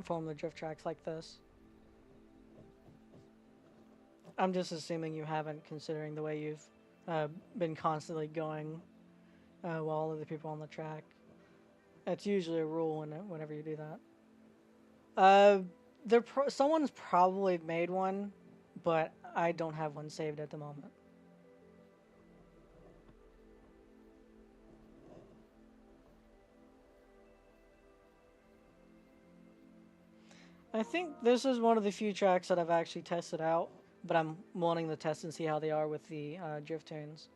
Formula Drift tracks like this. I'm just assuming you haven't, considering the way you've been constantly going while all of the people on the track. That's usually a rule whenever you do that. Someone's probably made one, but I don't have one saved at the moment. I think this is one of the few tracks that I've actually tested out, but I'm wanting to test and see how they are with the drift tunes.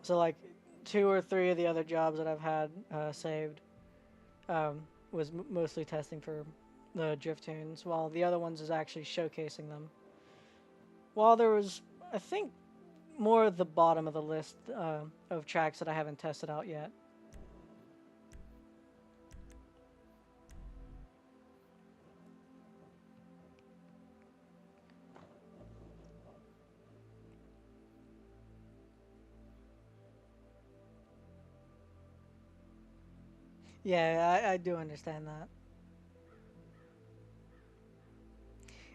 So like 2 or 3 of the other jobs that I've had saved was mostly testing for the drift tunes, while the other ones is actually showcasing them. While there was, I think, more at the bottom of the list of tracks that I haven't tested out yet. Yeah, I do understand that.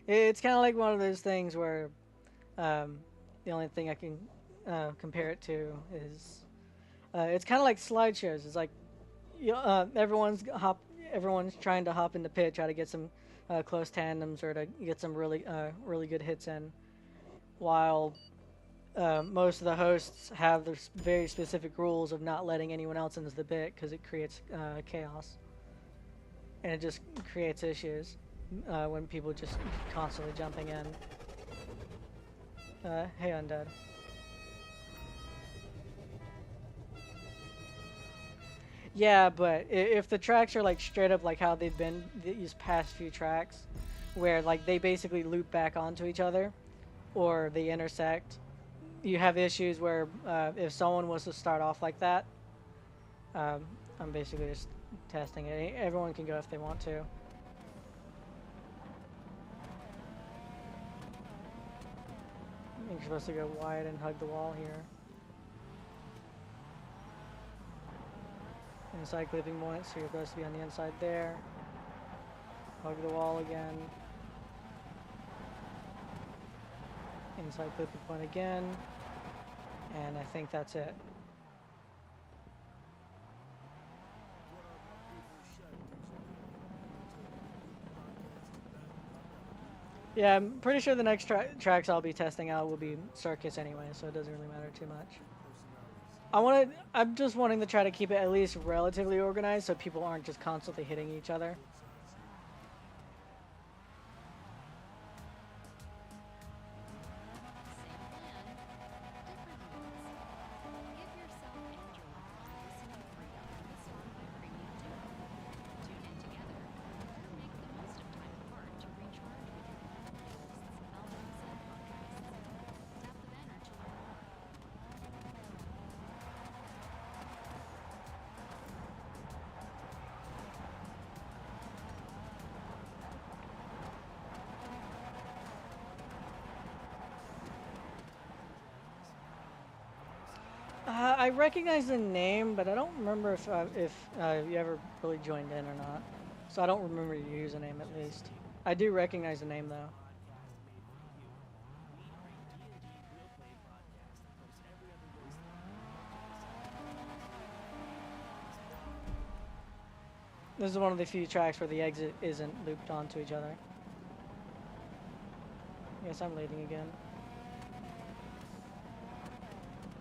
It's kind of like one of those things where the only thing I can compare it to is it's kind of like slideshows. It's like everyone's trying to hop in the pit, try to get some close tandems or to get some really good hits in, while most of the hosts have their very specific rules of not letting anyone else into the pit because it creates chaos. And it just creates issues when people just constantly jumping in. Hey, Undead. Yeah, but if the tracks are like straight up like how they've been these past few tracks, where like they basically loop back onto each other, or they intersect, you have issues where if someone was to start off like that, I'm basically just testing it. Everyone can go if they want to. You're supposed to go wide and hug the wall here. Inside clipping point, so you're supposed to be on the inside there. Hug the wall again. Inside clipping point again. And I think that's it. Yeah, I'm pretty sure the next tracks I'll be testing out will be circus anyway, so it doesn't really matter too much. I'm just wanting to try to keep it at least relatively organized so people aren't just constantly hitting each other. I recognize the name, but I don't remember if you ever really joined in or not. So I don't remember your username at least. I do recognize the name though. This is one of the few tracks where the exit isn't looped onto each other. Yes, I'm leading again.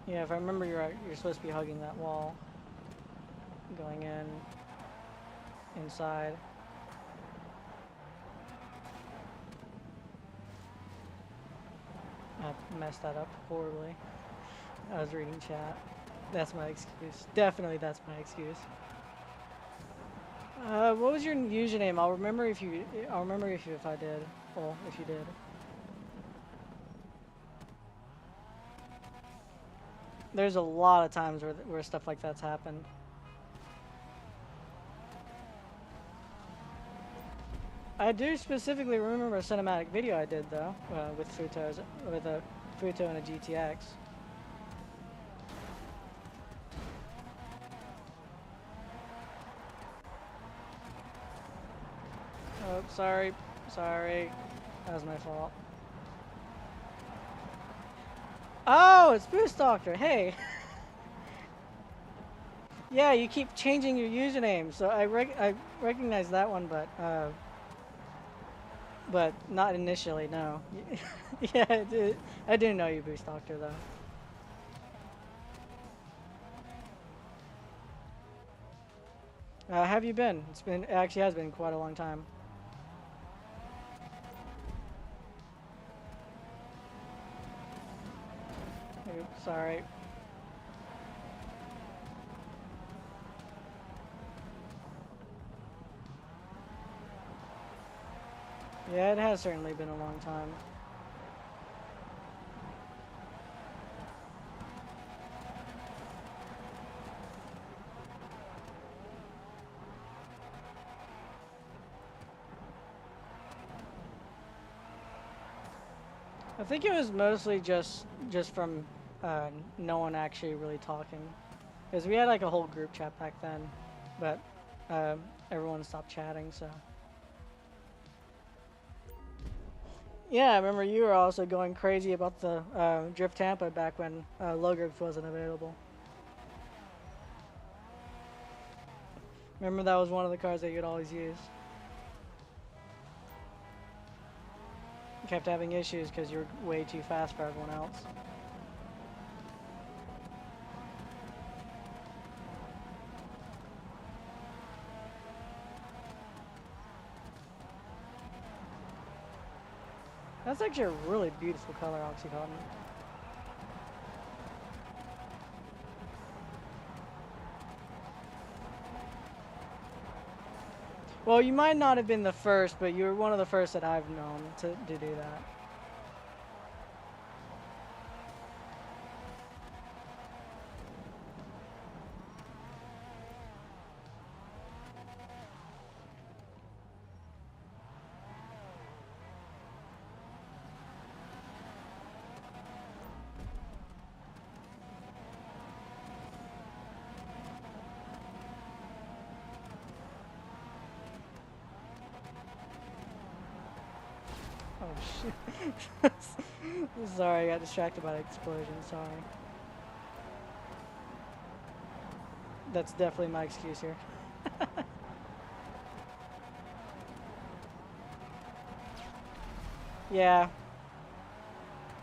Yeah, if I remember, you're supposed to be hugging that wall. Going in. Inside. I messed that up horribly. I was reading chat. That's my excuse. Definitely that's my excuse. What was your username? I'll remember if I did. Well, if you did. There's a lot of times where stuff like that's happened. I do specifically remember a cinematic video I did though, with a Futo and a GTX. Oh, sorry, that was my fault. Oh, it's Boost Doctor. Hey. Yeah, you keep changing your username, so I recognize that one, but not initially. No. Yeah, I didn't know you, Boost Doctor, though. How have you been? It actually has been quite a long time. Oops, sorry. Yeah, it has certainly been a long time. I think it was mostly just from no one actually really talking, because we had like a whole group chat back then, but everyone stopped chatting. So yeah, I remember you were also going crazy about the Drift Tampa back when Logrips wasn't available. Remember that was one of the cars that you'd always use. Kept having issues because you're way too fast for everyone else. That's actually a really beautiful color, Oxycontin. Well, you might not have been the first, but you were one of the first that I've known to do that. shit. Sorry, I got distracted by the explosion. Sorry. That's definitely my excuse here. Yeah.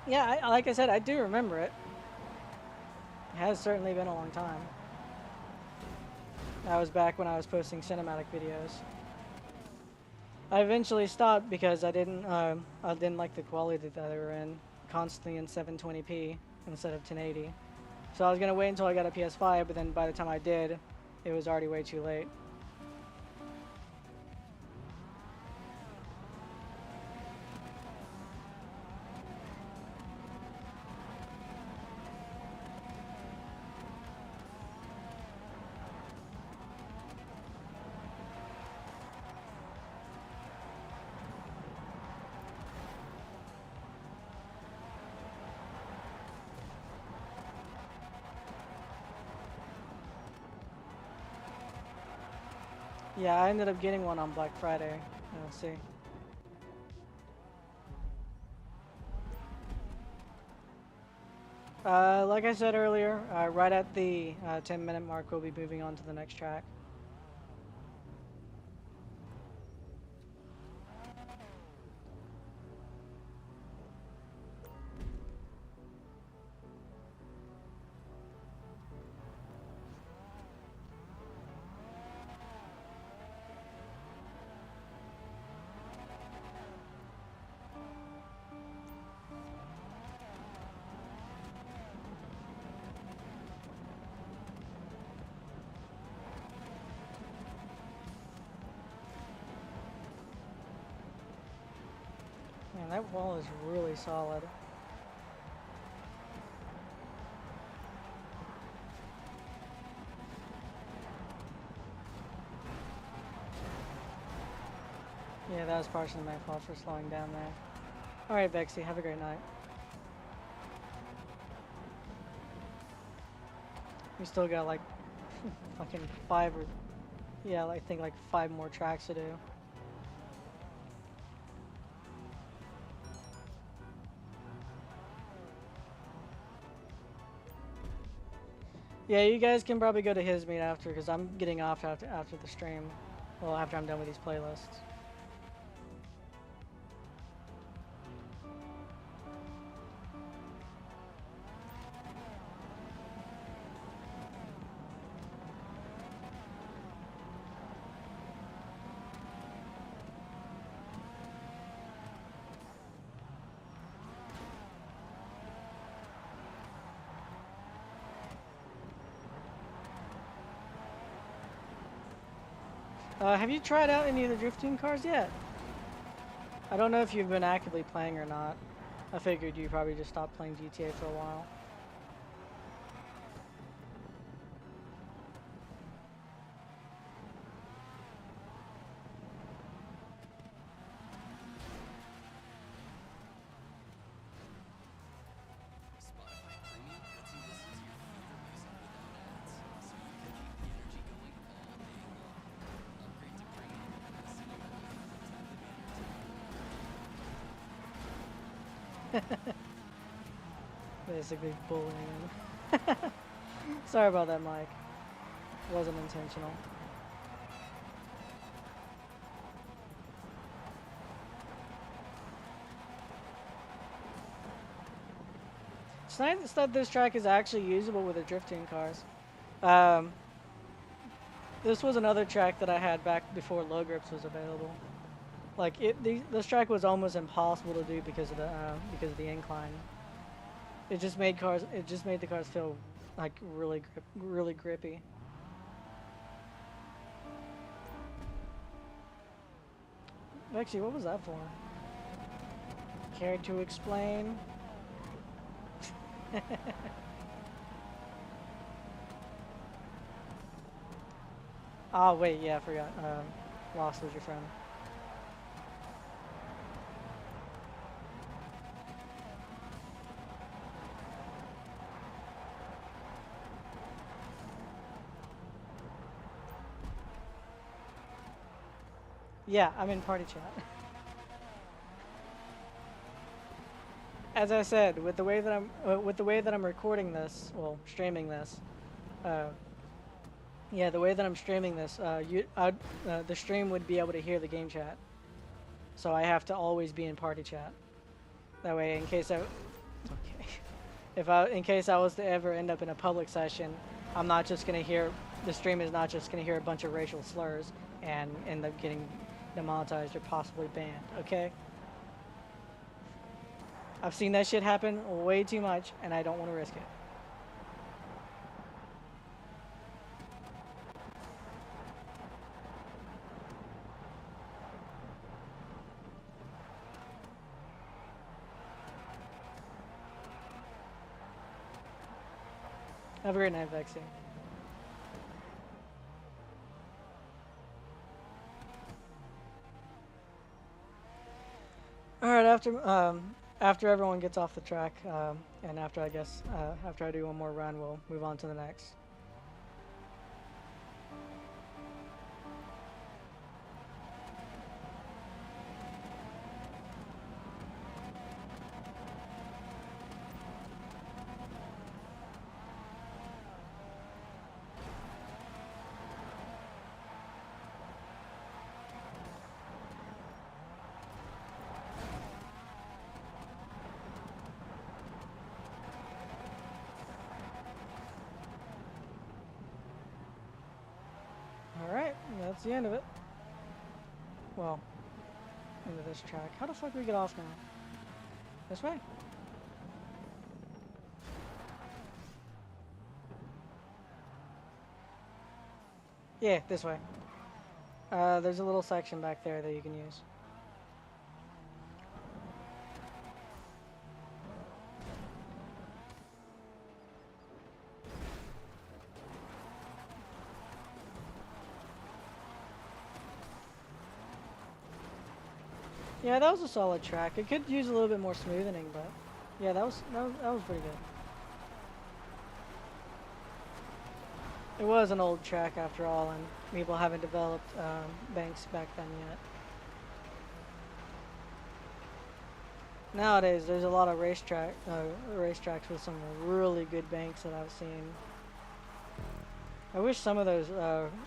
Yeah, like I said, I do remember it. It has certainly been a long time. That was back when I was posting cinematic videos. I eventually stopped because I didn't like the quality that they were in, constantly in 720p instead of 1080. So I was gonna wait until I got a PS5, but then by the time I did, it was already way too late. Yeah, I ended up getting one on Black Friday. Let's see. Like I said earlier, right at the 10-minute mark, we'll be moving on to the next track. Man, that wall is really solid. Yeah, that was partially my fault for slowing down there. Alright, Vexy, have a great night. We still got like fucking 5 or... yeah, I think like 5 more tracks to do. Yeah, you guys can probably go to his meet after, because I'm getting off after the stream. Well, after I'm done with these playlists. Have you tried out any of the drifting cars yet? I don't know if you've been actively playing or not. I figured you probably just stopped playing GTA for a while. Basically bullying him. Sorry about that, Mike. Wasn't intentional. It's nice that this track is actually usable with the drifting cars. This was another track that I had back before low grips was available. Like this track was almost impossible to do because of the incline. It just made the cars feel like really grippy. Actually, what was that for? Care to explain? Oh wait, yeah, I forgot. Lost was your friend. Yeah, I'm in party chat. as I said, with the way that I'm recording this, well, streaming this, uh, yeah, the way that I'm streaming this, the stream would be able to hear the game chat, so I have to always be in party chat. That way, in case okay, in case I was to ever end up in a public session, I'm not just gonna hear, the stream is not just gonna hear a bunch of racial slurs and end up getting demonetized or possibly banned. Okay. I've seen that shit happen way too much, and I don't want to risk it. Have a great night, Vexy. Alright, after everyone gets off the track, and after after I do one more run, we'll move on to the next. Alright, that's the end of it. Well, end of this track. How the fuck do we get off now? This way? Yeah, this way. There's a little section back there that you can use. Yeah, that was a solid track. It could use a little bit more smoothing, but yeah, that was pretty good. It was an old track after all, and people haven't developed banks back then yet. Nowadays, there's a lot of racetracks with some really good banks that I've seen. I wish some of those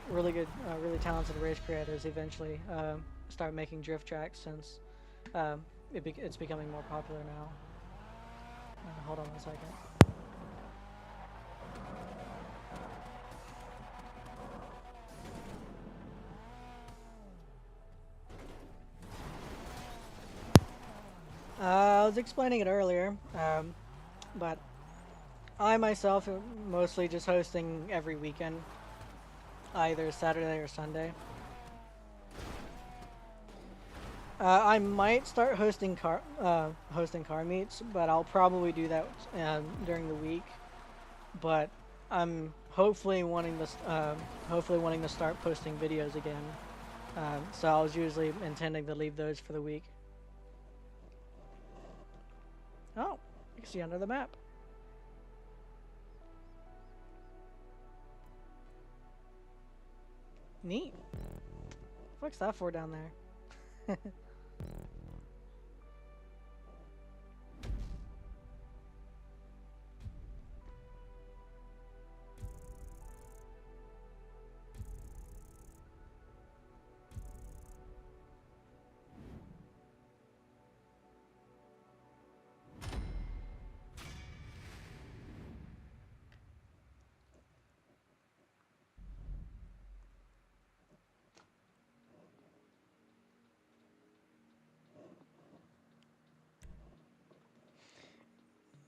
really good, really talented race creators eventually start making drift tracks, since it's becoming more popular now. Hold on a second. I was explaining it earlier, but I myself am mostly just hosting every weekend, either Saturday or Sunday. I might start hosting car meets, but I'll probably do that during the week. But I'm hopefully wanting to start posting videos again. So I was usually intending to leave those for the week. Oh, you can see under the map. Neat. What's that for down there?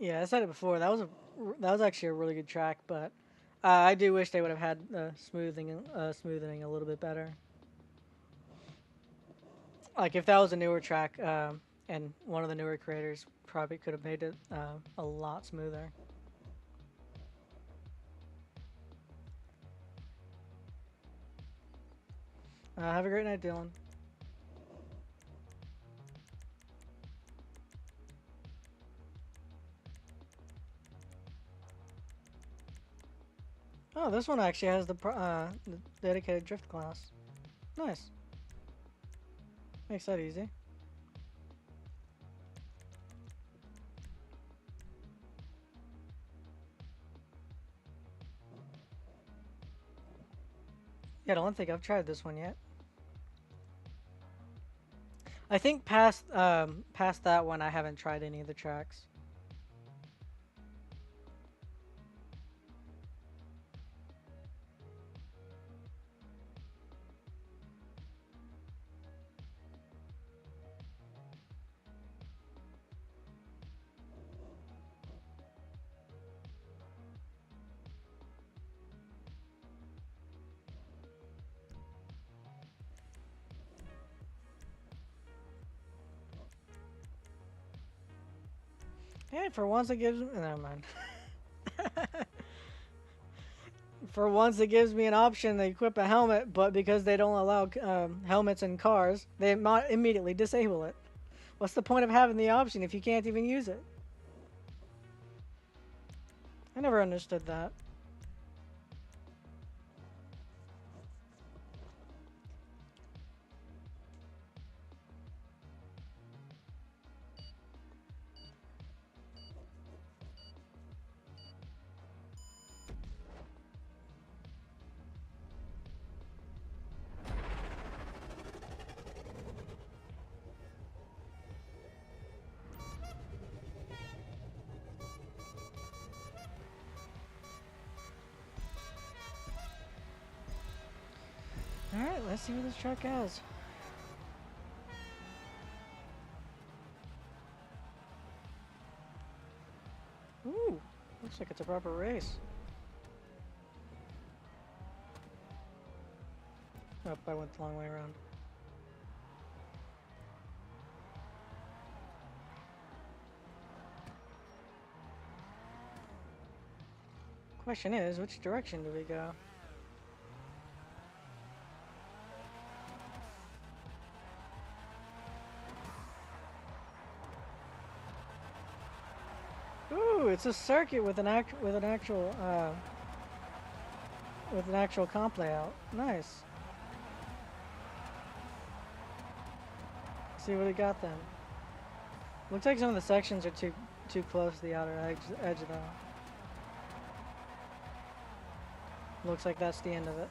Yeah, I said it before. That was actually a really good track, but I do wish they would have had smoothing a little bit better. Like if that was a newer track, and one of the newer creators probably could have made it a lot smoother. Have a great night, Dylan. Oh, this one actually has the dedicated drift class. Nice. Makes that easy. Yeah, I don't think I've tried this one yet. I think past that one, I haven't tried any of the tracks. Hey, for once it gives me... Never mind. For once it gives me an option to equip a helmet, but because they don't allow helmets in cars, they immediately disable it. What's the point of having the option if you can't even use it? I never understood that. Alright, let's see what this truck has. Ooh, looks like it's a proper race. Oh, I went the long way around. Question is, which direction do we go? Ooh, it's a circuit with an actual comp layout. Nice. See what we got then. Looks like some of the sections are too close to the outer edge though. Looks like that's the end of it.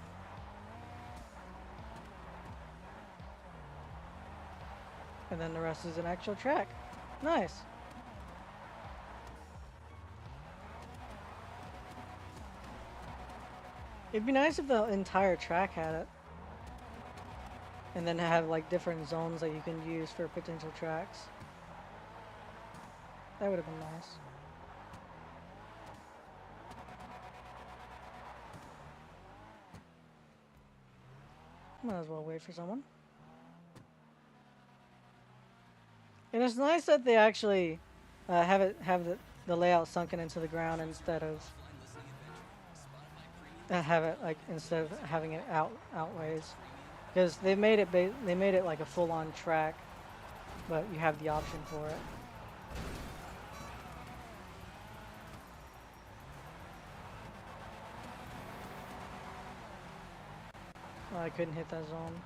And then the rest is an actual track. Nice. It'd be nice if the entire track had it. And then have like different zones that you can use for potential tracks. That would have been nice. Might as well wait for someone. And it's nice that they actually have the layout sunken into the ground instead of instead of having it outways, because they made it like a full-on track, but you have the option for it. Oh, I couldn't hit that zone.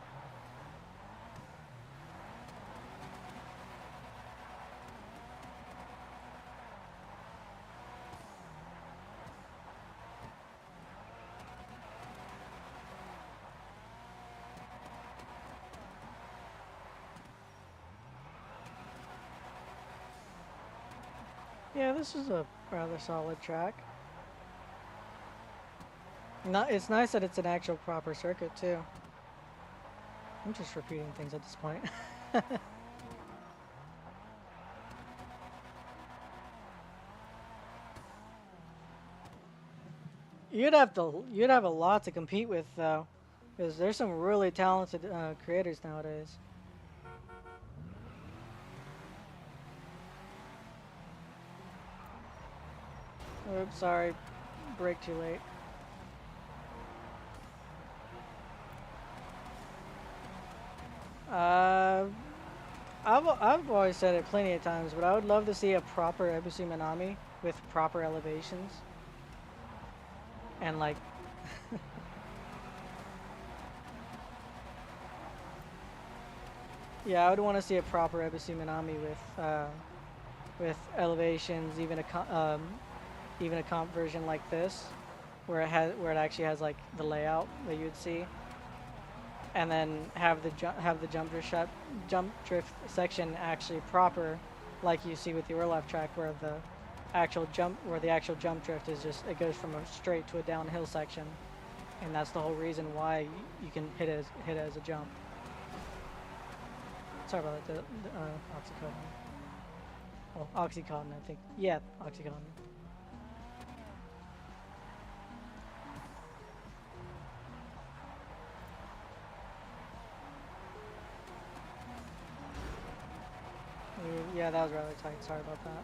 Yeah, this is a rather solid track. It's nice that it's an actual proper circuit too. I'm just repeating things at this point. You'd have a lot to compete with though, because there's some really talented creators nowadays. Oops, sorry, brake too late. I've always said it plenty of times, but I would love to see a proper Ebisu Minami with proper elevations. And like yeah, I would want to see a proper Ebisu Minami with elevations, even a comp version like this, where it actually has like the layout that you would see, and then have the jump drift section actually proper, like you see with the real life track, where the actual jump drift is just, it goes from a straight to a downhill section, and that's the whole reason why you can hit it as a jump. Sorry about that, oxycodone. Oh, oxycodone, I think. Yeah, oxycodone. Yeah, that was rather tight. Sorry about that.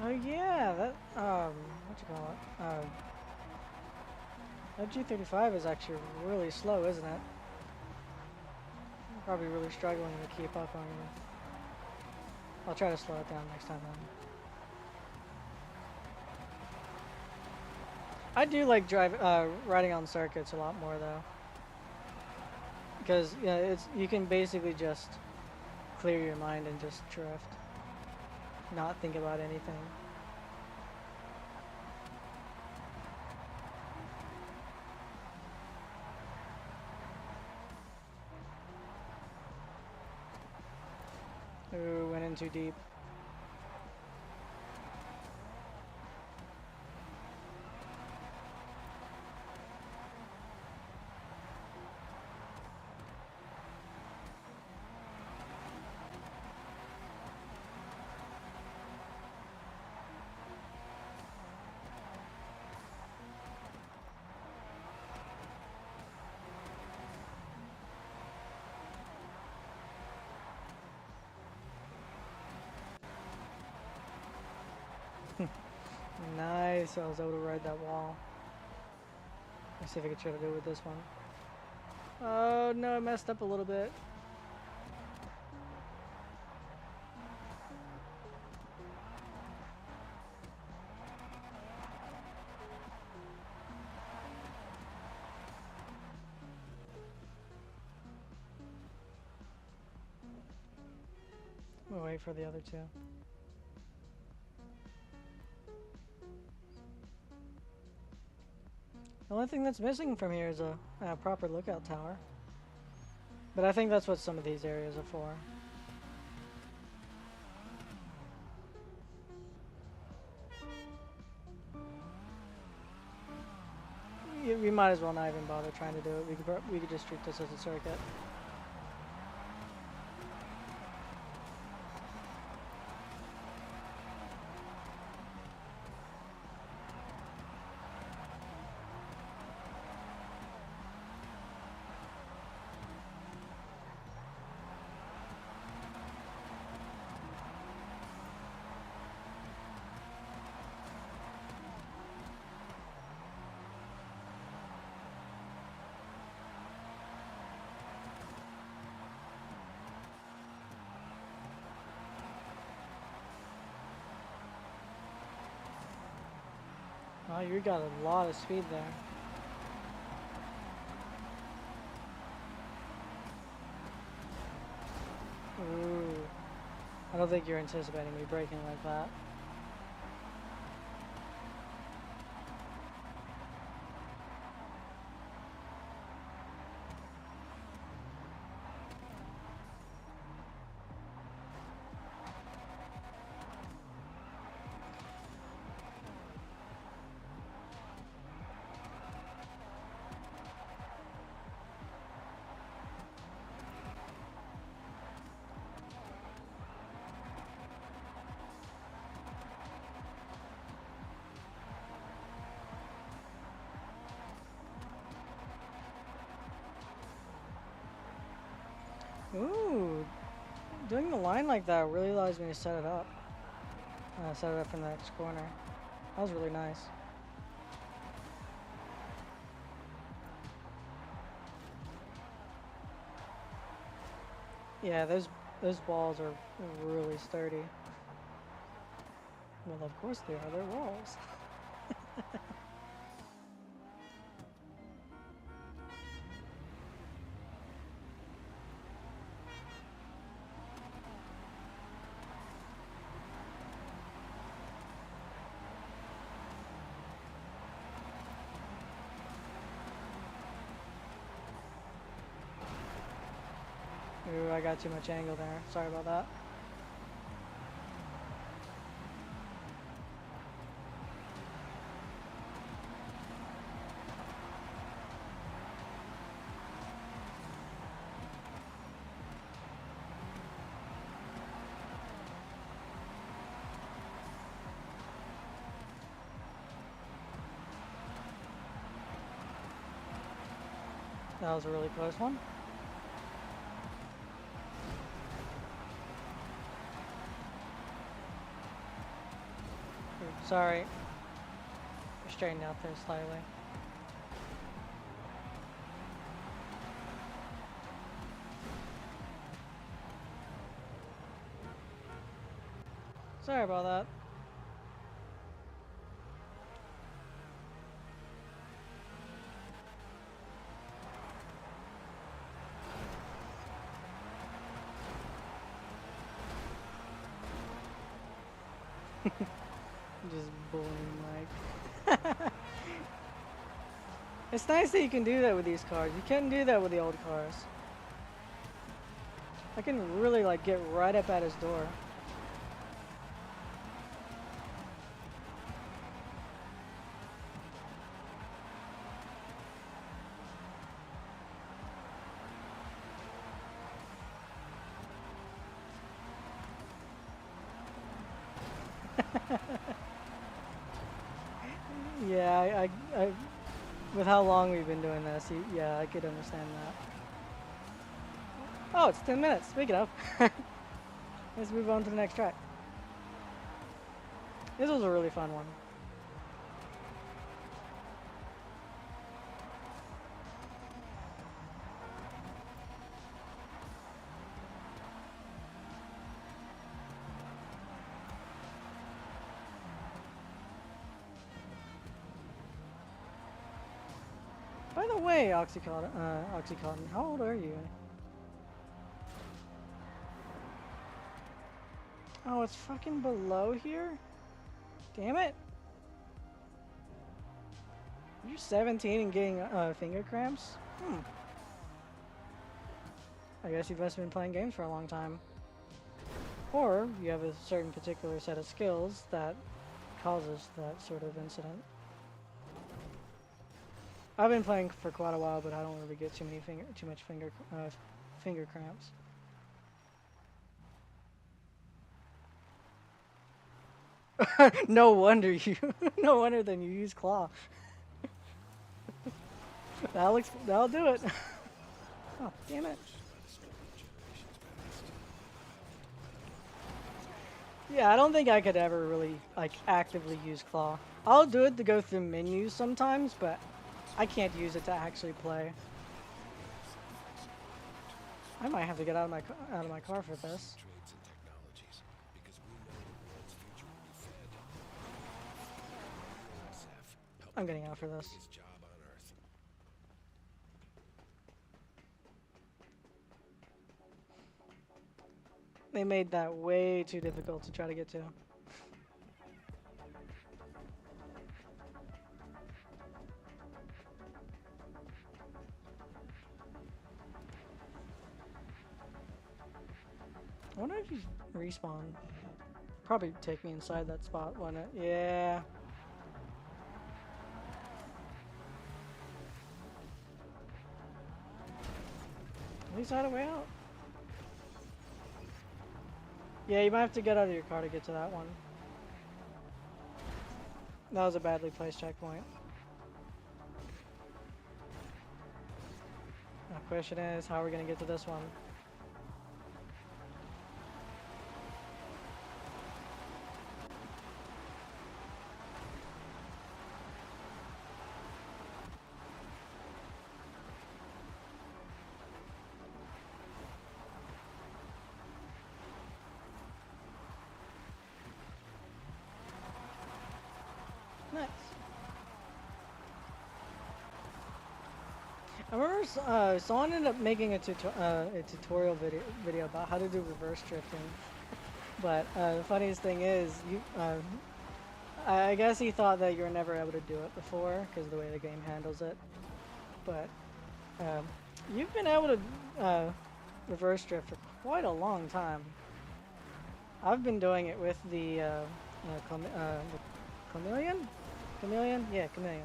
Oh yeah, that what you call it? That G35 is actually really slow, isn't it? I'm probably really struggling to keep up on it. I'll try to slow it down next time then. I do like riding on circuits a lot more though, because you can basically just clear your mind and just drift, not think about anything. Ooh, went in too deep. Nice, I was able to ride that wall. Let's see if I can try to do it with this one. Oh no, I messed up a little bit. We'll wait for the other two. The only thing that's missing from here is a proper lookout tower. But I think that's what some of these areas are for. We might as well not even bother trying to do it. We could just treat this as a circuit. Oh, you got a lot of speed there. Ooh. I don't think you're anticipating me braking like that. Ooh, doing the line like that really allows me to set it up. Set it up in the next corner. That was really nice. Yeah, those walls are really sturdy. Well, of course they are. They're walls. I got too much angle there. Sorry about that. That was a really close one. Oops, sorry. Straighten out there slightly. Sorry about that. Just bullying Mike. It's nice that you can do that with these cars. You couldn't do that with the old cars. I can really like get right up at his door. Yeah, I, with how long we've been doing this, yeah, I could understand that. Oh, it's 10 minutes. Speaking of, let's move on to the next track. This was a really fun one. By the way, Oxycontin, how old are you? Oh, it's fucking below here? Damn it. You're 17 and getting finger cramps? I guess you must have been playing games for a long time. Or you have a certain particular set of skills that causes that sort of incident. I've been playing for quite a while, but I don't really get too much finger cramps. No wonder you. No wonder then you use claw. That'll do it. Oh, damn it. Yeah, I don't think I could ever really like actively use claw. I'll do it to go through menus sometimes, but I can't use it to actually play. I might have to get out of my car for this. I'm getting out for this. They made that way too difficult to try to get to. I wonder if you respawn. Probably take me inside that spot, wouldn't it? Yeah. At least I had a way out. Yeah, you might have to get out of your car to get to that one. That was a badly placed checkpoint. The question is, how are we going to get to this one? Nice. I remember someone ended up making a tutorial video about how to do reverse drifting. But the funniest thing is, I guess he thought that you were never able to do it before because of the way the game handles it. But you've been able to reverse drift for quite a long time. I've been doing it with the chameleon? Chameleon? Yeah, chameleon.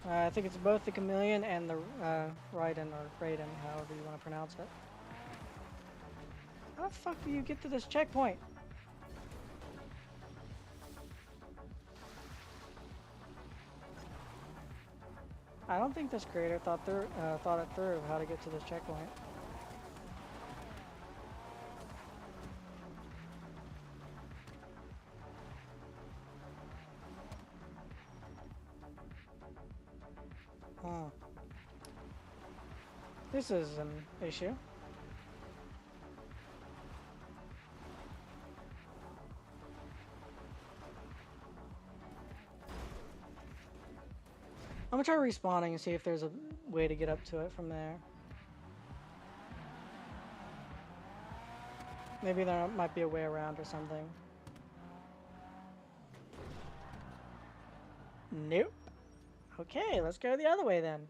I think it's both the chameleon and the Raiden or Raiden, however you want to pronounce it. How the fuck do you get to this checkpoint? I don't think this creator thought it through of how to get to this checkpoint. Huh. This is an issue. I'm gonna try respawning and see if there's a way to get up to it from there. Maybe there might be a way around or something. Nope. Okay, let's go the other way then.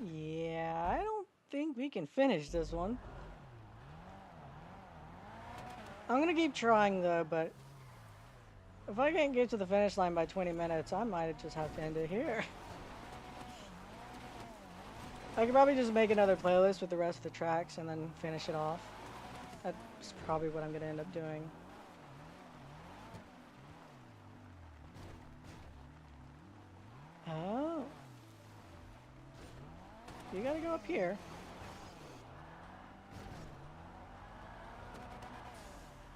Yeah, I don't think we can finish this one. I'm gonna keep trying though, but if I can't get to the finish line by 20 minutes, I might just have to end it here. I could probably just make another playlist with the rest of the tracks and then finish it off. That's probably what I'm gonna end up doing. Oh. You gotta go up here.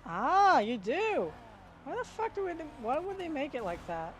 Ah, you do! Why the fuck why would they make it like that?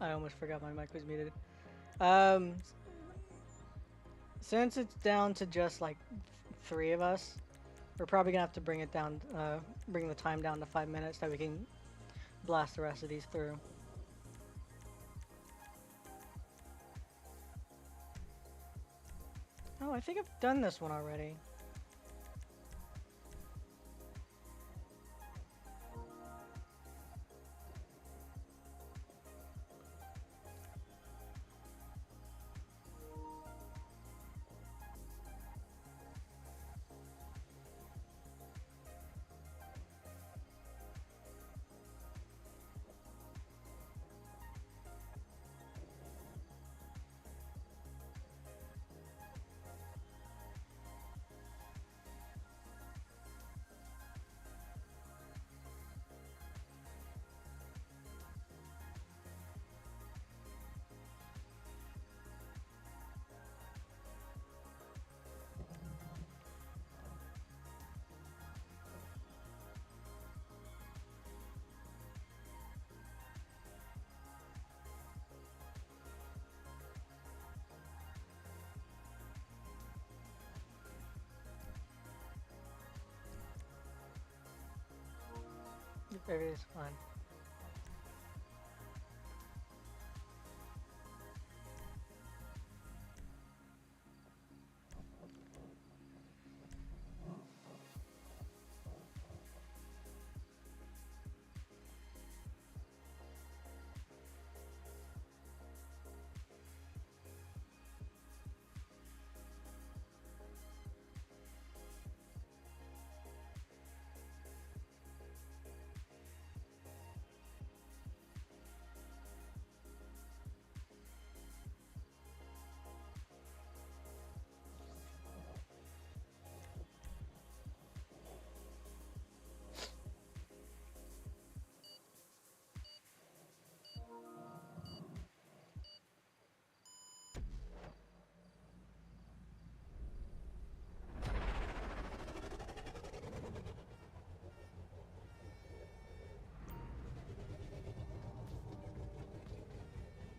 I almost forgot my mic was muted. Um, since it's down to just like 3 of us, we're probably gonna have to bring it down, bring the time down to 5 minutes that we can blast the rest of these through. Oh, I think I've done this one already. Maybe it's fine.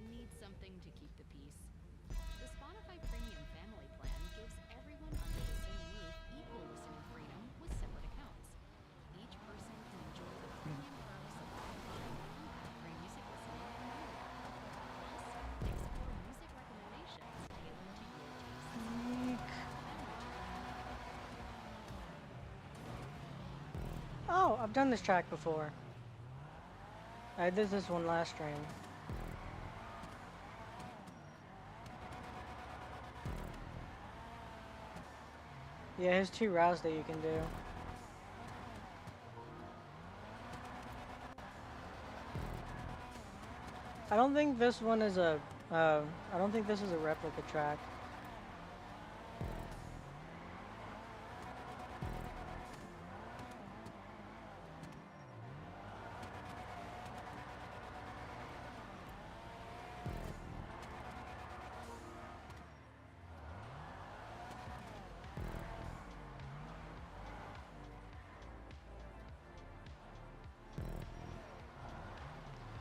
Need something to keep the peace? The Spotify Premium Family Plan gives everyone under the same roof equal listening freedom with separate accounts. Each person can enjoy the premium perks of online impact-free music listening anywhere. Plus, explore music recommendations tailored to your tastes. Oh, I've done this track before. I did this one last stream. Yeah, there's 2 routes that you can do. I don't think this one is a, I don't think this is a replica track.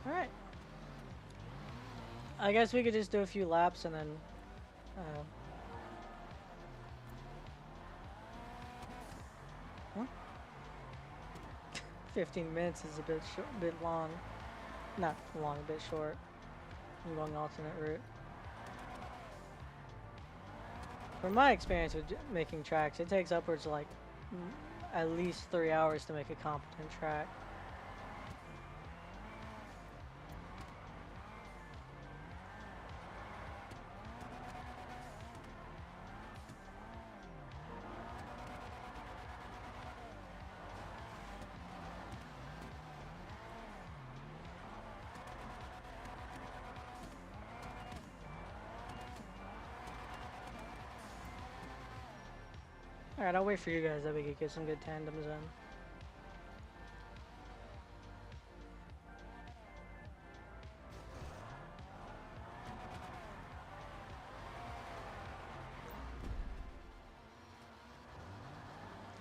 Alright. I guess we could just do a few laps and then, 15 minutes is a bit long. Not long, a bit short. I'm going alternate route. From my experience with making tracks, it takes upwards of like at least 3 hours to make a competent track. Alright, I'll wait for you guys that we could get some good tandems in.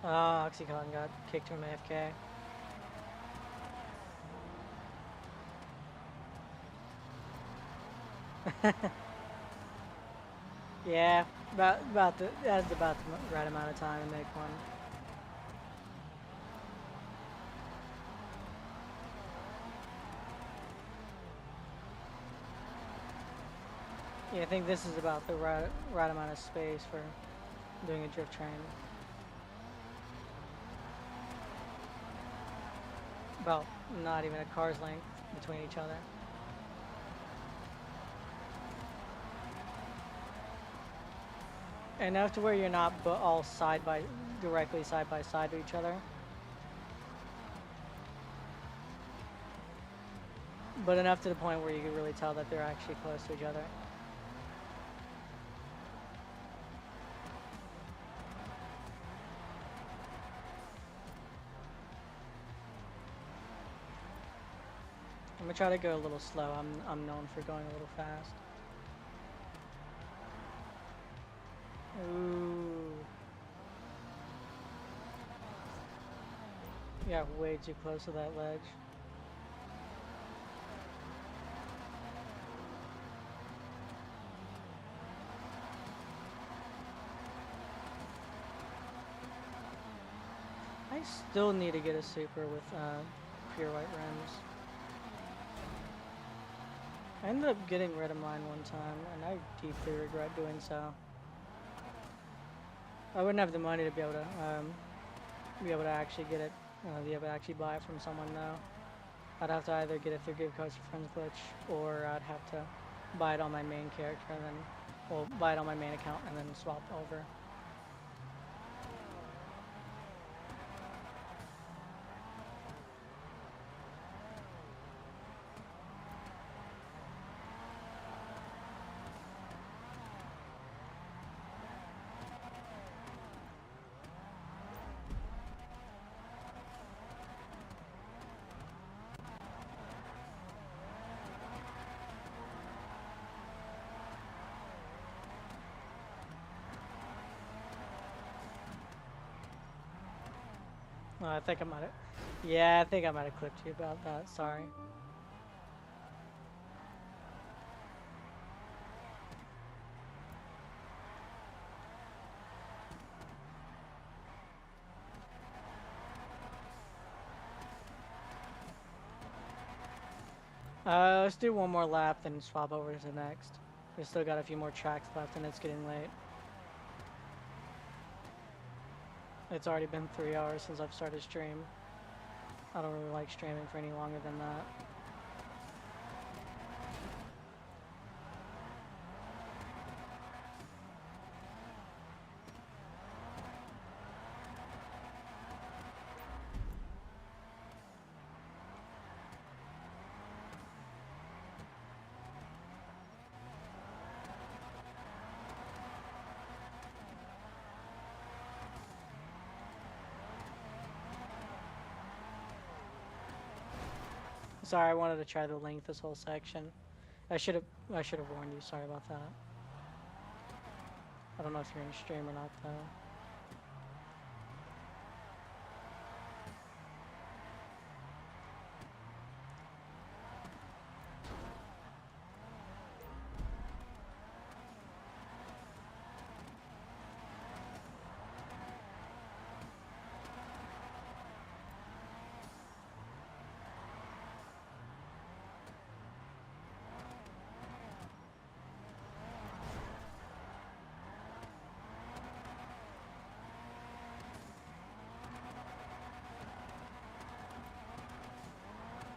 Ah, Oxycontin got kicked from AFK. Yeah, that's about the right amount of time to make one. Yeah, I think this is about the right amount of space for doing a drift train. About not even a car's length between each other. Enough to where you're not all directly side by side to each other. But enough to the point where you can really tell that they're actually close to each other. I'm gonna try to go a little slow. I'm known for going a little fast. Ooh. Yeah, way too close to that ledge. I still need to get a super with pure white rims. I ended up getting rid of mine one time, and I deeply regret doing so. I wouldn't have the money to be able to actually get it, be able to actually buy it from someone though. I'd have to either get it through Give Codes for Friends glitch, or I'd have to buy it on my main character and then, well, buy it on my main account and then swap over. I think I might have. Yeah, I think I might have clipped you about that. Sorry. Let's do one more lap, then swap over to the next. We still got a few more tracks left, and it's getting late. It's already been 3 hours since I've started stream. I don't really like streaming for any longer than that. Sorry, I wanted to try to length this whole section. I should have warned you. Sorry about that. I don't know if you're in stream or not though.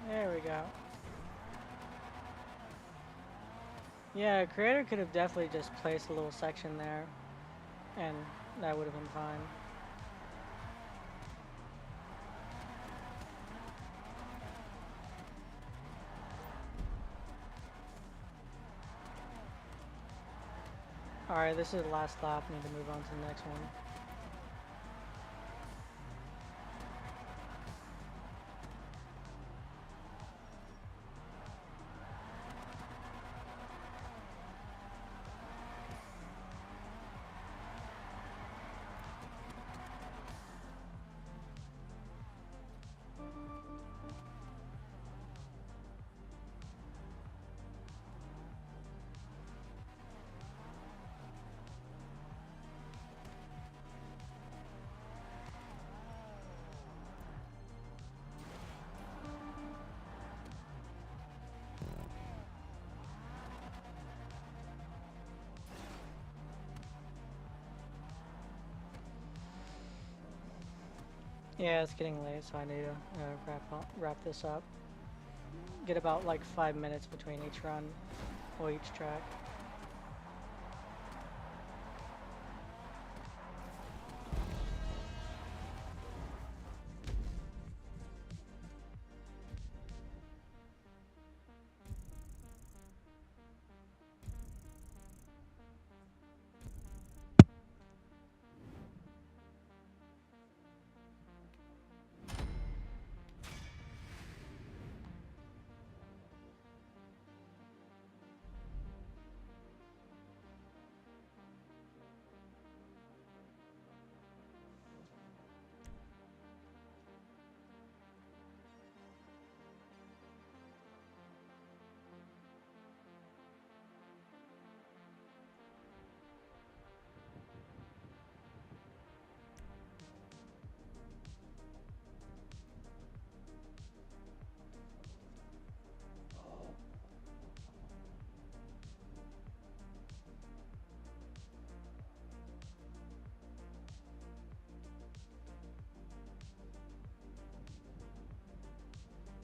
There we go. Yeah, creator could have definitely just placed a little section there, and that would have been fine. Alright, this is the last lap. Need to move on to the next one. Yeah, it's getting late, so I need to wrap this up. Get about like 5 minutes between each run or each track.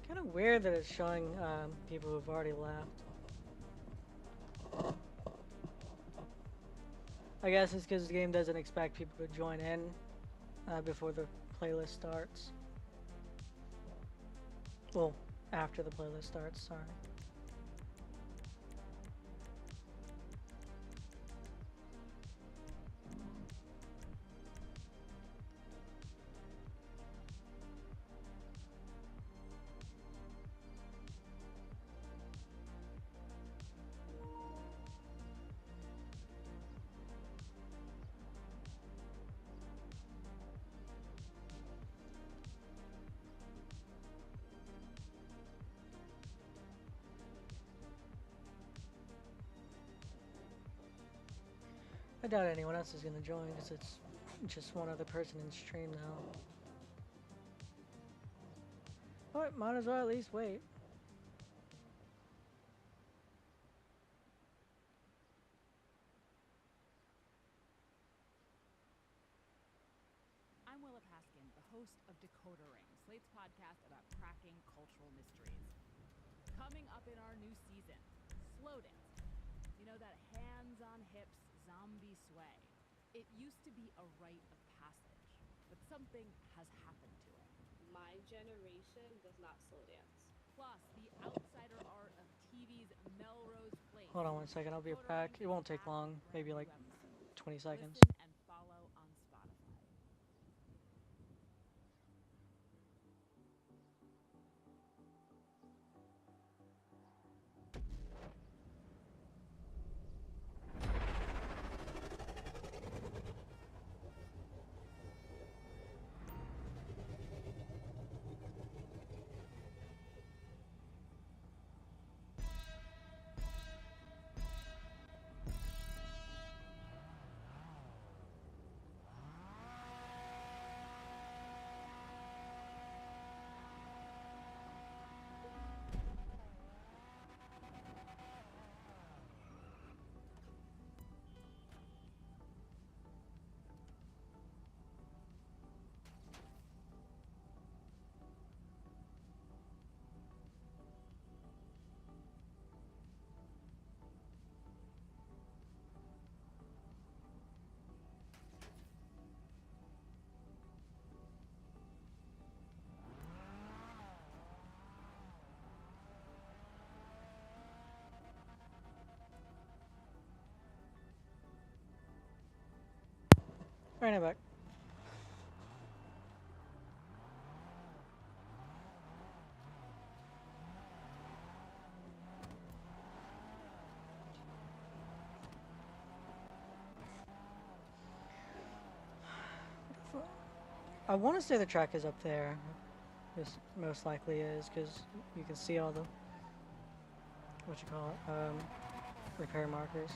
Kind of weird that it's showing people who've already left. I guess it's because the game doesn't expect people to join in before the playlist starts. Well, after the playlist starts, sorry. I doubt anyone else is going to join because it's just one other person in stream now. But might as well at least wait. I'm Willa Paskin, the host of Decoder Ring, Slate's podcast about cracking cultural mysteries. Coming up in our new season, slow dance. You know, that hands-on-hips zombie sway. It used to be a rite of passage, but something has happened to it. My generation does not slow dance. Plus, the outsider art of TV's Melrose Place. Hold on one second, I'll be Decoder back. Ring It won't is take back long, with maybe brand like new episodes. 20 seconds. Listen and follow on Spotify. Right now back. I want to say the track is up there. This most likely is because you can see all the repair markers.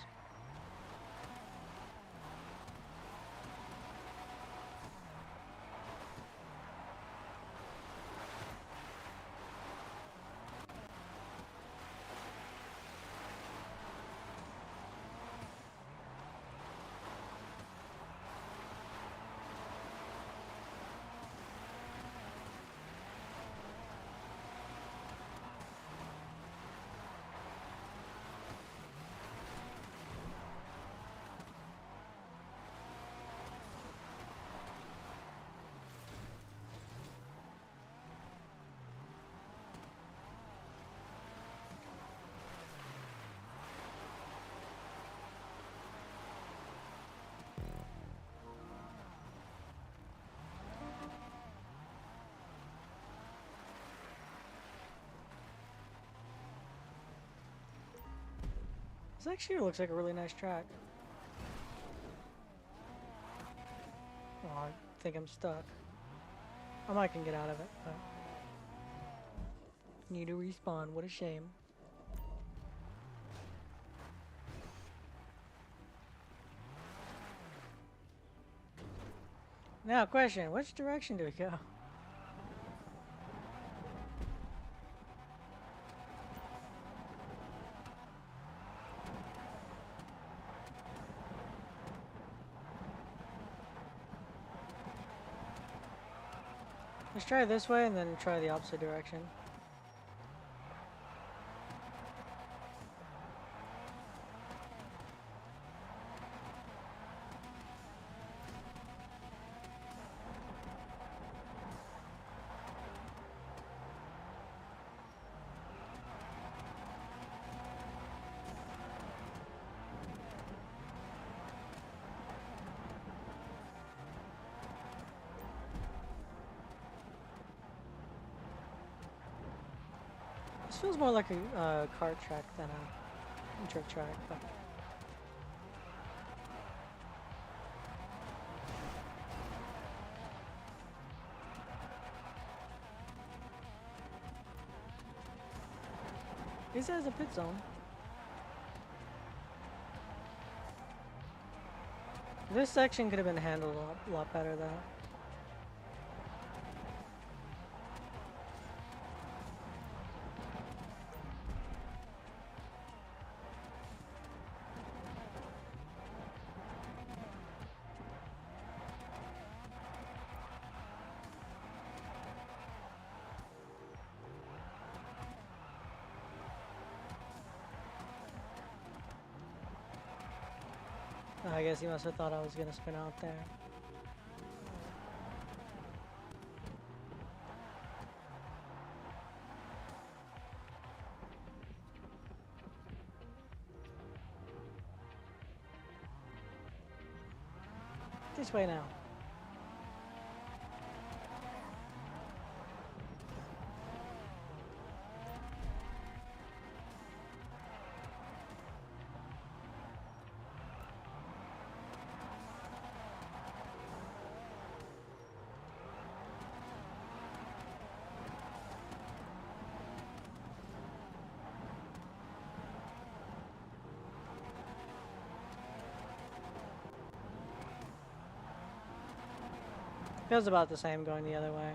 This actually looks like a really nice track. Oh, I think I'm stuck. I might can get out of it, but need to respawn. What a shame. Now, question: which direction do we go? Let's try it this way and then try the opposite direction. This feels more like a kart track than a trick track, but this has a pit zone. This section could have been handled a lot better though. I guess he must have thought I was gonna spin out there. This way now. Feels about the same going the other way.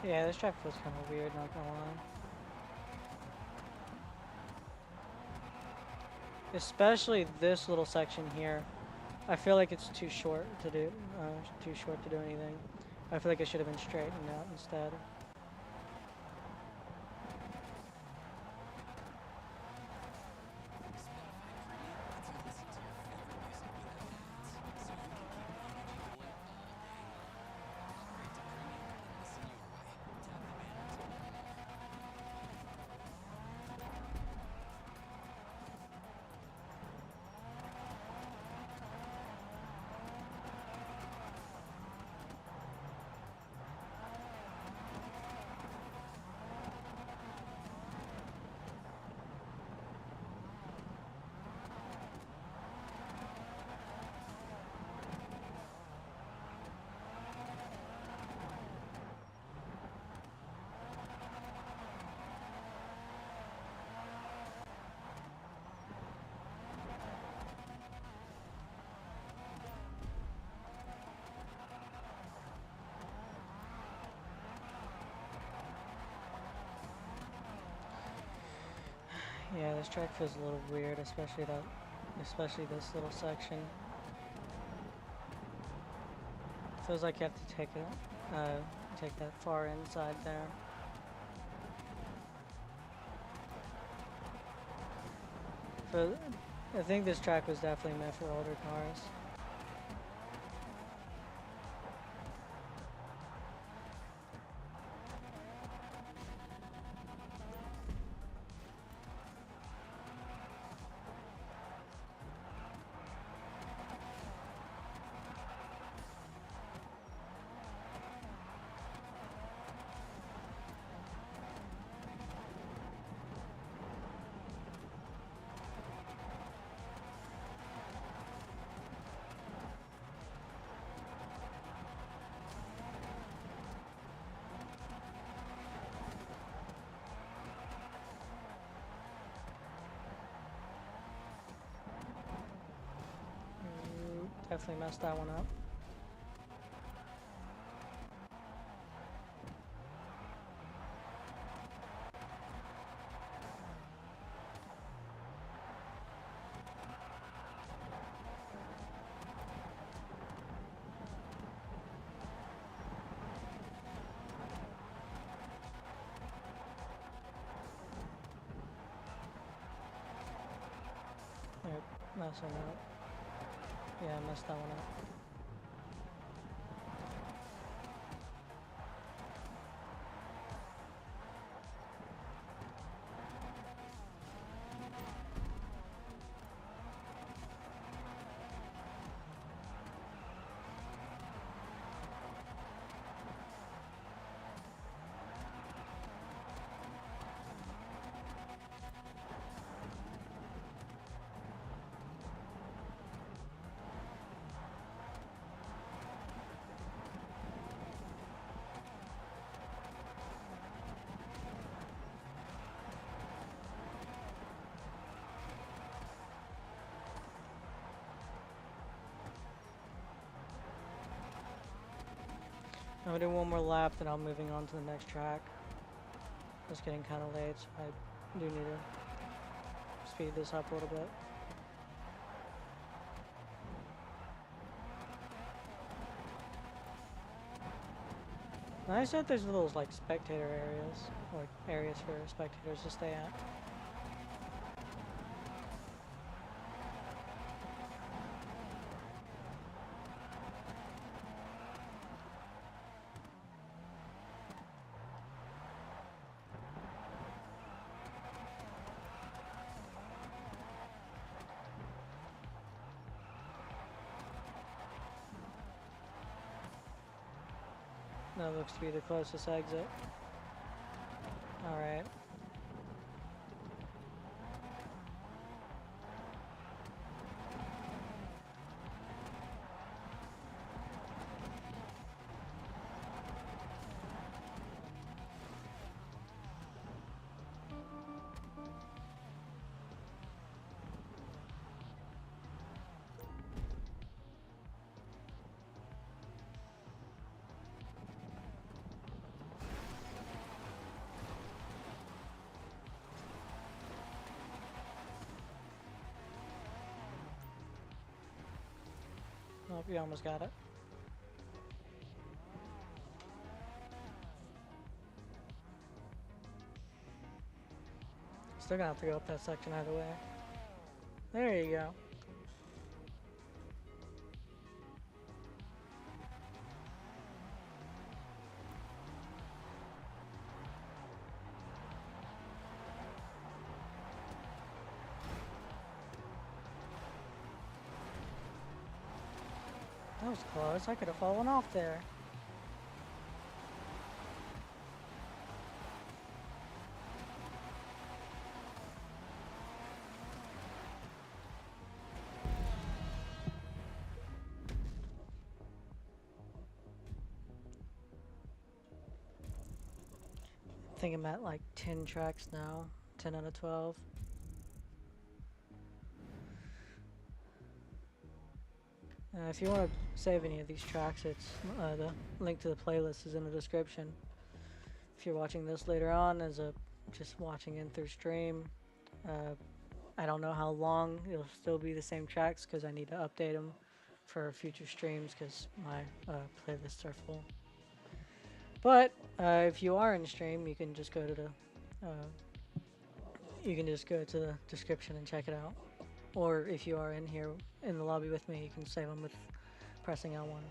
Yeah, this track feels kind of weird, not gonna lie. Especially this little section here. I feel like it's too short to do, anything. I feel like it should have been straightened out instead. Yeah, this track feels a little weird, especially this little section. Feels like you have to take that far inside there. I think this track was definitely meant for older cars. Definitely messed that one up. Yep, messing up. Yeah, I messed that one up. I'm gonna do one more lap, then I'm moving on to the next track. It's getting kind of late, so I do need to speed this up a little bit. Nice that there's little like spectator areas, or areas for spectators to stay at. That looks to be the closest exit. Alright. Oh, we almost got it. Still gonna have to go up that section either way. There you go. That was close. I could have fallen off there. I think I'm at like 10 tracks now. 10 out of 12. If you want to save any of these tracks, it's the link to the playlist is in the description. If you're watching this later on as a just watching in through stream, I don't know how long it'll still be the same tracks because I need to update them for future streams because my playlists are full. But if you are in stream, you can just go to the description and check it out. Or if you are in here in the lobby with me, you can save them with pressing L1.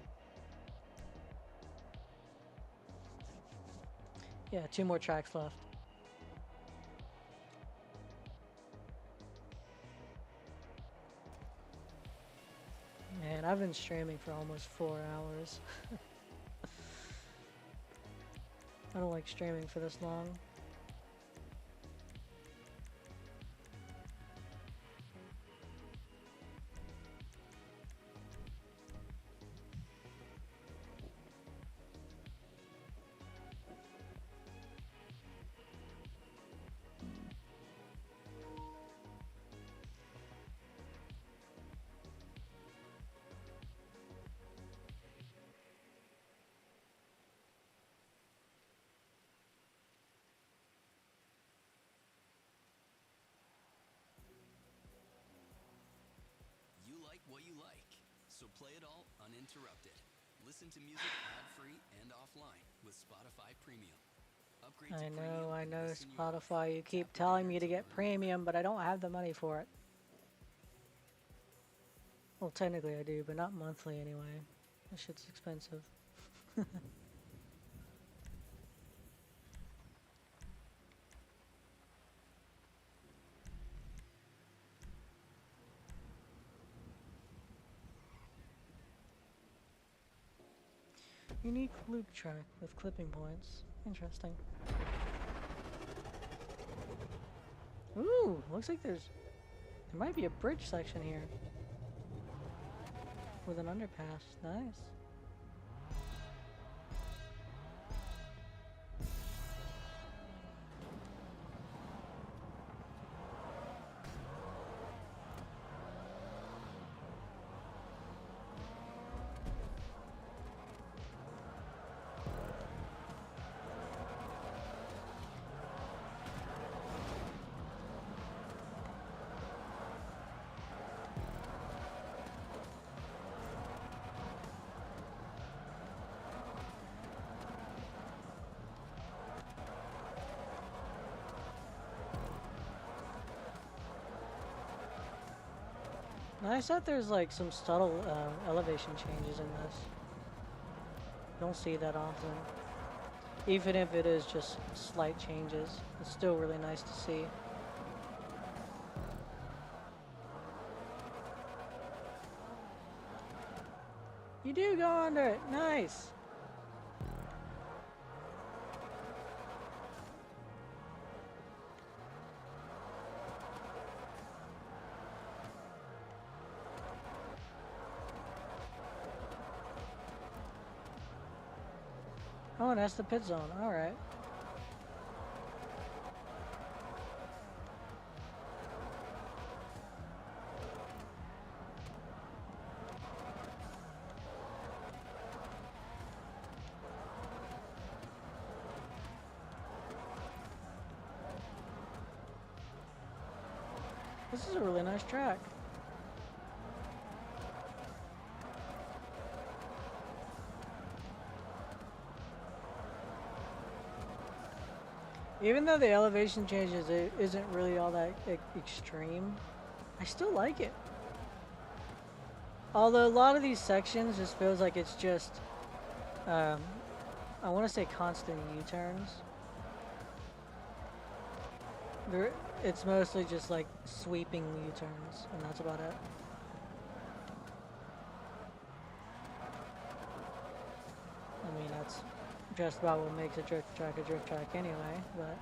Yeah, 2 more tracks left. Man, I've been streaming for almost 4 hours. I don't like streaming for this long. You like what you like, so play it all uninterrupted. Listen to music ad-free and offline with Spotify Premium. Upgrade to I Premium know, and listen your life. Spotify, you keep Tap the telling me banner to get learn more. premium, but I don't have the money for it. Well, technically I do, but not monthly anyway. That shit's expensive. Unique loop track with clipping points. Interesting. Ooh, looks like there might be a bridge section here. With an underpass. Nice. Nice that there's like some subtle elevation changes in this. Don't see that often. Even if it is just slight changes, it's still really nice to see. You do go under it. Nice. Oh, and that's the pit zone. All right. This is a really nice track. Even though the elevation changes isn't really all that extreme, I still like it. Although a lot of these sections just feels like it's just, I want to say constant U-turns. It's mostly just like sweeping U-turns, and that's about it. I mean, that's just about what makes a drift track anyway, but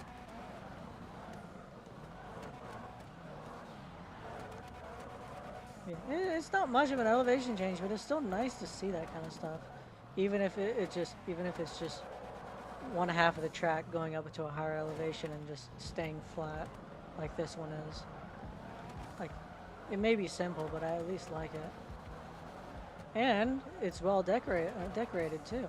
yeah, it's not much of an elevation change, but it's still nice to see that kind of stuff. Even if it's just one half of the track going up to a higher elevation and just staying flat, like this one is. Like, it may be simple, but I at least like it. And it's well decorated too.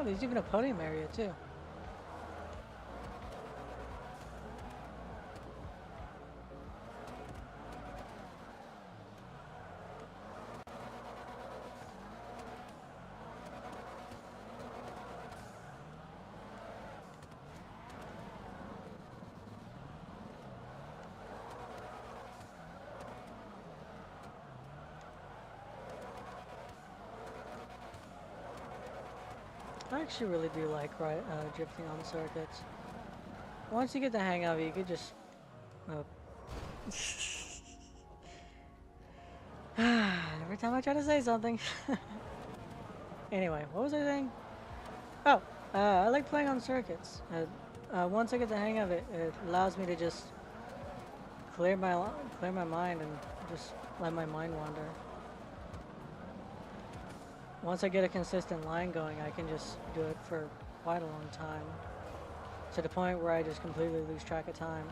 Oh, there's even a podium area too. I actually really do like drifting on circuits. Once you get the hang of it, you could just. Every time I try to say something. Anyway, what was I saying? Oh, I like playing on circuits. Once I get the hang of it, it allows me to just clear my mind and just let my mind wander. Once I get a consistent line going, I can just do it for quite a long time. To the point where I just completely lose track of time.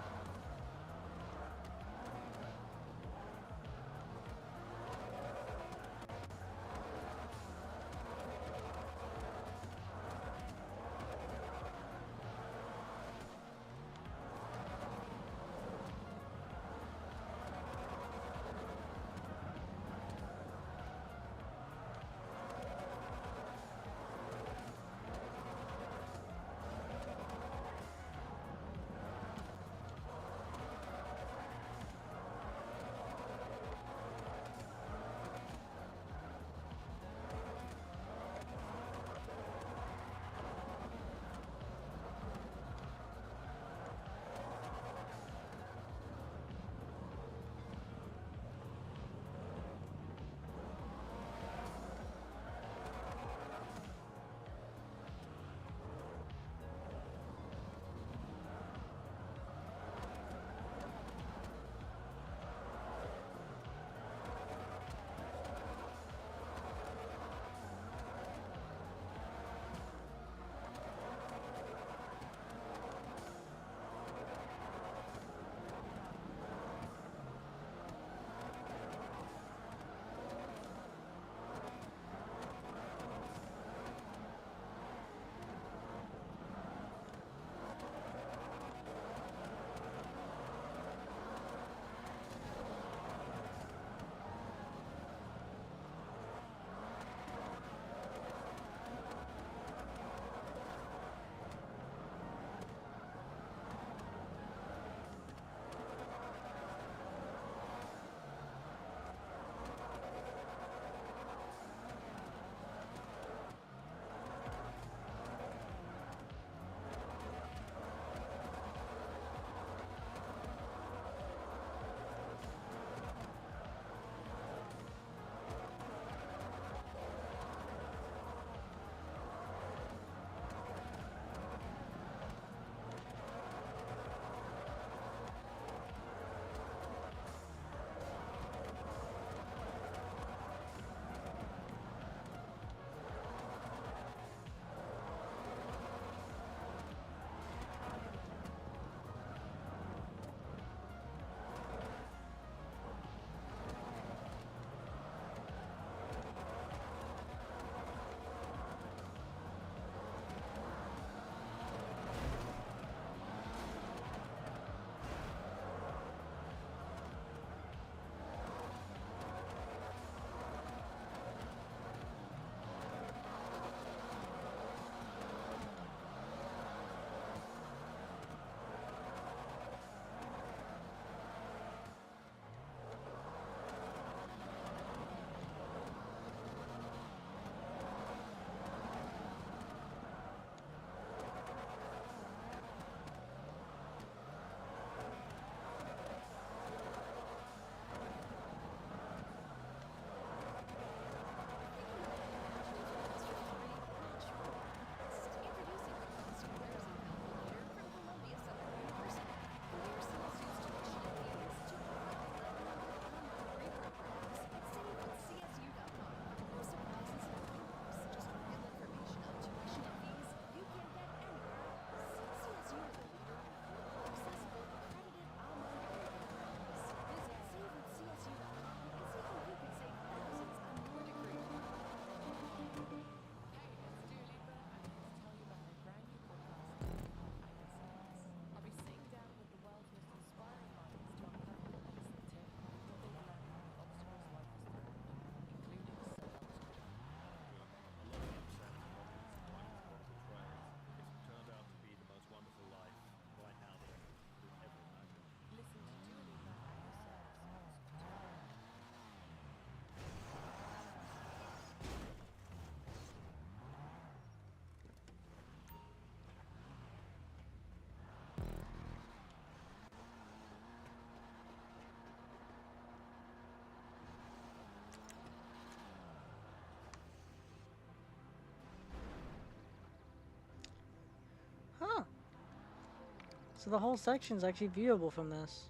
So the whole section's actually viewable from this.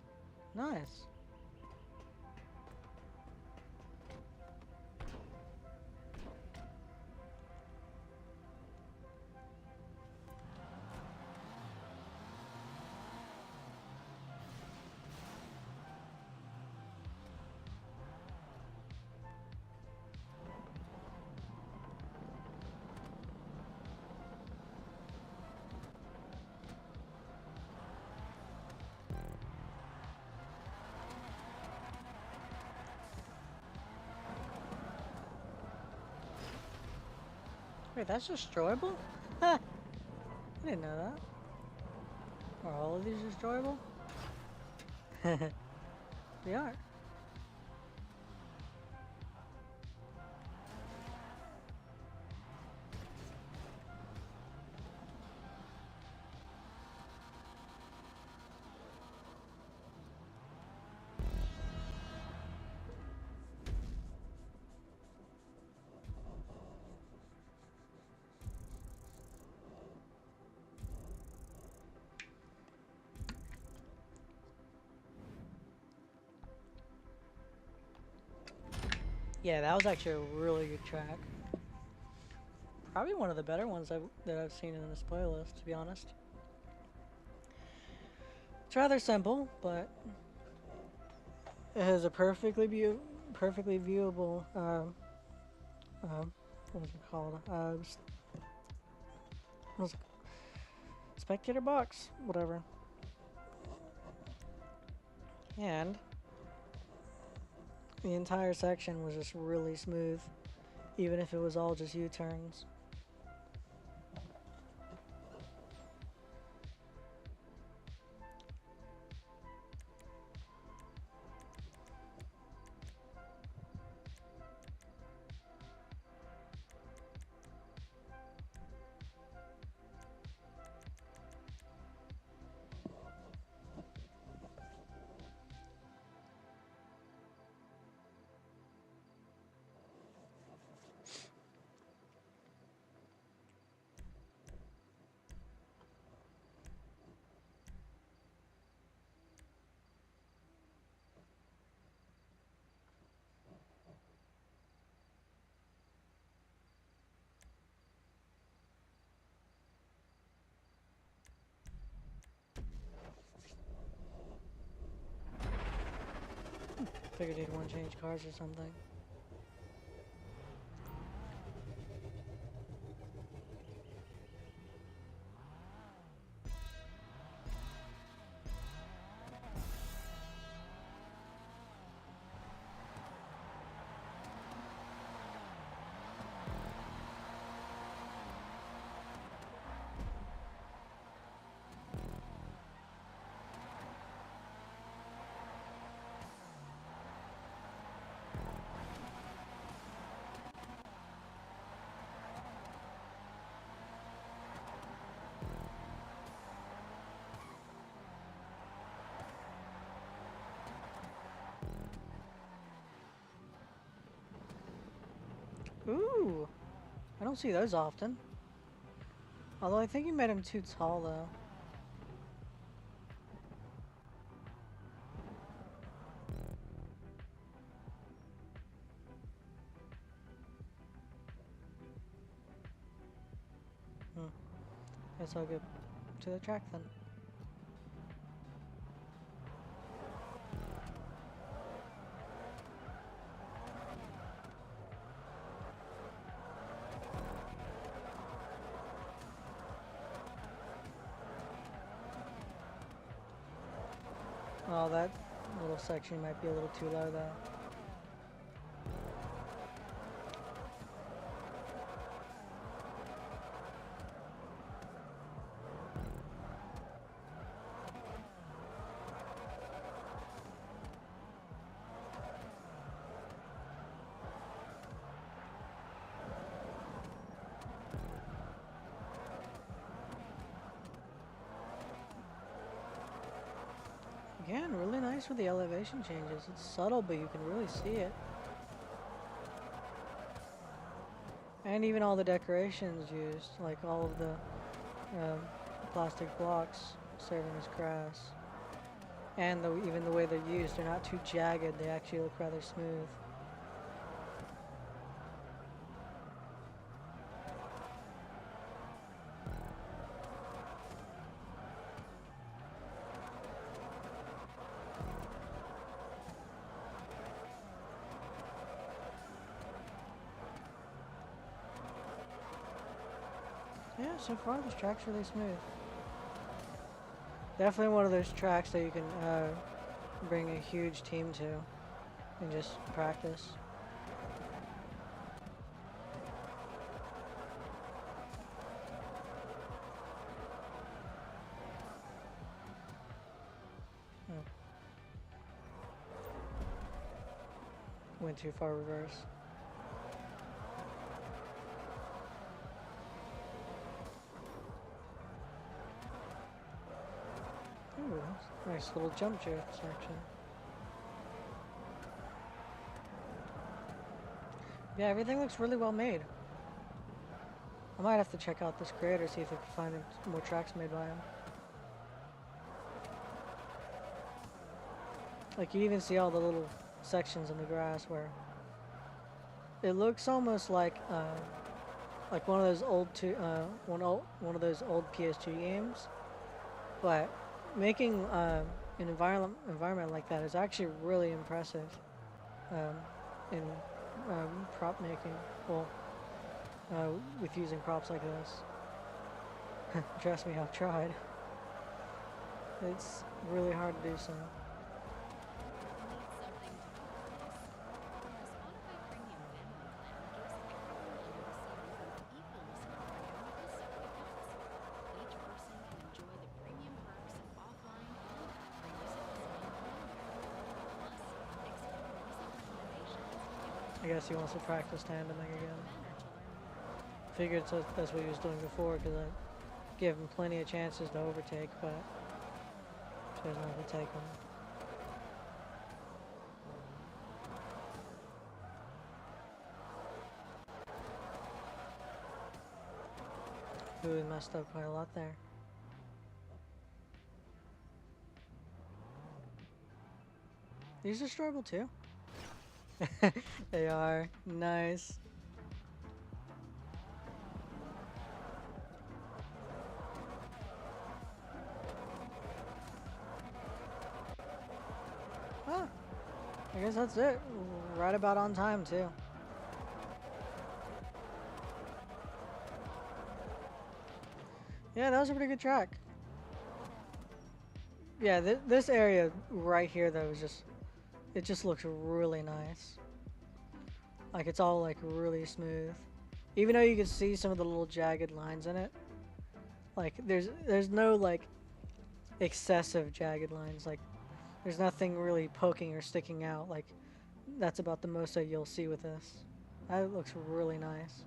Nice. Wait, that's destroyable? Ha! I didn't know that. Are all of these destroyable? They are. Yeah, that was actually a really good track. Probably one of the better ones that I've seen in this playlist, to be honest. It's rather simple, but it has a perfectly viewable what was it called? Was spectator box, whatever. And the entire section was just really smooth, even if it was all just U-turns. Figured he'd want to change cars or something. Ooh, I don't see those often. Although I think you made him too tall, though. Guess I'll get to the track then. Oh, that little section might be a little too low though. Again, really nice with the elevation changes. It's subtle, but you can really see it. And even all the decorations used, like all of the plastic blocks, serving as grass. And even the way they're used, they're not too jagged, they actually look rather smooth. Yeah, so far this track's really smooth. Definitely one of those tracks that you can bring a huge team to and just practice. Oh. Went too far reverse. Ooh, nice little jump drift section. Yeah, everything looks really well made. I might have to check out this creator, see if I can find more tracks made by him. Like, you even see all the little sections in the grass where it looks almost like one of those one of those old PS2 games. But making an environment like that is actually really impressive in prop making. Well, with using props like this. Trust me, I've tried. It's really hard to do so. I guess he wants to practice tandeming again. Figured that's what he was doing before, because I gave him plenty of chances to overtake, but chose not to take them. Ooh, he messed up quite a lot there. These are struggle too. They are. Nice. Huh. I guess that's it. Right about on time too. Yeah, that was a pretty good track. Yeah, this area right here though is just, it just looks really nice. Like, it's all like really smooth. Even though you can see some of the little jagged lines in it. Like, there's no like excessive jagged lines. Like, there's nothing really poking or sticking out. Like, that's about the most that you'll see with this. That looks really nice.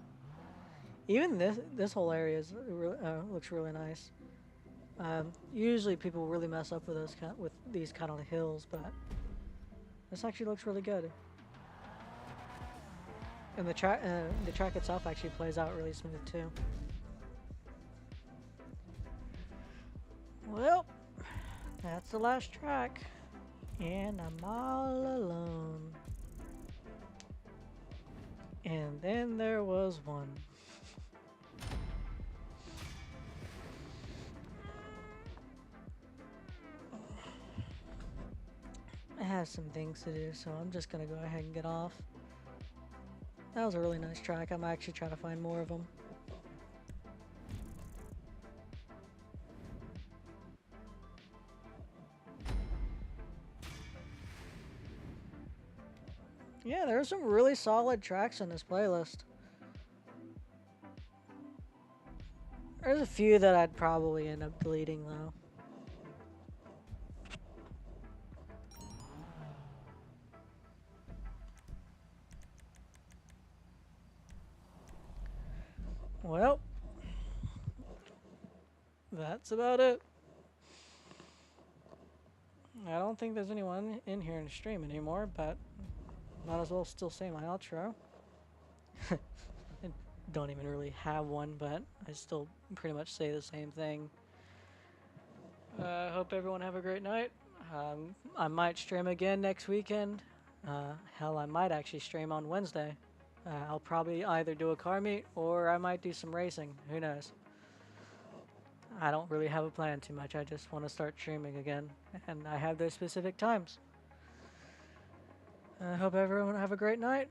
Even this whole area looks really nice. Usually people really mess up with these kind of hills, but this actually looks really good. And the track itself actually plays out really smooth too. Well, that's the last track, and I'm all alone. And then there was one. I have some things to do, so I'm just gonna go ahead and get off. That was a really nice track. I'm actually trying to find more of them. Yeah, there are some really solid tracks on this playlist. There's a few that I'd probably end up deleting though. Well, that's about it. I don't think there's anyone in here in the stream anymore, but might as well still say my outro. I don't even really have one, but I still pretty much say the same thing. Hope everyone have a great night. I might stream again next weekend. Hell, I might actually stream on Wednesday. I'll probably either do a car meet or I might do some racing. Who knows? I don't really have a plan too much. I just want to start streaming again, and I have those specific times. I hope everyone have a great night.